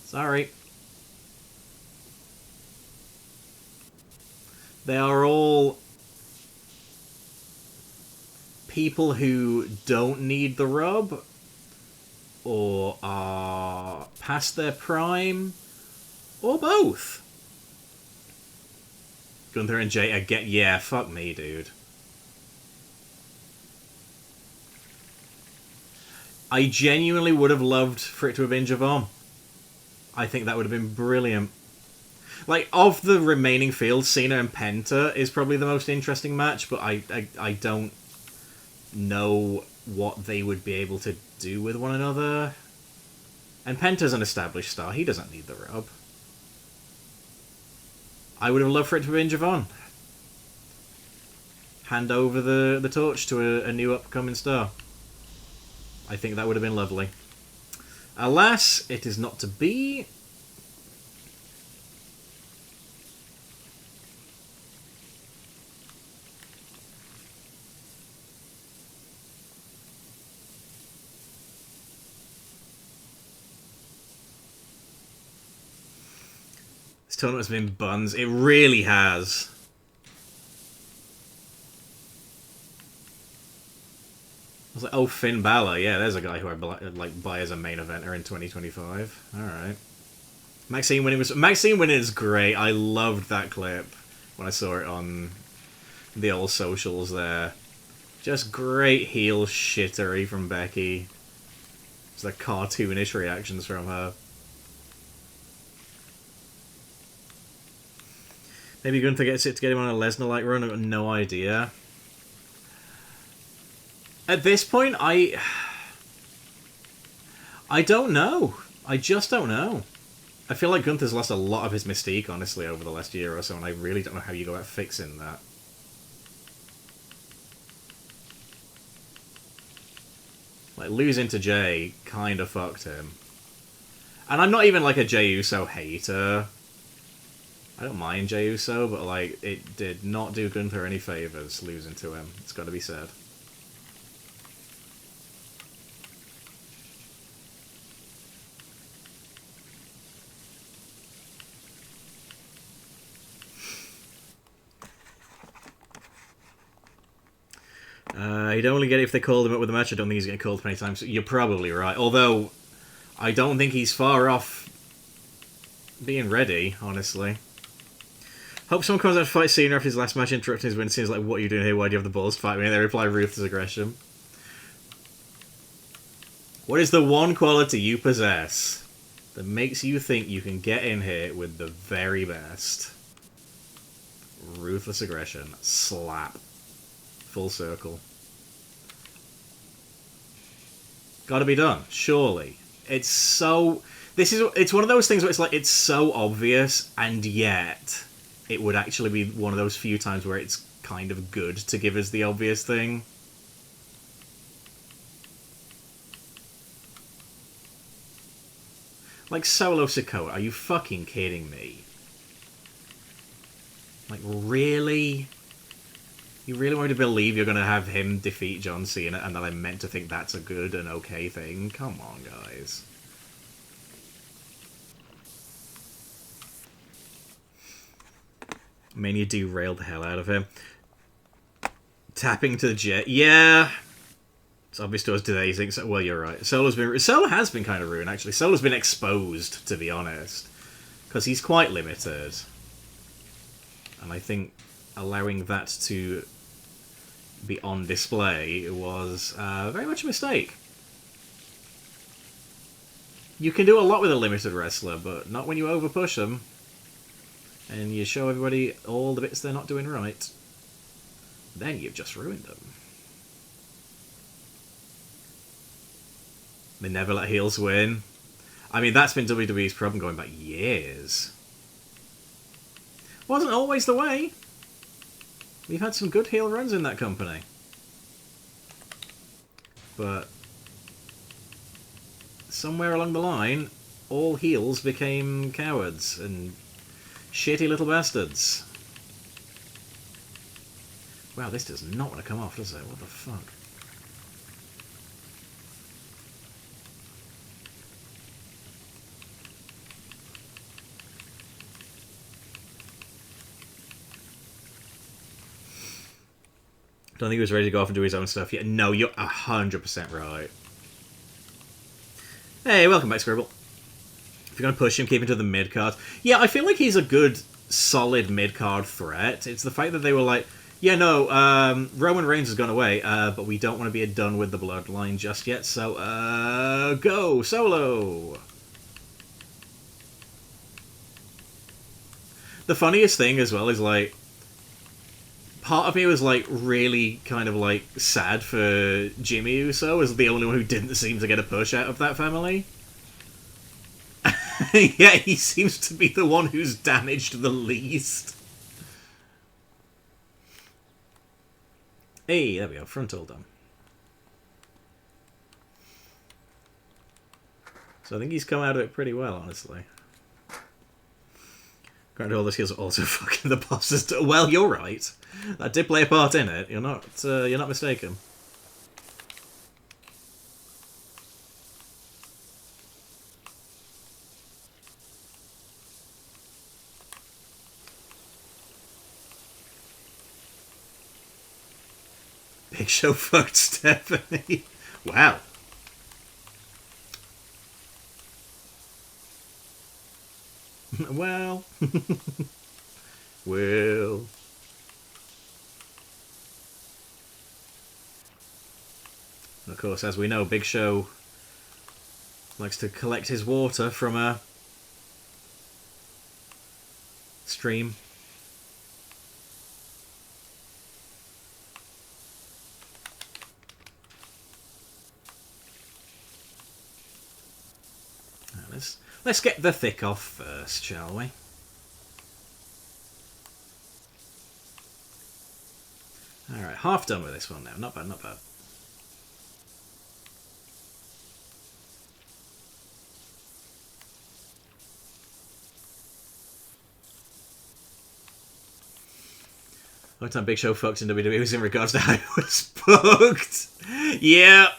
Sorry. They are all people who don't need the rub or are past their prime or both. Gunther and Jay again. Yeah, fuck me, dude. I genuinely would have loved for it to have been Javon. I think that would have been brilliant. Like, of the remaining field, Cena and Penta is probably the most interesting match, but I don't know what they would be able to do with one another. And Penta's an established star. He doesn't need the rub. I would have loved for it to have been Javon. Hand over the torch to a new upcoming star. I think that would have been lovely. Alas, it is not to be. This tournament's been buns. It really has. I was like, oh, Finn Balor. Yeah, there's a guy who I like buy as a main eventer in 2025. All right. Maxine winning is great. I loved that clip when I saw it on the old socials there. Just great heel shittery from Becky. Just the cartoonish reactions from her. Maybe Gunther gets it to get him on a Lesnar-like run. I've got no idea. At this point, I don't know. I just don't know. I feel like Gunther's lost a lot of his mystique, honestly, over the last year or so, and I really don't know how you go about fixing that. Like, losing to Jay kind of fucked him. And I'm not even, like, a Jey Uso hater. I don't mind Jey Uso, but, like, it did not do Gunther any favours losing to him. It's got to be said. He'd only get it if they called him up with a match. I don't think he's getting called up many times. You're probably right. Although, I don't think he's far off being ready, honestly. Hope someone comes out to fight Cena after his last match, interrupting his win. Seems like, what are you doing here? Why do you have the balls to fight me? And they reply, ruthless aggression. What is the one quality you possess that makes you think you can get in here with the very best? Ruthless aggression. Slap. Full circle. Gotta be done, surely. It's so... It's one of those things where it's like, it's so obvious, and yet it would actually be one of those few times where it's kind of good to give us the obvious thing. Like, Solo Sikoa, are you fucking kidding me? Like, really? You really want me to believe you're going to have him defeat John Cena and that I'm meant to think that's a good and okay thing? Come on, guys. Mania derailed the hell out of him. Tapping to the jet. Yeah. It's obvious to us today. So, well, you're right. Solo has been kind of ruined, actually. Solo's been exposed, to be honest. Because he's quite limited. And I think allowing that to be on display was very much a mistake. You can do a lot with a limited wrestler, but not when you overpush them. And you show everybody all the bits they're not doing right. Then you've just ruined them. They never let heels win. I mean, that's been WWE's problem going back years. Wasn't always the way. We've had some good heel runs in that company. But somewhere along the line, all heels became cowards and shitty little bastards. Wow, this does not want to come off, does it? What the fuck? Don't think he was ready to go off and do his own stuff yet. No, you're 100% right. Hey, welcome back, Scribble. If you're going to push him, keep him to the mid-card. Yeah, I feel like he's a good, solid mid-card threat. It's the fact that they were like, yeah, no, Roman Reigns has gone away, but we don't want to be done with the bloodline just yet, so, go, Solo! The funniest thing as well is, like, part of me was, like, really kind of, like, sad for Jimmy Uso as the only one who didn't seem to get a push out of that family. Yeah, he seems to be the one who's damaged the least. Hey, there we go, frontal done. So I think he's come out of it pretty well, honestly. Granted, all this heels are also fucking the bosses. Well, you're right. That did play a part in it. You're not mistaken. Big Show fucked Stephanie. Wow. Well. Well. And of course, as we know, Big Show likes to collect his water from a stream. Let's get the thick off first, shall we? Alright, half done with this one now. Not bad, not bad. The only time Big Show fucked in WWE was in regards to how he was booked. Yeah.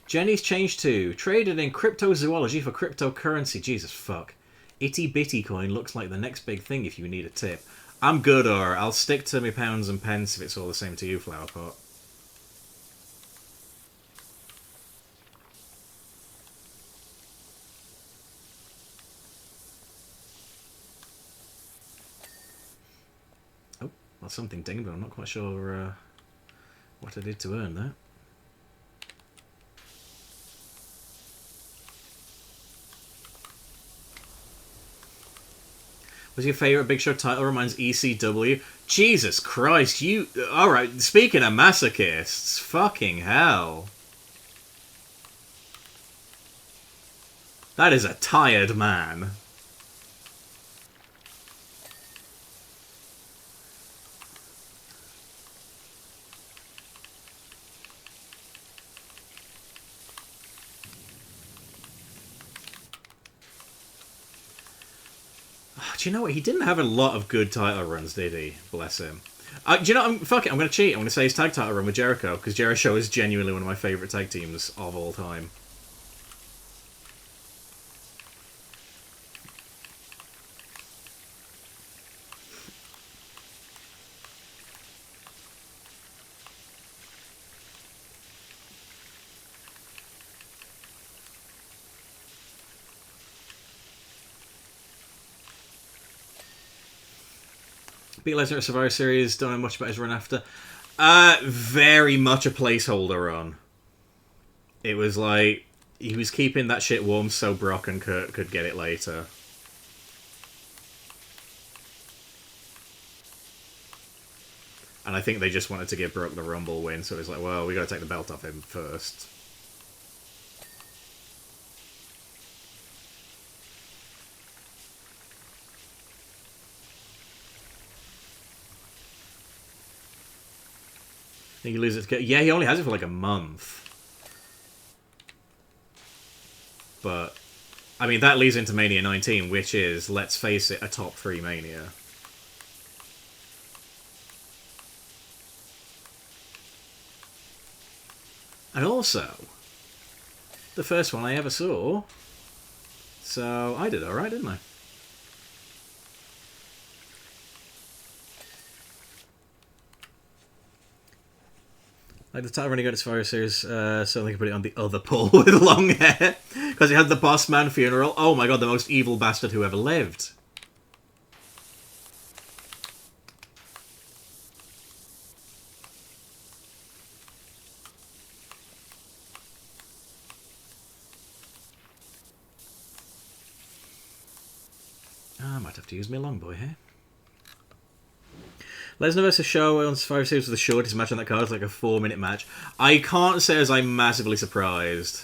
Jenny's changed to traded in cryptozoology for cryptocurrency. Jesus fuck. Itty bitty coin looks like the next big thing if you need a tip. I'm good, or I'll stick to me pounds and pence if it's all the same to you, Flowerpot. Oh, well, something dinged, but I'm not quite sure what I did to earn that. Was your favourite Big Show title reminds ECW? Jesus Christ, you... Alright, speaking of masochists, fucking hell. That is a tired man. Do you know what? He didn't have a lot of good title runs, did he? Bless him. Do you know? Fuck it. I'm going to cheat. I'm going to say his tag title run with Jericho, because Jericho is genuinely one of my favourite tag teams of all time. Beat Lesnar at Survivor Series, don't know much about his run after. Very much a placeholder run. It was like, he was keeping that shit warm so Brock and Kurt could get it later. And I think they just wanted to give Brock the Rumble win, so it was like, well, we gotta take the belt off him first. I think he loses it to... Yeah, he only has it for like a month. But, I mean, that leads into Mania 19, which is, let's face it, a top 3 Mania. And also, the first one I ever saw. So, I did alright, didn't I? Like the title running got its Survivor Series, so they could put it on the other pole with long hair. Because he had the Boss Man funeral. Oh my god, the most evil bastard who ever lived. I might have to use my long boy here. Lesnar vs. Show on Survivor Series was the shortest match on that card. It's like a 4-minute match. I can't say as I'm massively surprised.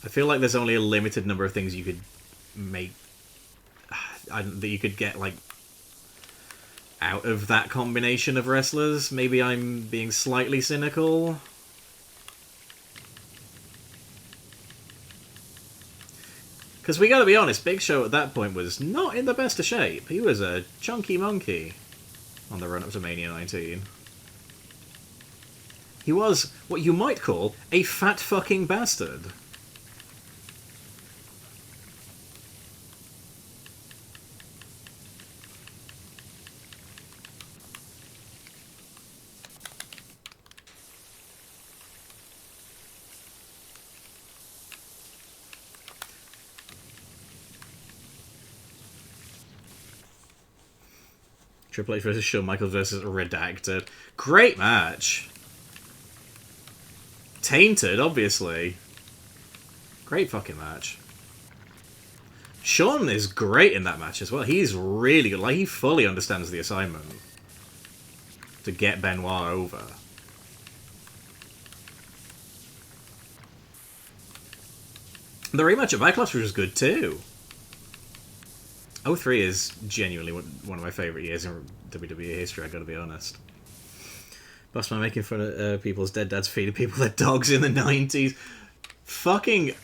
I feel like there's only a limited number of things you could make... that you could get, like, out of that combination of wrestlers. Maybe I'm being slightly cynical. Because we gotta be honest, Big Show at that point was not in the best of shape. He was a chunky monkey on the run-up to Mania 19. He was what you might call a fat fucking bastard. Triple H versus Shawn Michaels versus Redacted. Great match. Tainted, obviously. Great fucking match. Shawn is great in that match as well. He's really good. Like, he fully understands the assignment to get Benoit over. The rematch at Backlash was good too. 03 is genuinely one of my favourite years in WWE history, I gotta be honest. Bossman making fun of people's dead dads feeding people their dogs in the 90s. Fucking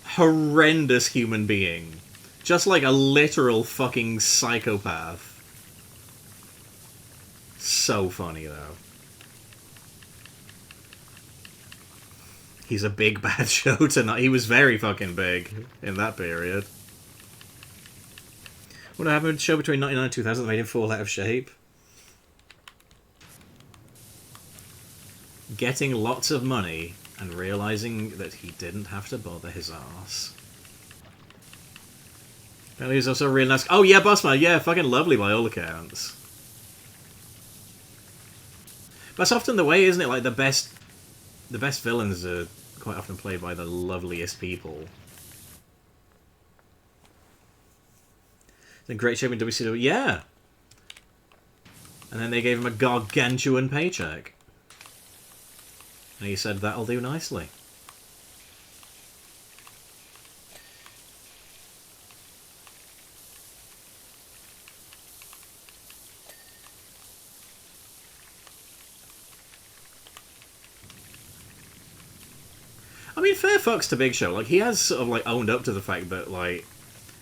horrendous human being. Just like a literal fucking psychopath. So funny, though. He's a big bad show tonight. He was very fucking big in that period. What happened to the show between 99 and 2000 that made him fall out of shape? Getting lots of money and realising that he didn't have to bother his ass. Apparently he's also a real nice... Oh yeah, Bossman, yeah, fucking lovely by all accounts. That's often the way, isn't it? Like, the best villains are quite often played by the loveliest people. In great shape in WCW, yeah. And then they gave him a gargantuan paycheck. And he said, that'll do nicely. I mean, fair fucks to Big Show. Like, he has sort of, like, owned up to the fact that, like,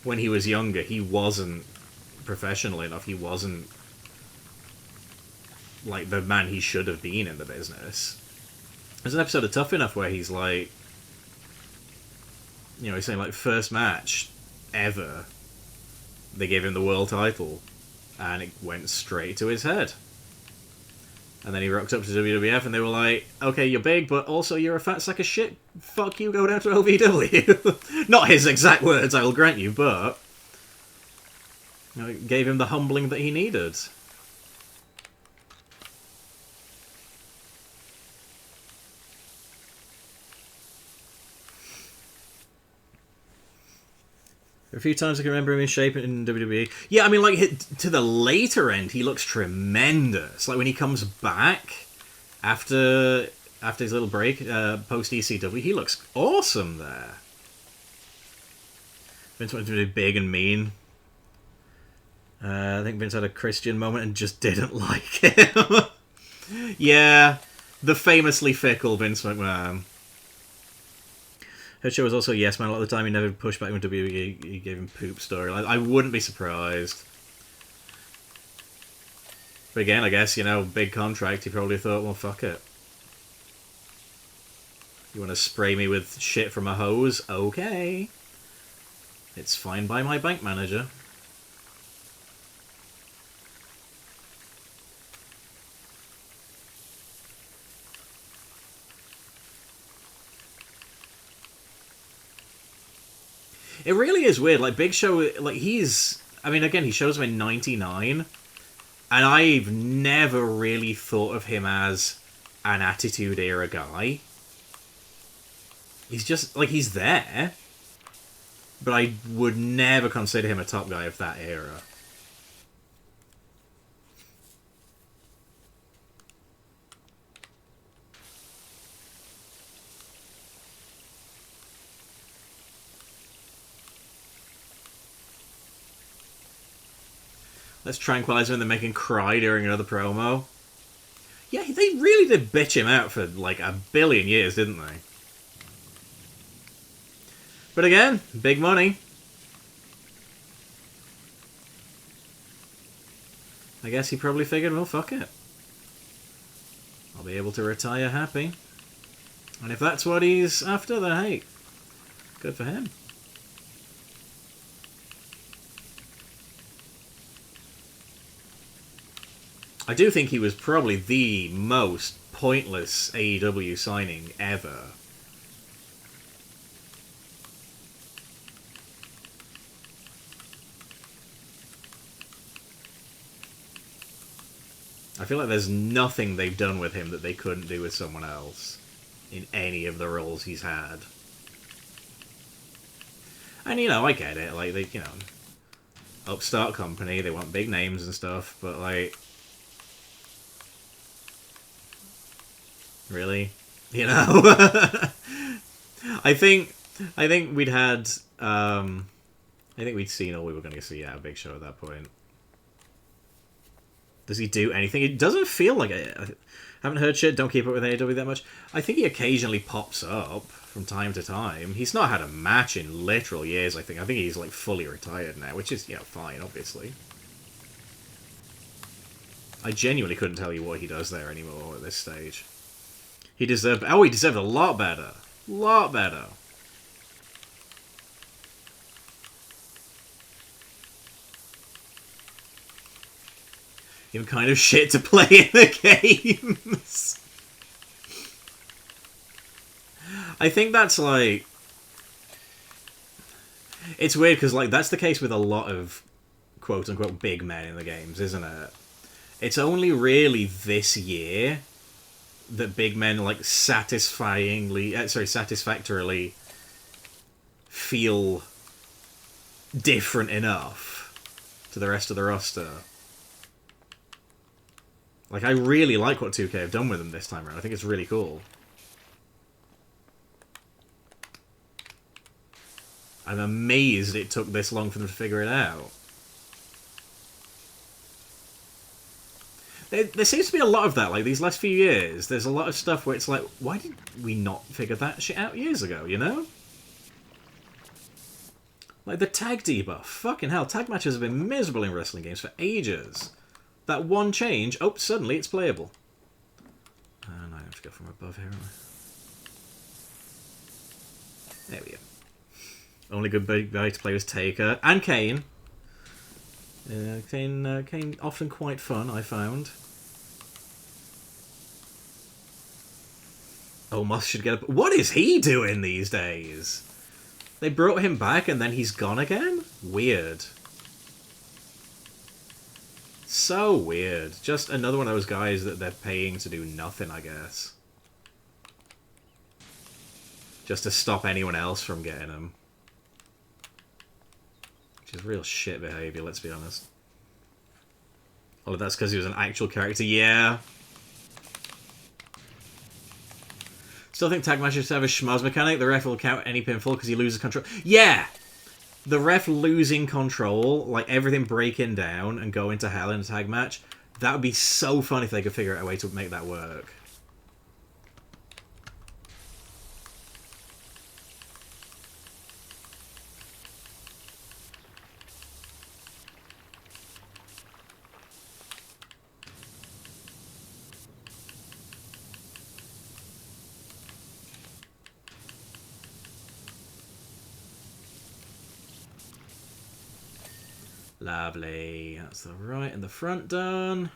when he was younger, he wasn't professional enough. He wasn't like the man he should have been in the business. There's an episode of Tough Enough where he's like, you know, he's saying like first match ever, they gave him the world title, and it went straight to his head. And then he rocked up to WWF, and they were like, okay, you're big, but also you're a fat sack of shit. Fuck you, go down to OVW. Not his exact words, I'll grant you, but you know, it gave him the humbling that he needed. A few times I can remember him in shape in WWE. Yeah, I mean, like, to the later end, he looks tremendous. Like, when he comes back after his little break, post-ECW, he looks awesome there. Vince wanted to be big and mean. I think Vince had a Christian moment and just didn't like him. Yeah, the famously fickle Vince McMahon. Her show was also Yes Man. A lot of the time he never pushed back when WWE. He gave him poop story. I wouldn't be surprised. But again, I guess, you know, big contract, he probably thought, well, fuck it. You want to spray me with shit from a hose? Okay. It's fine by my bank manager. It really is weird. Like, Big Show, like, he's... I mean, again, he shows up in 99, and I've never really thought of him as an Attitude Era guy. He's just, like, he's there, but I would never consider him a top guy of that era. Let's tranquilize him and then make him cry during another promo. Yeah, they really did bitch him out for like a billion years, didn't they? But again, big money. I guess he probably figured, well, fuck it. I'll be able to retire happy. And if that's what he's after, then hey, good for him. I do think he was probably the most pointless AEW signing ever. I feel like there's nothing they've done with him that they couldn't do with someone else in any of the roles he's had. And, you know, I get it. Like, they, you know, upstart company, they want big names and stuff, but, like, really? You know? I think we'd had, I think we'd seen all we were going to see out of Big Show at that point. Does he do anything? It doesn't feel like it. I haven't heard shit, don't keep up with AEW that much. I think he occasionally pops up from time to time. He's not had a match in literal years, I think. I think he's, like, fully retired now, which is, you know, fine, obviously. I genuinely couldn't tell you what he does there anymore at this stage. He deserved... Oh, he deserved a lot better. Lot better. Even kind of shit to play in the games. I think that's, like... It's weird, because, like, that's the case with a lot of quote-unquote big men in the games, isn't it? It's only really this year that big men, like, satisfactorily feel different enough to the rest of the roster. Like, I really like what 2K have done with them this time around. I think it's really cool. I'm amazed it took this long for them to figure it out. There seems to be a lot of that, like, these last few years. There's a lot of stuff where it's like, why did we not figure that shit out years ago, you know? Like, the tag debuff. Fucking hell, tag matches have been miserable in wrestling games for ages. That one change, oh, suddenly it's playable. And I have to go from above here, aren't I? There we go. Only good guy to play was Taker. And Kane. Kane often quite fun, I found. Omos should get up. What is he doing these days? They brought him back and then he's gone again? Weird. So weird. Just another one of those guys that they're paying to do nothing, I guess. Just to stop anyone else from getting him. Which is real shit behaviour, let's be honest. Oh, that's because he was an actual character? Yeah. Still think tag matches have a schmoz mechanic. The ref will count any pinfall because he loses control. Yeah! The ref losing control, like everything breaking down and going to hell in a tag match, that would be so fun if they could figure out a way to make that work. Lovely. That's the right and the front done.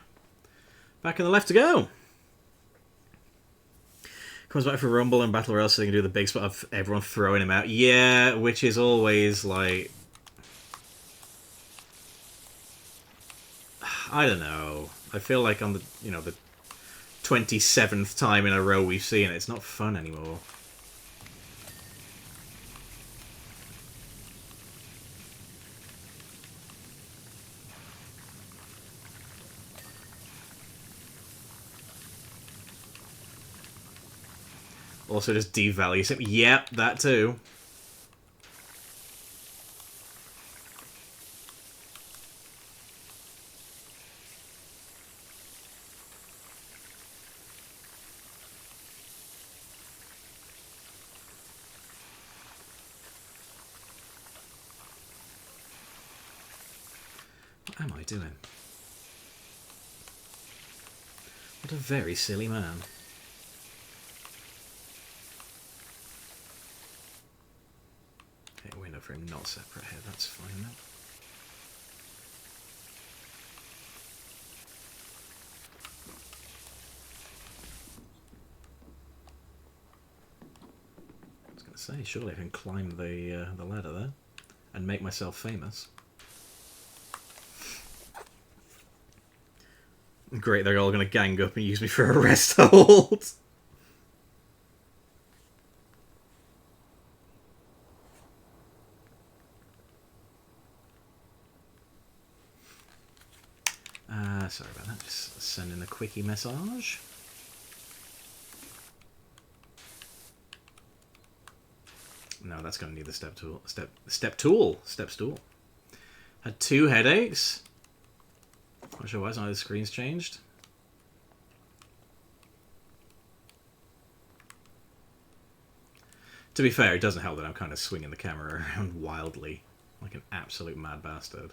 Back and the left to go. Comes back for Rumble and Battle Royale so they can do the big spot of everyone throwing him out. Yeah, which is always like... I don't know. I feel like on the, you know, the 27th time in a row we've seen it, it's not fun anymore. Also just devalues him. Yep, that too. What am I doing? What a very silly man. Window for him not separate here, that's fine then. I was going to say, surely I can climb the ladder there and make myself famous. Great, they're all going to gang up and use me for a rest hold. Sorry about that, just sending a quickie message. No, that's going to need the step stool. Had 2 headaches. Not sure why some of the screen's changed. To be fair, it doesn't help that I'm kind of swinging the camera around wildly, like an absolute mad bastard.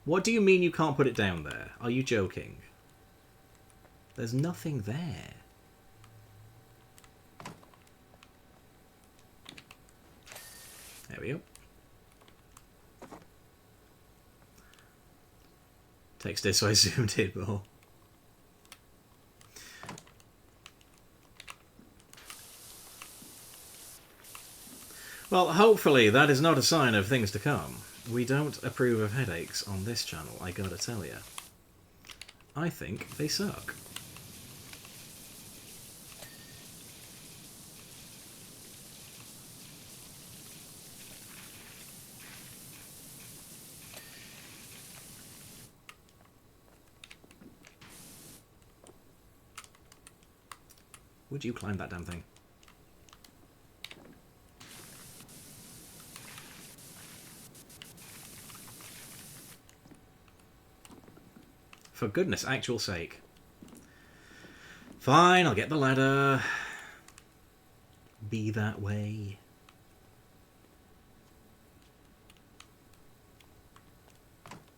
What do you mean you can't put it down there? Are you joking? There's nothing there. There we go. Takes this so I zoomed in more. Well, hopefully that is not a sign of things to come. We don't approve of headaches on this channel, I gotta tell ya. I think they suck. Would you climb that damn thing? For goodness actual sake. Fine, I'll get the ladder. Be that way.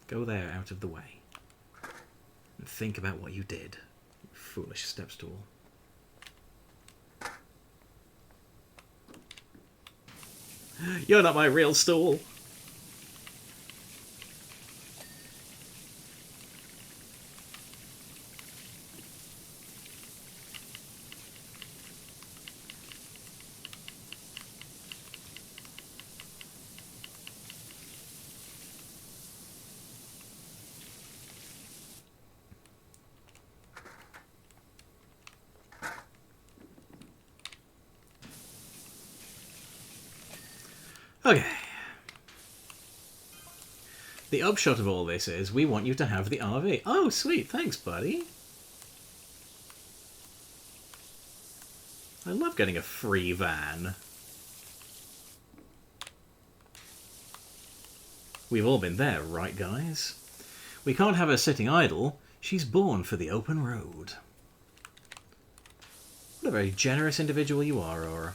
Go there, out of the way. And think about what you did. You foolish step stool. You're not my real stool. Okay. The upshot of all this is we want you to have the RV. Oh, sweet. Thanks, buddy. I love getting a free van. We've all been there, right, guys? We can't have her sitting idle. She's born for the open road. What a very generous individual you are, Aura.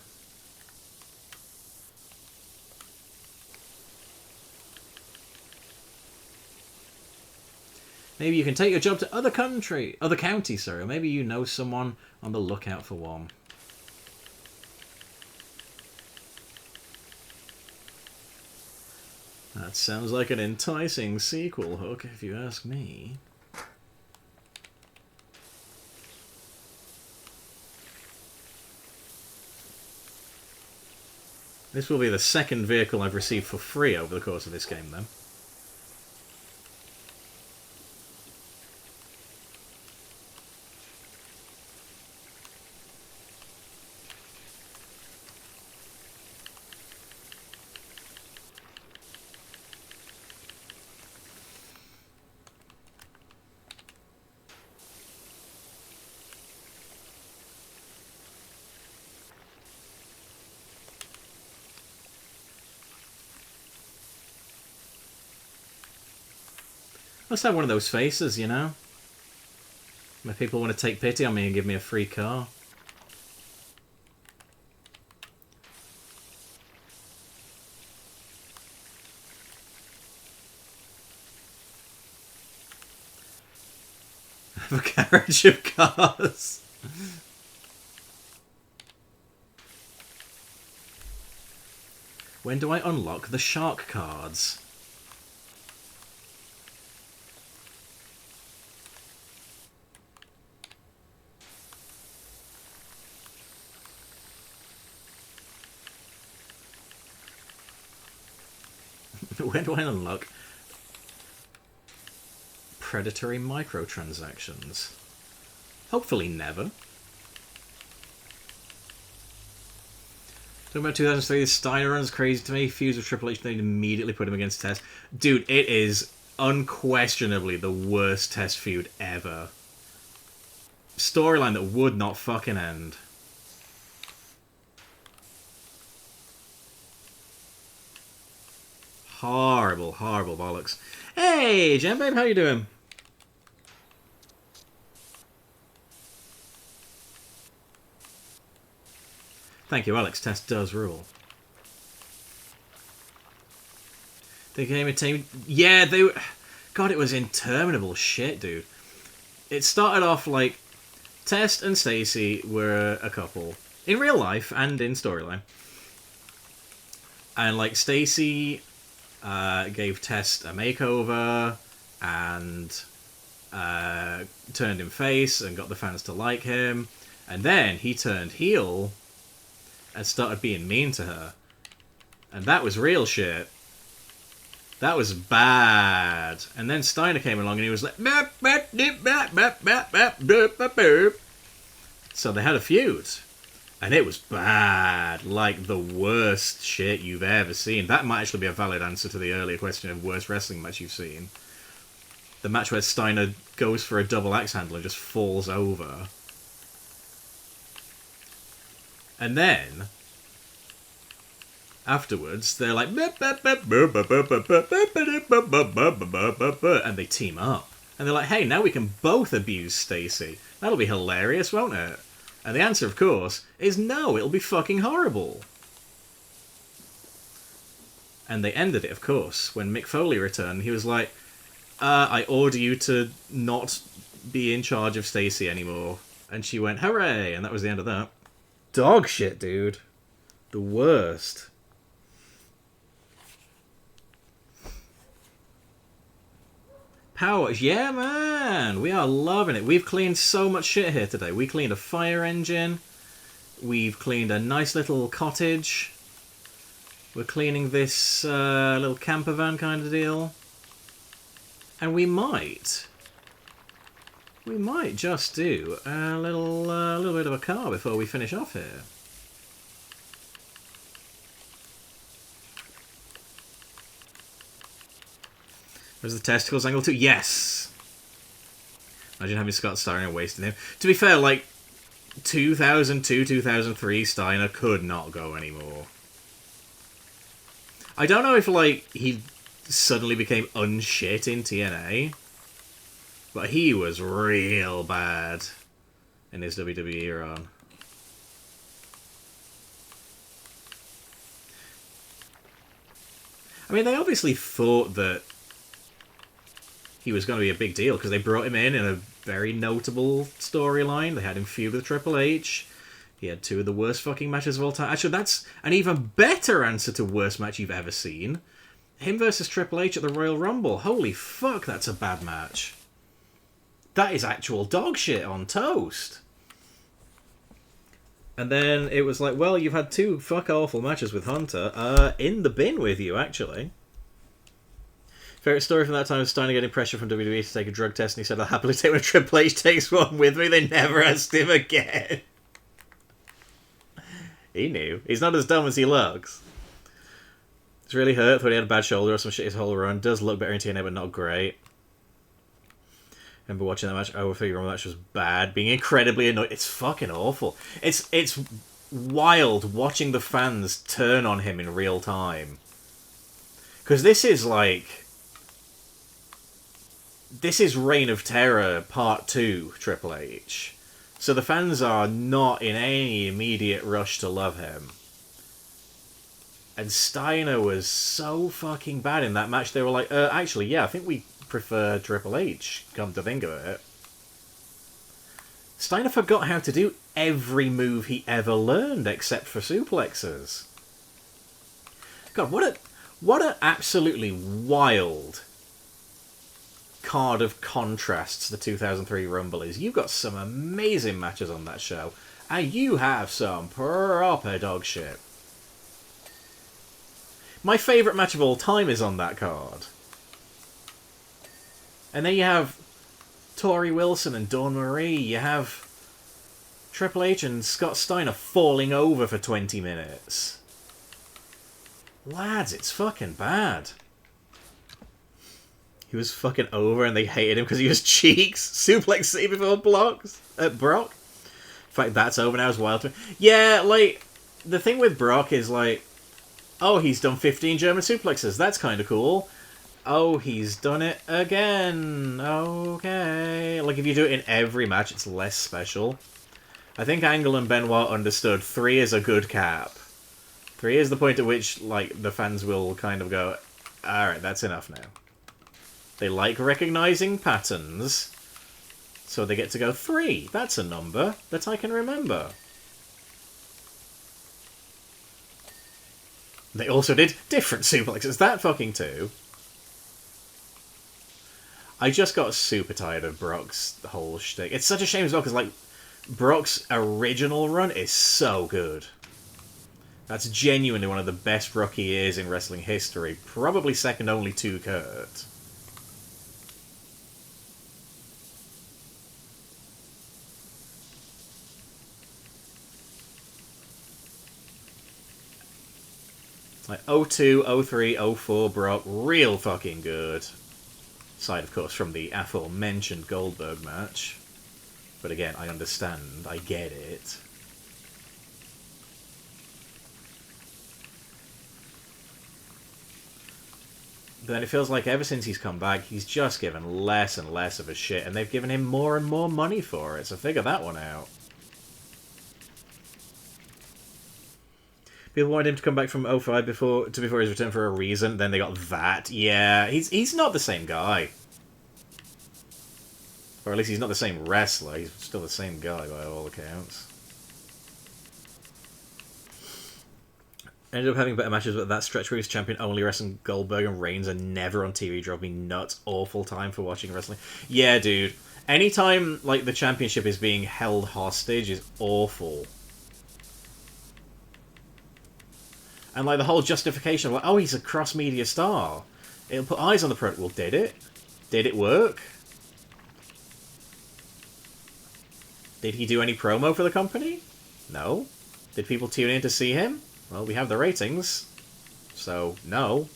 Maybe you can take your job to other counties, sorry, or maybe you know someone on the lookout for one. That sounds like an enticing sequel hook, if you ask me. This will be the second vehicle I've received for free over the course of this game, then. Must have one of those faces, you know? Where people want to take pity on me and give me a free car. I have a carriage of cars. When do I unlock the shark cards? When do I unlock predatory microtransactions? Hopefully never. Talking about 2003, Steiner runs crazy to me. Fuse with Triple H, they immediately put him against Test. Dude, it is unquestionably the worst Test feud ever. Storyline that would not fucking end. Horrible, horrible bollocks. Hey, Jen Babe, how you doing? Thank you, Alex. Test does rule. They came a team. Yeah, they were. God, it was interminable shit, dude. It started off like Test and Stacy were a couple in real life and in storyline, and like Stacy gave Test a makeover and turned him face and got the fans to like him, and then he turned heel and started being mean to her, and that was real shit. That was bad. And then Steiner came along and he was like, bap, bap, dip, bap, bap, bap, bap, boop, bap, boop. So they had a feud. And it was bad. Like the worst shit you've ever seen. That might actually be a valid answer to the earlier question of worst wrestling match you've seen. The match where Steiner goes for a double axe handle and just falls over. And then afterwards, they're like, and they team up. And they're like, hey, now we can both abuse Stacy. That'll be hilarious, won't it? And the answer, of course, is no, it'll be fucking horrible. And they ended it, of course. When Mick Foley returned, he was like, I order you to not be in charge of Stacy anymore. And she went, hooray! And that was the end of that. Dog shit, dude. The worst. PowerWash, yeah, man! We are loving it. We've cleaned so much shit here today. We cleaned a fire engine. We've cleaned a nice little cottage. We're cleaning this little camper van kind of deal. And we might just do a little bit of a car before we finish off here. Was the testicles angle too? Yes! Imagine having Scott Steiner and wasting him. To be fair, like, 2002, 2003 Steiner could not go anymore. I don't know if, like, he suddenly became unshit in TNA, but he was real bad in his WWE run. I mean, they obviously thought that he was going to be a big deal because they brought him in a very notable storyline. They had him feud with Triple H. He had two of the worst fucking matches of all time. Actually, that's an even better answer to worst match you've ever seen. Him versus Triple H at the Royal Rumble. Holy fuck, that's a bad match. That is actual dog shit on toast. And then it was like, well, you've had two fuck awful matches with Hunter. In the bin with you, actually. Favourite story from that time was Steiner getting pressure from WWE to take a drug test, and he said, I'll happily take when Triple H takes one with me. They never asked him again. He knew. He's not as dumb as he looks. It's really hurt when he had a bad shoulder or some shit his whole run. Does look better in TNA, but not great. Remember watching that match? Oh, I figure that match was bad. Being incredibly annoyed. It's fucking awful. It's wild watching the fans turn on him in real time. Because this is like... This is Reign of Terror Part 2 Triple H. So the fans are not in any immediate rush to love him. And Steiner was so fucking bad in that match. They were like, actually, yeah, I think we prefer Triple H, come to think of it. Steiner forgot how to do every move he ever learned, except for suplexes. God, what an absolutely wild card of contrasts the 2003 Rumble is. You've got some amazing matches on that show, and you have some proper dog shit. My favourite match of all time is on that card. And then you have Tori Wilson and Dawn Marie. You have Triple H and Scott Steiner falling over for 20 minutes. Lads, it's fucking bad. He was fucking over and they hated him because he was cheeks. Suplex City before Brock. In fact, that's over now as well. Yeah, like, the thing with Brock is like, oh, he's done 15 German suplexes. That's kind of cool. Oh, he's done it again. Okay. Like, if you do it in every match, it's less special. I think Angle and Benoit understood 3 is a good cap. 3 is the point at which, like, the fans will kind of go, alright, that's enough now. They like recognizing patterns, so they get to go 3. That's a number that I can remember. They also did different suplexes. That fucking too. I just got super tired of Brock's whole shtick. It's such a shame as well, because, like, Brock's original run is so good. That's genuinely one of the best Brock years in wrestling history. Probably second only to Kurt. Like, 02, 03, 04 Brock, real fucking good. Aside, of course, from the aforementioned Goldberg match. But again, I understand. I get it. But then it feels like ever since he's come back, he's just given less and less of a shit, and they've given him more and more money for it, so figure that one out. People wanted him to come back from 05 before his return for a reason, then they got that. Yeah, he's not the same guy. Or at least he's not the same wrestler. He's still the same guy by all accounts. Ended up having better matches, but that stretch where he was champion only wrestling Goldberg and Reigns and never on TV drove me nuts. Awful time for watching wrestling. Yeah, dude. Anytime, like, the championship is being held hostage is awful. And, like, the whole justification of, like, oh, he's a cross-media star. It'll put eyes on the product. Well, did it? Did it work? Did he do any promo for the company? No. Did people tune in to see him? Well, we have the ratings. So, no.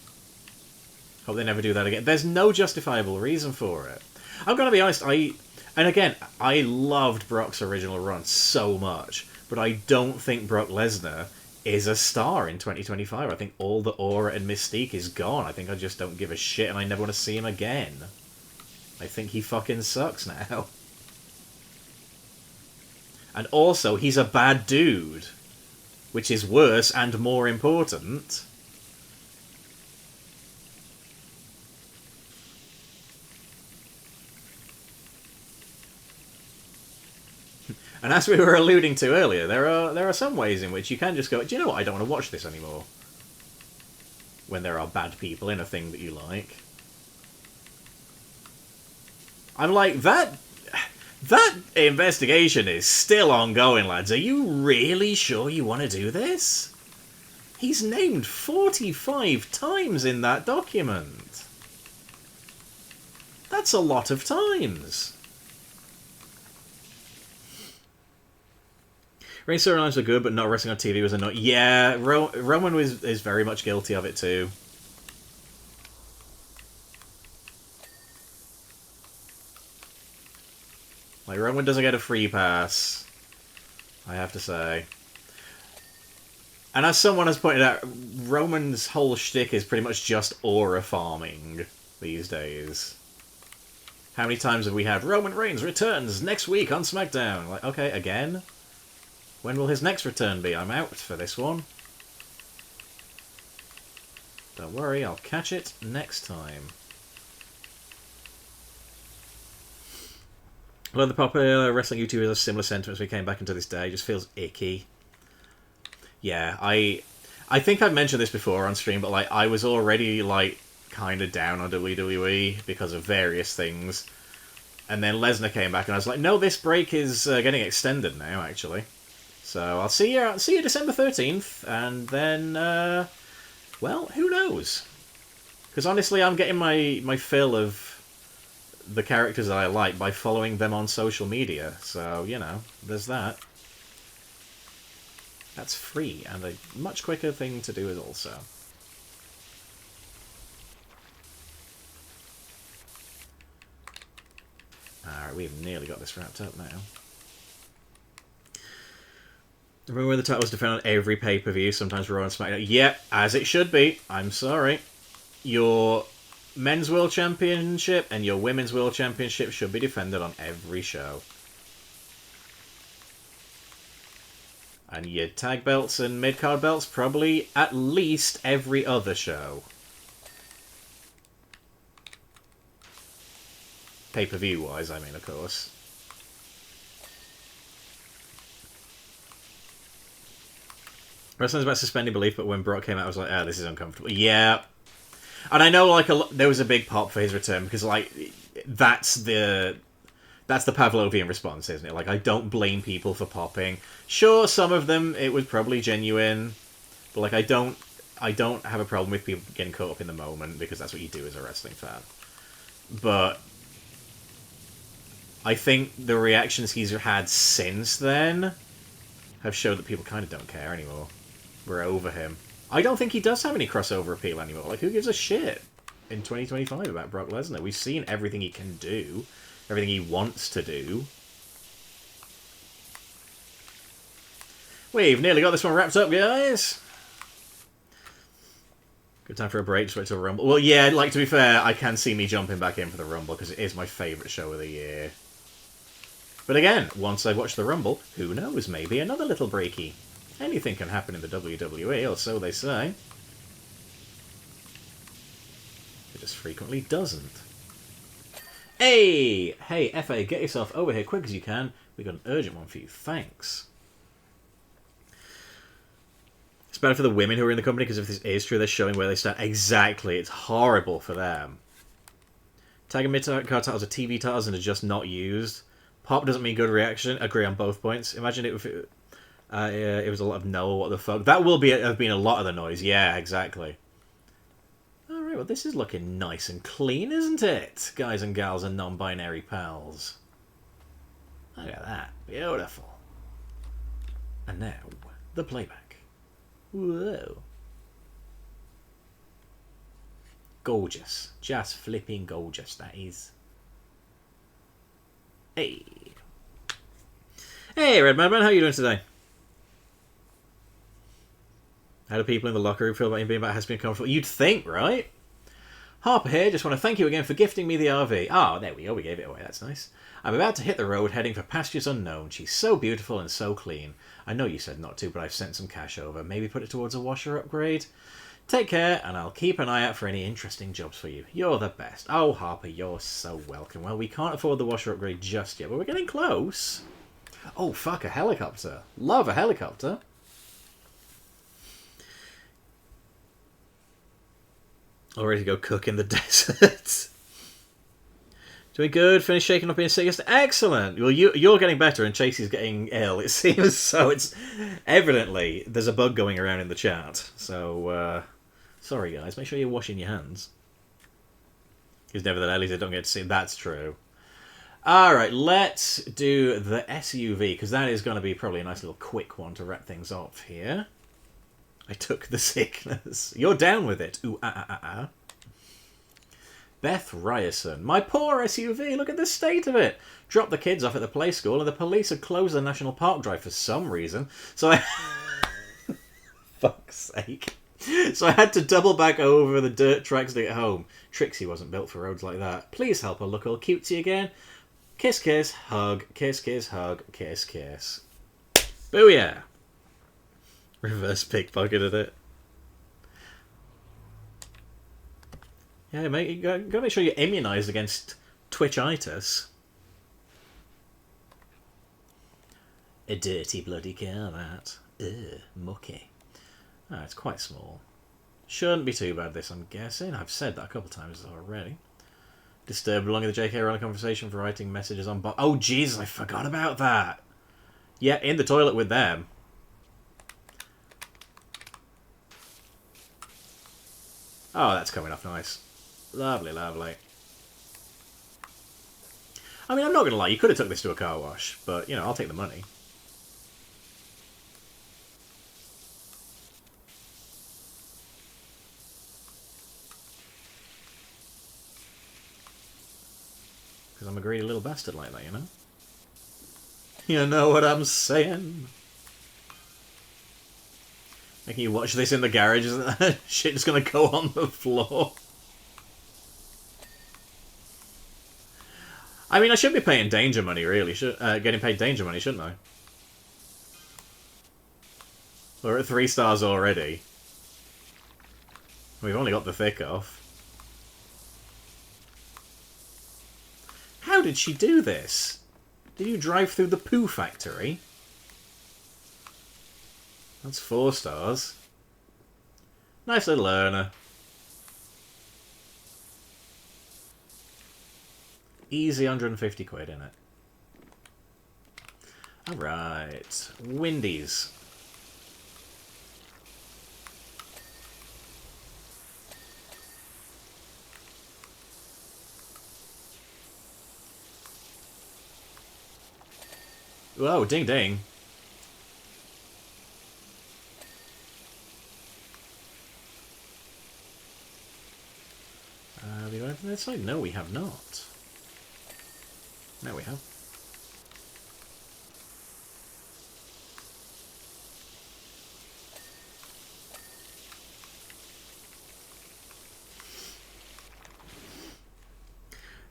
Hope they never do that again. There's no justifiable reason for it. I'm gonna be honest, and again, I loved Brock's original run so much, but I don't think Brock Lesnar is a star in 2025. I think all the aura and mystique is gone. I think I just don't give a shit and I never want to see him again. I think he fucking sucks now. And also, he's a bad dude. Which is worse and more important. And as we were alluding to earlier, there are some ways in which you can just go, do you know what, I don't want to watch this anymore. When there are bad people in a thing that you like. I'm like, that investigation is still ongoing, lads. Are you really sure you want to do this? He's named 45 times in that document. That's a lot of times. Reigns storylines were good, but not wrestling on TV was annoying. Yeah, Roman is very much guilty of it too. Like, Roman doesn't get a free pass, I have to say. And as someone has pointed out, Roman's whole shtick is pretty much just aura farming these days. How many times have we had Roman Reigns returns next week on SmackDown? Like, okay, again? When will his next return be? I'm out for this one. Don't worry, I'll catch it next time. A lot of the popular wrestling YouTubers have similar sentiments when we came back into this day. It just feels icky. Yeah, I think I've mentioned this before on stream, but like I was already like kind of down on WWE because of various things. And then Lesnar came back and I was like, no, this break is getting extended now, actually. So I'll see you December 13th, and then, well, who knows? Because honestly, I'm getting my fill of the characters that I like by following them on social media. So, you know, there's that. That's free, and a much quicker thing to do is also. Alright, we've nearly got this wrapped up now. Remember when the title was defended on every pay-per-view, sometimes Raw and SmackDown? Yep, as it should be. I'm sorry. Your Men's World Championship and your Women's World Championship should be defended on every show. And your tag belts and mid-card belts probably at least every other show. Pay-per-view wise, I mean, of course. Wrestling's about suspending belief, but when Brock came out, I was like, oh, this is uncomfortable. Yeah. And I know, like, there was a big pop for his return, because, like, that's the Pavlovian response, isn't it? Like, I don't blame people for popping. Sure, some of them, it was probably genuine, but, like, I don't have a problem with people getting caught up in the moment, because that's what you do as a wrestling fan. But I think the reactions he's had since then have showed that people kind of don't care anymore. We're over him. I don't think he does have any crossover appeal anymore. Like, who gives a shit in 2025 about Brock Lesnar? We've seen everything he can do, everything he wants to do. We've nearly got this one wrapped up, guys. Good time for a break, just wait till Rumble. Well, yeah, like, to be fair, I can see me jumping back in for the Rumble, because it is my favourite show of the year. But again, once I watch the Rumble, who knows, maybe another little breaky. Anything can happen in the WWE, or so they say. It just frequently doesn't. Hey, FA, get yourself over here quick as you can. We got an urgent one for you. Thanks. It's better for the women who are in the company because if this is true, they're showing where they stand. Exactly. It's horrible for them. Tag and mid-card titles are TV titles and are just not used. Pop doesn't mean good reaction. Agree on both points. Imagine it if it was a lot of no, what the fuck. That will have been a lot of the noise. Yeah, exactly. Alright, well this is looking nice and clean, isn't it? Guys and gals and non-binary pals. Look at that. Beautiful. And now, the playback. Whoa. Gorgeous. Just flipping gorgeous, that is. Hey. Hey, Red Madman, how are you doing today? How do people in the locker room feel about him being back has been comfortable? You'd think, right? Harper here, just want to thank you again for gifting me the RV. Oh, there we go, we gave it away, that's nice. I'm about to hit the road, heading for pastures unknown. She's so beautiful and so clean. I know you said not to, but I've sent some cash over. Maybe put it towards a washer upgrade? Take care, and I'll keep an eye out for any interesting jobs for you. You're the best. Oh, Harper, you're so welcome. Well, we can't afford the washer upgrade just yet, but we're getting close. Oh, fuck, a helicopter. Love a helicopter. All ready to go cook in the desert. Doing good. Finished shaking up being sick yesterday. Excellent. Well, you're getting better and Chasey's getting ill. It seems so. It's evidently there's a bug going around in the chat. So sorry guys. Make sure you're washing your hands. Because nevertheless, I don't get to see. That's true. All right, let's do the SUV because that is going to be probably a nice little quick one to wrap things up here. I took the sickness. You're down with it. Ooh, Beth Ryerson. My poor SUV, look at the state of it. Dropped the kids off at the play school and the police had closed the National Park Drive for some reason. So I... Fuck's sake. So I had to double back over the dirt tracks to get home. Trixie wasn't built for roads like that. Please help her look all cutesy again. Kiss, kiss, hug, kiss, kiss, hug, kiss, kiss. Booyah! Reverse pickpocketed it. Yeah, mate, you gotta make sure you're immunised against Twitchitis. A dirty bloody car, that. Ugh, mucky. Ah, it's quite small. Shouldn't be too bad, this, I'm guessing. I've said that a couple times already. Disturbed belonging to the JK Rowling conversation for writing messages on... Oh, Jesus, I forgot about that. Yeah, in the toilet with them. Oh, that's coming off nice. Lovely, lovely. I mean, I'm not going to lie, you could have took this to a car wash, but, you know, I'll take the money. Because I'm a greedy little bastard like that, you know? You know what I'm saying? Making you watch this in the garage, isn't that? Shit just going to go on the floor. I mean, I should be paying danger money, really. Getting paid danger money, shouldn't I? We're at 3 stars already. We've only got the thick off. How did she do this? Did you drive through the poo factory? That's 4 stars. Nice little earner. Easy 150 quid in it. Alright. Windies. Whoa, ding ding. Have we got anything on this side? No, we have not. No, we have.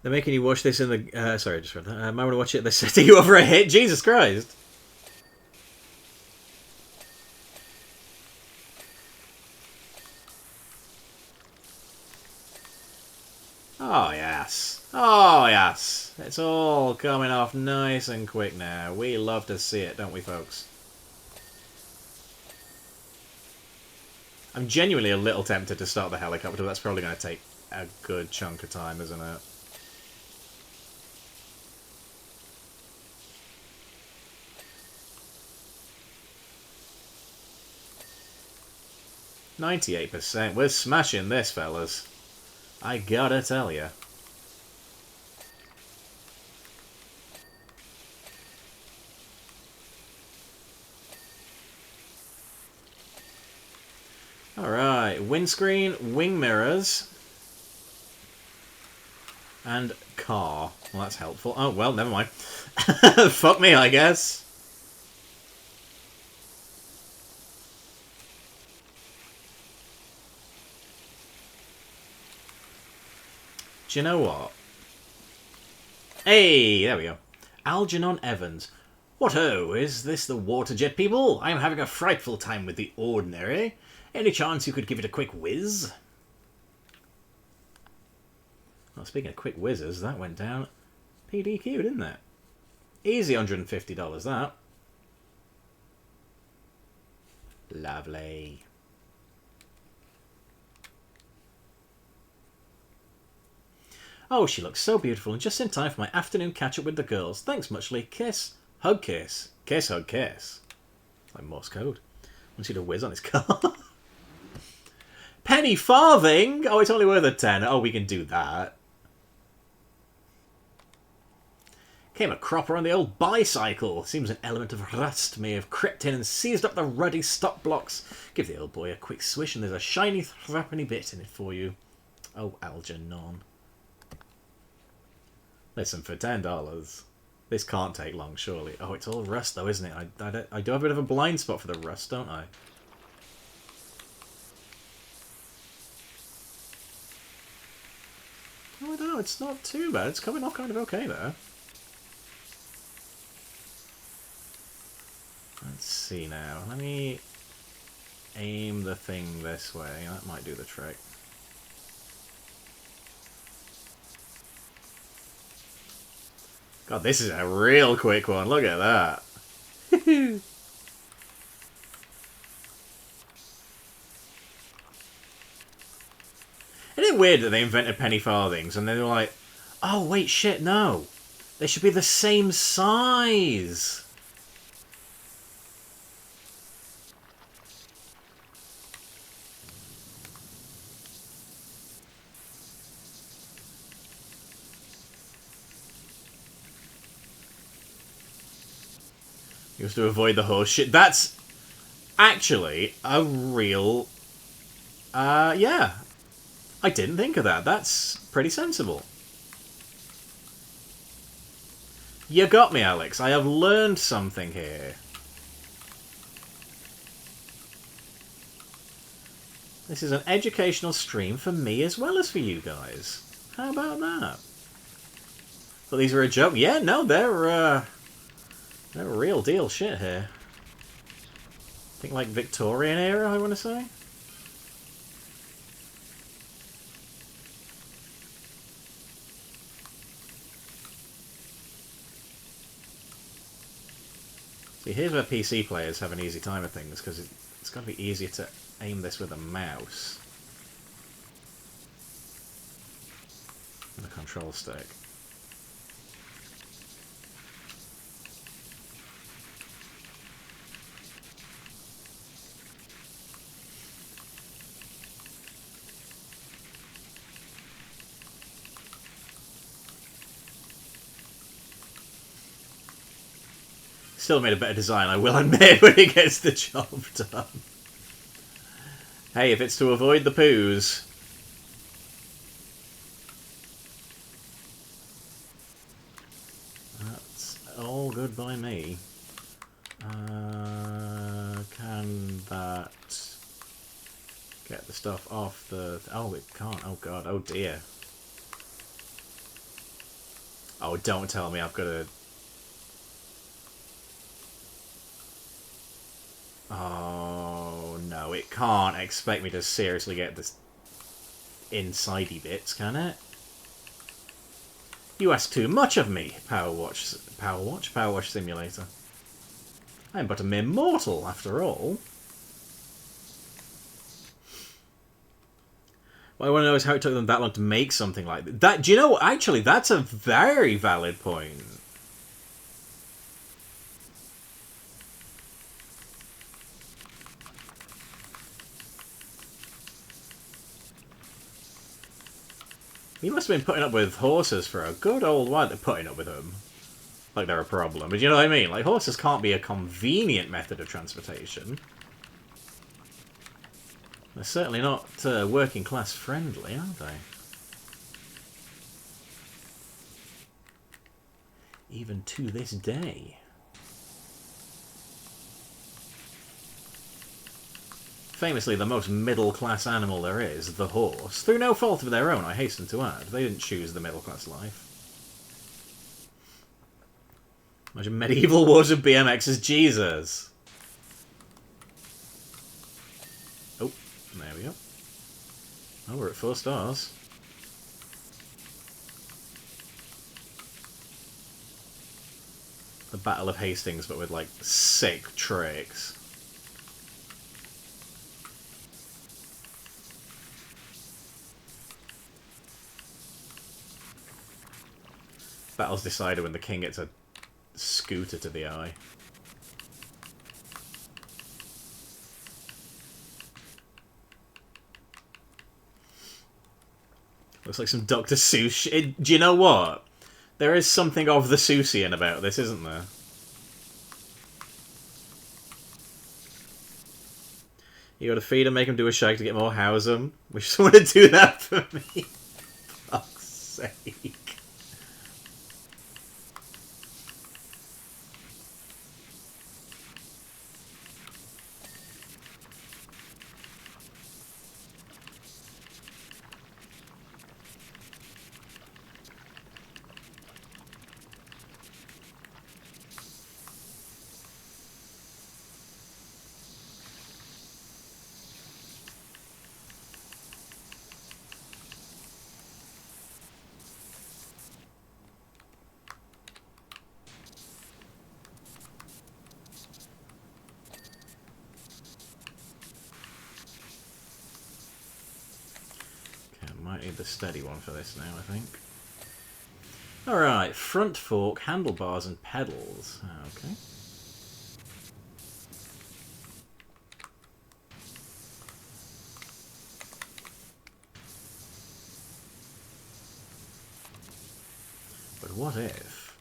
They're making you watch this in the... sorry, I just read that. I might want to watch it. They're setting you over a hit. Jesus Christ. Oh, yes. Oh, yes. It's all coming off nice and quick now. We love to see it, don't we, folks? I'm genuinely a little tempted to start the helicopter, but that's probably going to take a good chunk of time, isn't it? %. We're smashing this, fellas. I gotta tell you. Alright, windscreen, wing mirrors, and car. Well, that's helpful. Oh, well, never mind. Fuck me, I guess. Do you know what? Hey, there we go. Algernon Evans. What ho, is this the water jet people? I'm having a frightful time with the ordinary. Any chance you could give it a quick whiz? Well, speaking of quick whizzes, that went down PDQ, didn't it? Easy $150, that. Lovely. Oh, she looks so beautiful and just in time for my afternoon catch-up with the girls. Thanks muchly. Kiss. Hug kiss. Kiss, hug kiss. Like Morse code. Wants you to whiz on his car. Penny farthing? Oh, it's only worth a 10. Oh, we can do that. Came a cropper on the old bicycle. Seems an element of rust may have crept in and seized up the ruddy stop blocks. Give the old boy a quick swish and there's a shiny threepenny bit in it for you. Oh, Algernon. Listen, for $10, this can't take long, surely. Oh, it's all rust, though, isn't it? I do have a bit of a blind spot for the rust, don't I? Oh, no, it's not too bad. It's coming off kind of okay, there. Let's see now. Let me aim the thing this way. That might do the trick. God, this is a real quick one. Look at that. Isn't it weird that they invented penny farthings and they were like, oh, wait, shit, no. They should be the same size. Used to avoid the horse shit. That's actually a real... yeah. I didn't think of that. That's pretty sensible. You got me, Alex. I have learned something here. This is an educational stream for me as well as for you guys. How about that? But these are a joke. Yeah, no, they're real deal shit here. I think like Victorian era, I want to say. See, here's where PC players have an easy time of things, because it's got to be easier to aim this with a mouse than a control stick. Still made a better design, I will admit, when it gets the job done. Hey, if it's to avoid the poos. That's all good by me. Can that get the stuff off the... Oh, it can't. Oh, God. Oh, dear. Oh, don't tell me I've got to... Oh, no, it can't expect me to seriously get this insidey bits, can it? You ask too much of me, PowerWash Simulator. I am but a mere mortal, after all. What I want to know is how it took them that long to make something like that. Do you know, actually, that's a very valid point. He must have been putting up with horses for a good old while. They're putting up with them. Like they're a problem. But you know what I mean? Like, horses can't be a convenient method of transportation. They're certainly not working class friendly, are they? Even to this day. Famously, the most middle-class animal there is, the horse. Through no fault of their own, I hasten to add. They didn't choose the middle-class life. Imagine medieval wars of BMX as Jesus. Oh, there we go. Oh, we're at 4 stars. The Battle of Hastings, but with, like, sick tricks. Battle's decided when the king gets a scooter to the eye. Looks like some Dr. Seuss. Do you know what? There is something of the Seussian about this, isn't there? You gotta feed him, make him do a shake to get more house him. Wish someone would do that for me. For fuck's sake. Might need the steady one for this now, I think. Alright, front fork, handlebars and pedals. Okay. But what if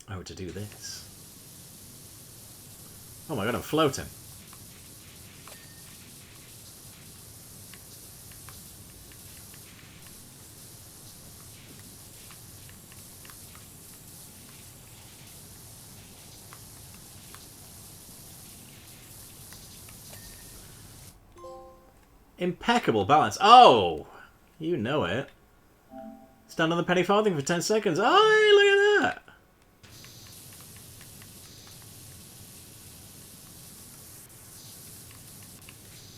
I were to do this? Oh my god, I'm floating. Impeccable balance. Oh! You know it. Stand on the penny farthing for 10 seconds. Oh, look at that!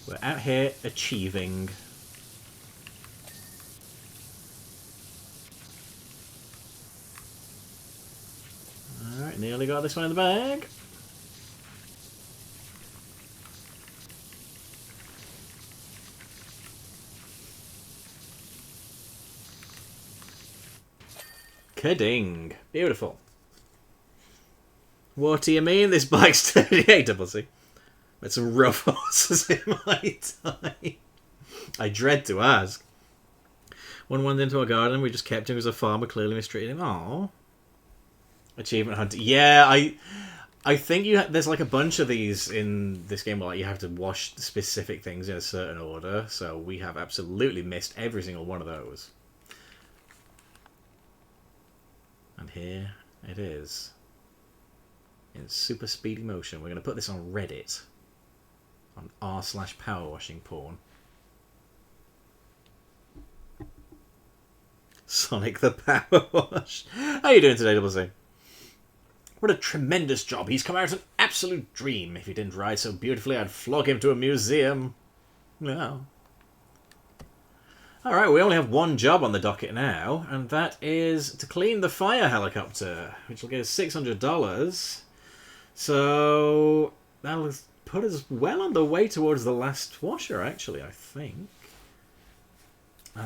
We're out here achieving. Alright, nearly got this one in the bag. Kidding. Beautiful. What do you mean this bike's 38 double C? With some rough horses in my time. I dread to ask. One wandered into our garden, we just kept him as a farmer, clearly mistreated him. Aww. Achievement hunter. Yeah, I think there's like a bunch of these in this game where like, you have to wash specific things in a certain order, so we have absolutely missed every single one of those. And here it is. In super speedy motion. We're going to put this on Reddit. On r/powerwashing porn. Sonic the Power Wash. How are you doing today, Double C? What a tremendous job. He's come out an absolute dream. If he didn't ride so beautifully, I'd flog him to a museum. No. Alright, we only have one job on the docket now, and that is to clean the fire helicopter, which will get us $600. So that'll put us well on the way towards the last washer, actually, I think. We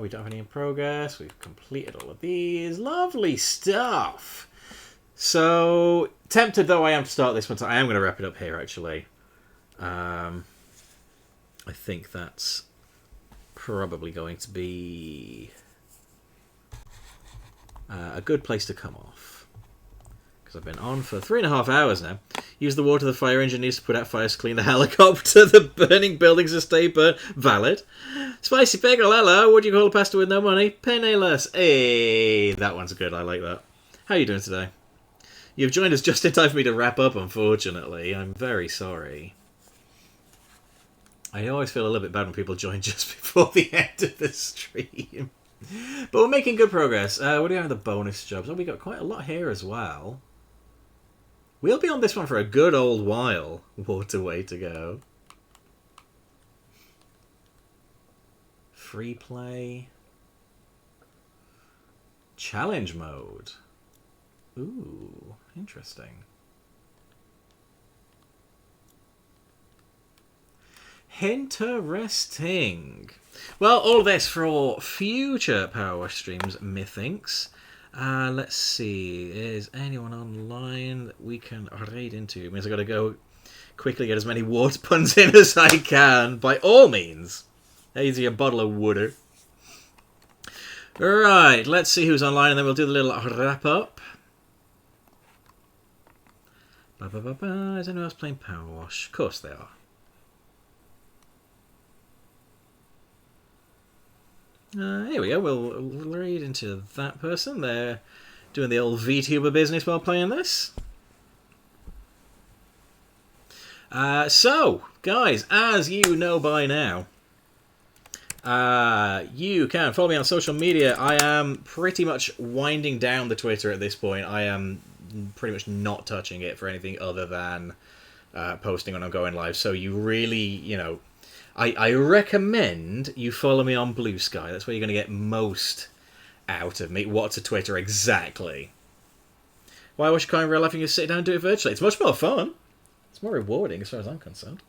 don't have any in progress. We've completed all of these. Lovely stuff. So, tempted though I am to start this one, so I am going to wrap it up here, actually. I think that's probably going to be a good place to come off. Because I've been on for 3.5 hours now. Use the water the fire engine needs to put out fires to clean the helicopter. The burning buildings are stay burnt. Valid. Spicy pickle, hello. What do you call a pasta with no money? Penniless. Hey, that one's good. I like that. How are you doing today? You've joined us just in time for me to wrap up, unfortunately. I'm very sorry. I always feel a little bit bad when people join just before the end of the stream. But we're making good progress. What do we have in the bonus jobs? Oh, we got quite a lot here as well. We'll be on this one for a good old while. What a way to go. Free play. Challenge mode. Ooh, interesting. Interesting. Well, all this for future PowerWash streams, methinks. Let's see. Is anyone online that we can raid into? It means I've got to go quickly get as many water puns in as I can. By all means. Easy a bottle of water. Right, let's see who's online and then we'll do the little wrap up. Is anyone else playing PowerWash? Of course they are. Here we go. We'll read into that person. They're doing the old VTuber business while playing this. So, guys, as you know by now, you can follow me on social media. I am pretty much winding down the Twitter at this point. I am pretty much not touching it for anything other than posting when I'm going live. So you really, you know, I recommend you follow me on Blue Sky. That's where you're going to get most out of me. What's a Twitter exactly? Why wash your car in real life and you sit down and do it virtually? It's much more fun. It's more rewarding as far as I'm concerned.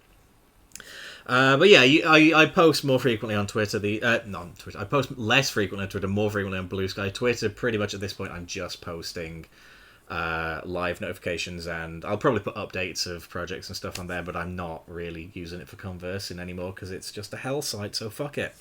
But yeah, I post more frequently on Twitter. Not on Twitter. I post less frequently on Twitter, more frequently on Blue Sky. Twitter, pretty much at this point, I'm just posting live notifications, and I'll probably put updates of projects and stuff on there, but I'm not really using it for conversing anymore because it's just a hell site, so fuck it.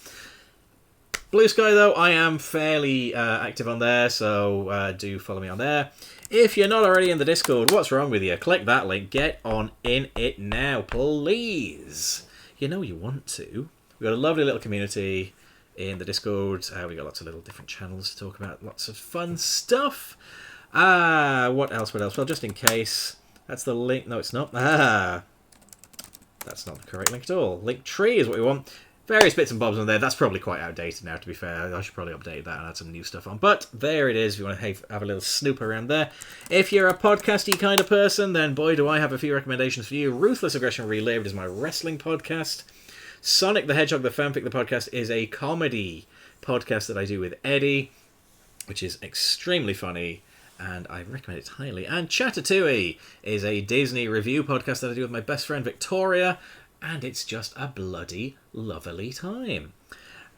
Blue Sky, though, I am fairly active on there, so do follow me on there. If you're not already in the Discord, what's wrong with you? Click that link. Get on in it now, please. You know you want to. We've got a lovely little community in the Discord. We've got lots of little different channels to talk about. Lots of fun stuff. What else? Well, just in case. That's the link. No, it's not. That's not the correct link at all. Linktree is what we want. Various bits and bobs on there. That's probably quite outdated now, to be fair. I should probably update that and add some new stuff on. But there it is, if you want to have a little snoop around there. If you're a podcasty kind of person, then boy, do I have a few recommendations for you. Ruthless Aggression Relived is my wrestling podcast. Sonic the Hedgehog, the Fanfic, the podcast, is a comedy podcast that I do with Eddie, which is extremely funny, and I recommend it highly. And Chatatouille is a Disney review podcast that I do with my best friend Victoria, and it's just a bloody lovely time.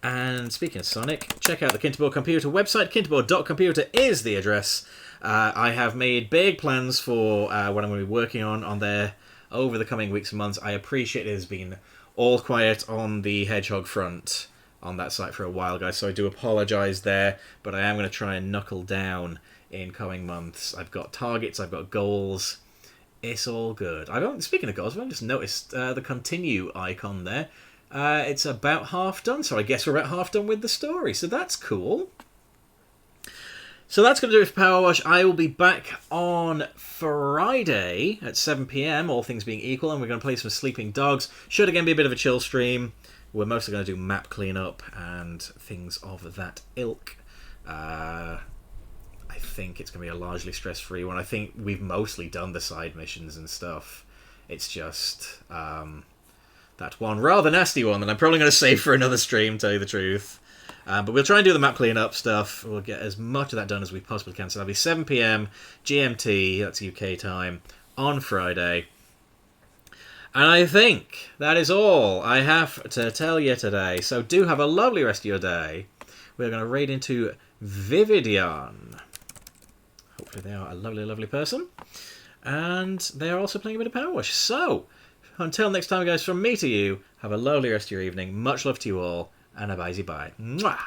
And speaking of Sonic, check out the Kinterboard Computer website. Kinterboard.computer is the address. I have made big plans for what I'm going to be working on there over the coming weeks and months. I appreciate it has been all quiet on the Hedgehog front on that site for a while, guys, so I do apologise there, but I am going to try and knuckle down in coming months. I've got targets, I've got goals. It's all good. Speaking of goals, I've just noticed the continue icon there. It's about half done, so I guess we're about half done with the story, so that's cool. So that's going to do it for PowerWash. I will be back on Friday at 7 PM, all things being equal, and we're going to play some Sleeping Dogs. Should again be a bit of a chill stream. We're mostly going to do map cleanup and things of that ilk. I think it's going to be a largely stress-free one. I think we've mostly done the side missions and stuff. It's just the that one rather nasty one that I'm probably going to save for another stream, tell you the truth. But we'll try and do the map cleanup stuff. We'll get as much of that done as we possibly can. So that'll be 7 PM GMT, that's UK time, on Friday. And I think that is all I have to tell you today. So do have a lovely rest of your day. We're going to raid into Vividion. Hopefully they are a lovely, lovely person. And they are also playing a bit of PowerWash. So, until next time, guys, from me to you, have a lovely rest of your evening. Much love to you all, and a bye-bye. Mwah!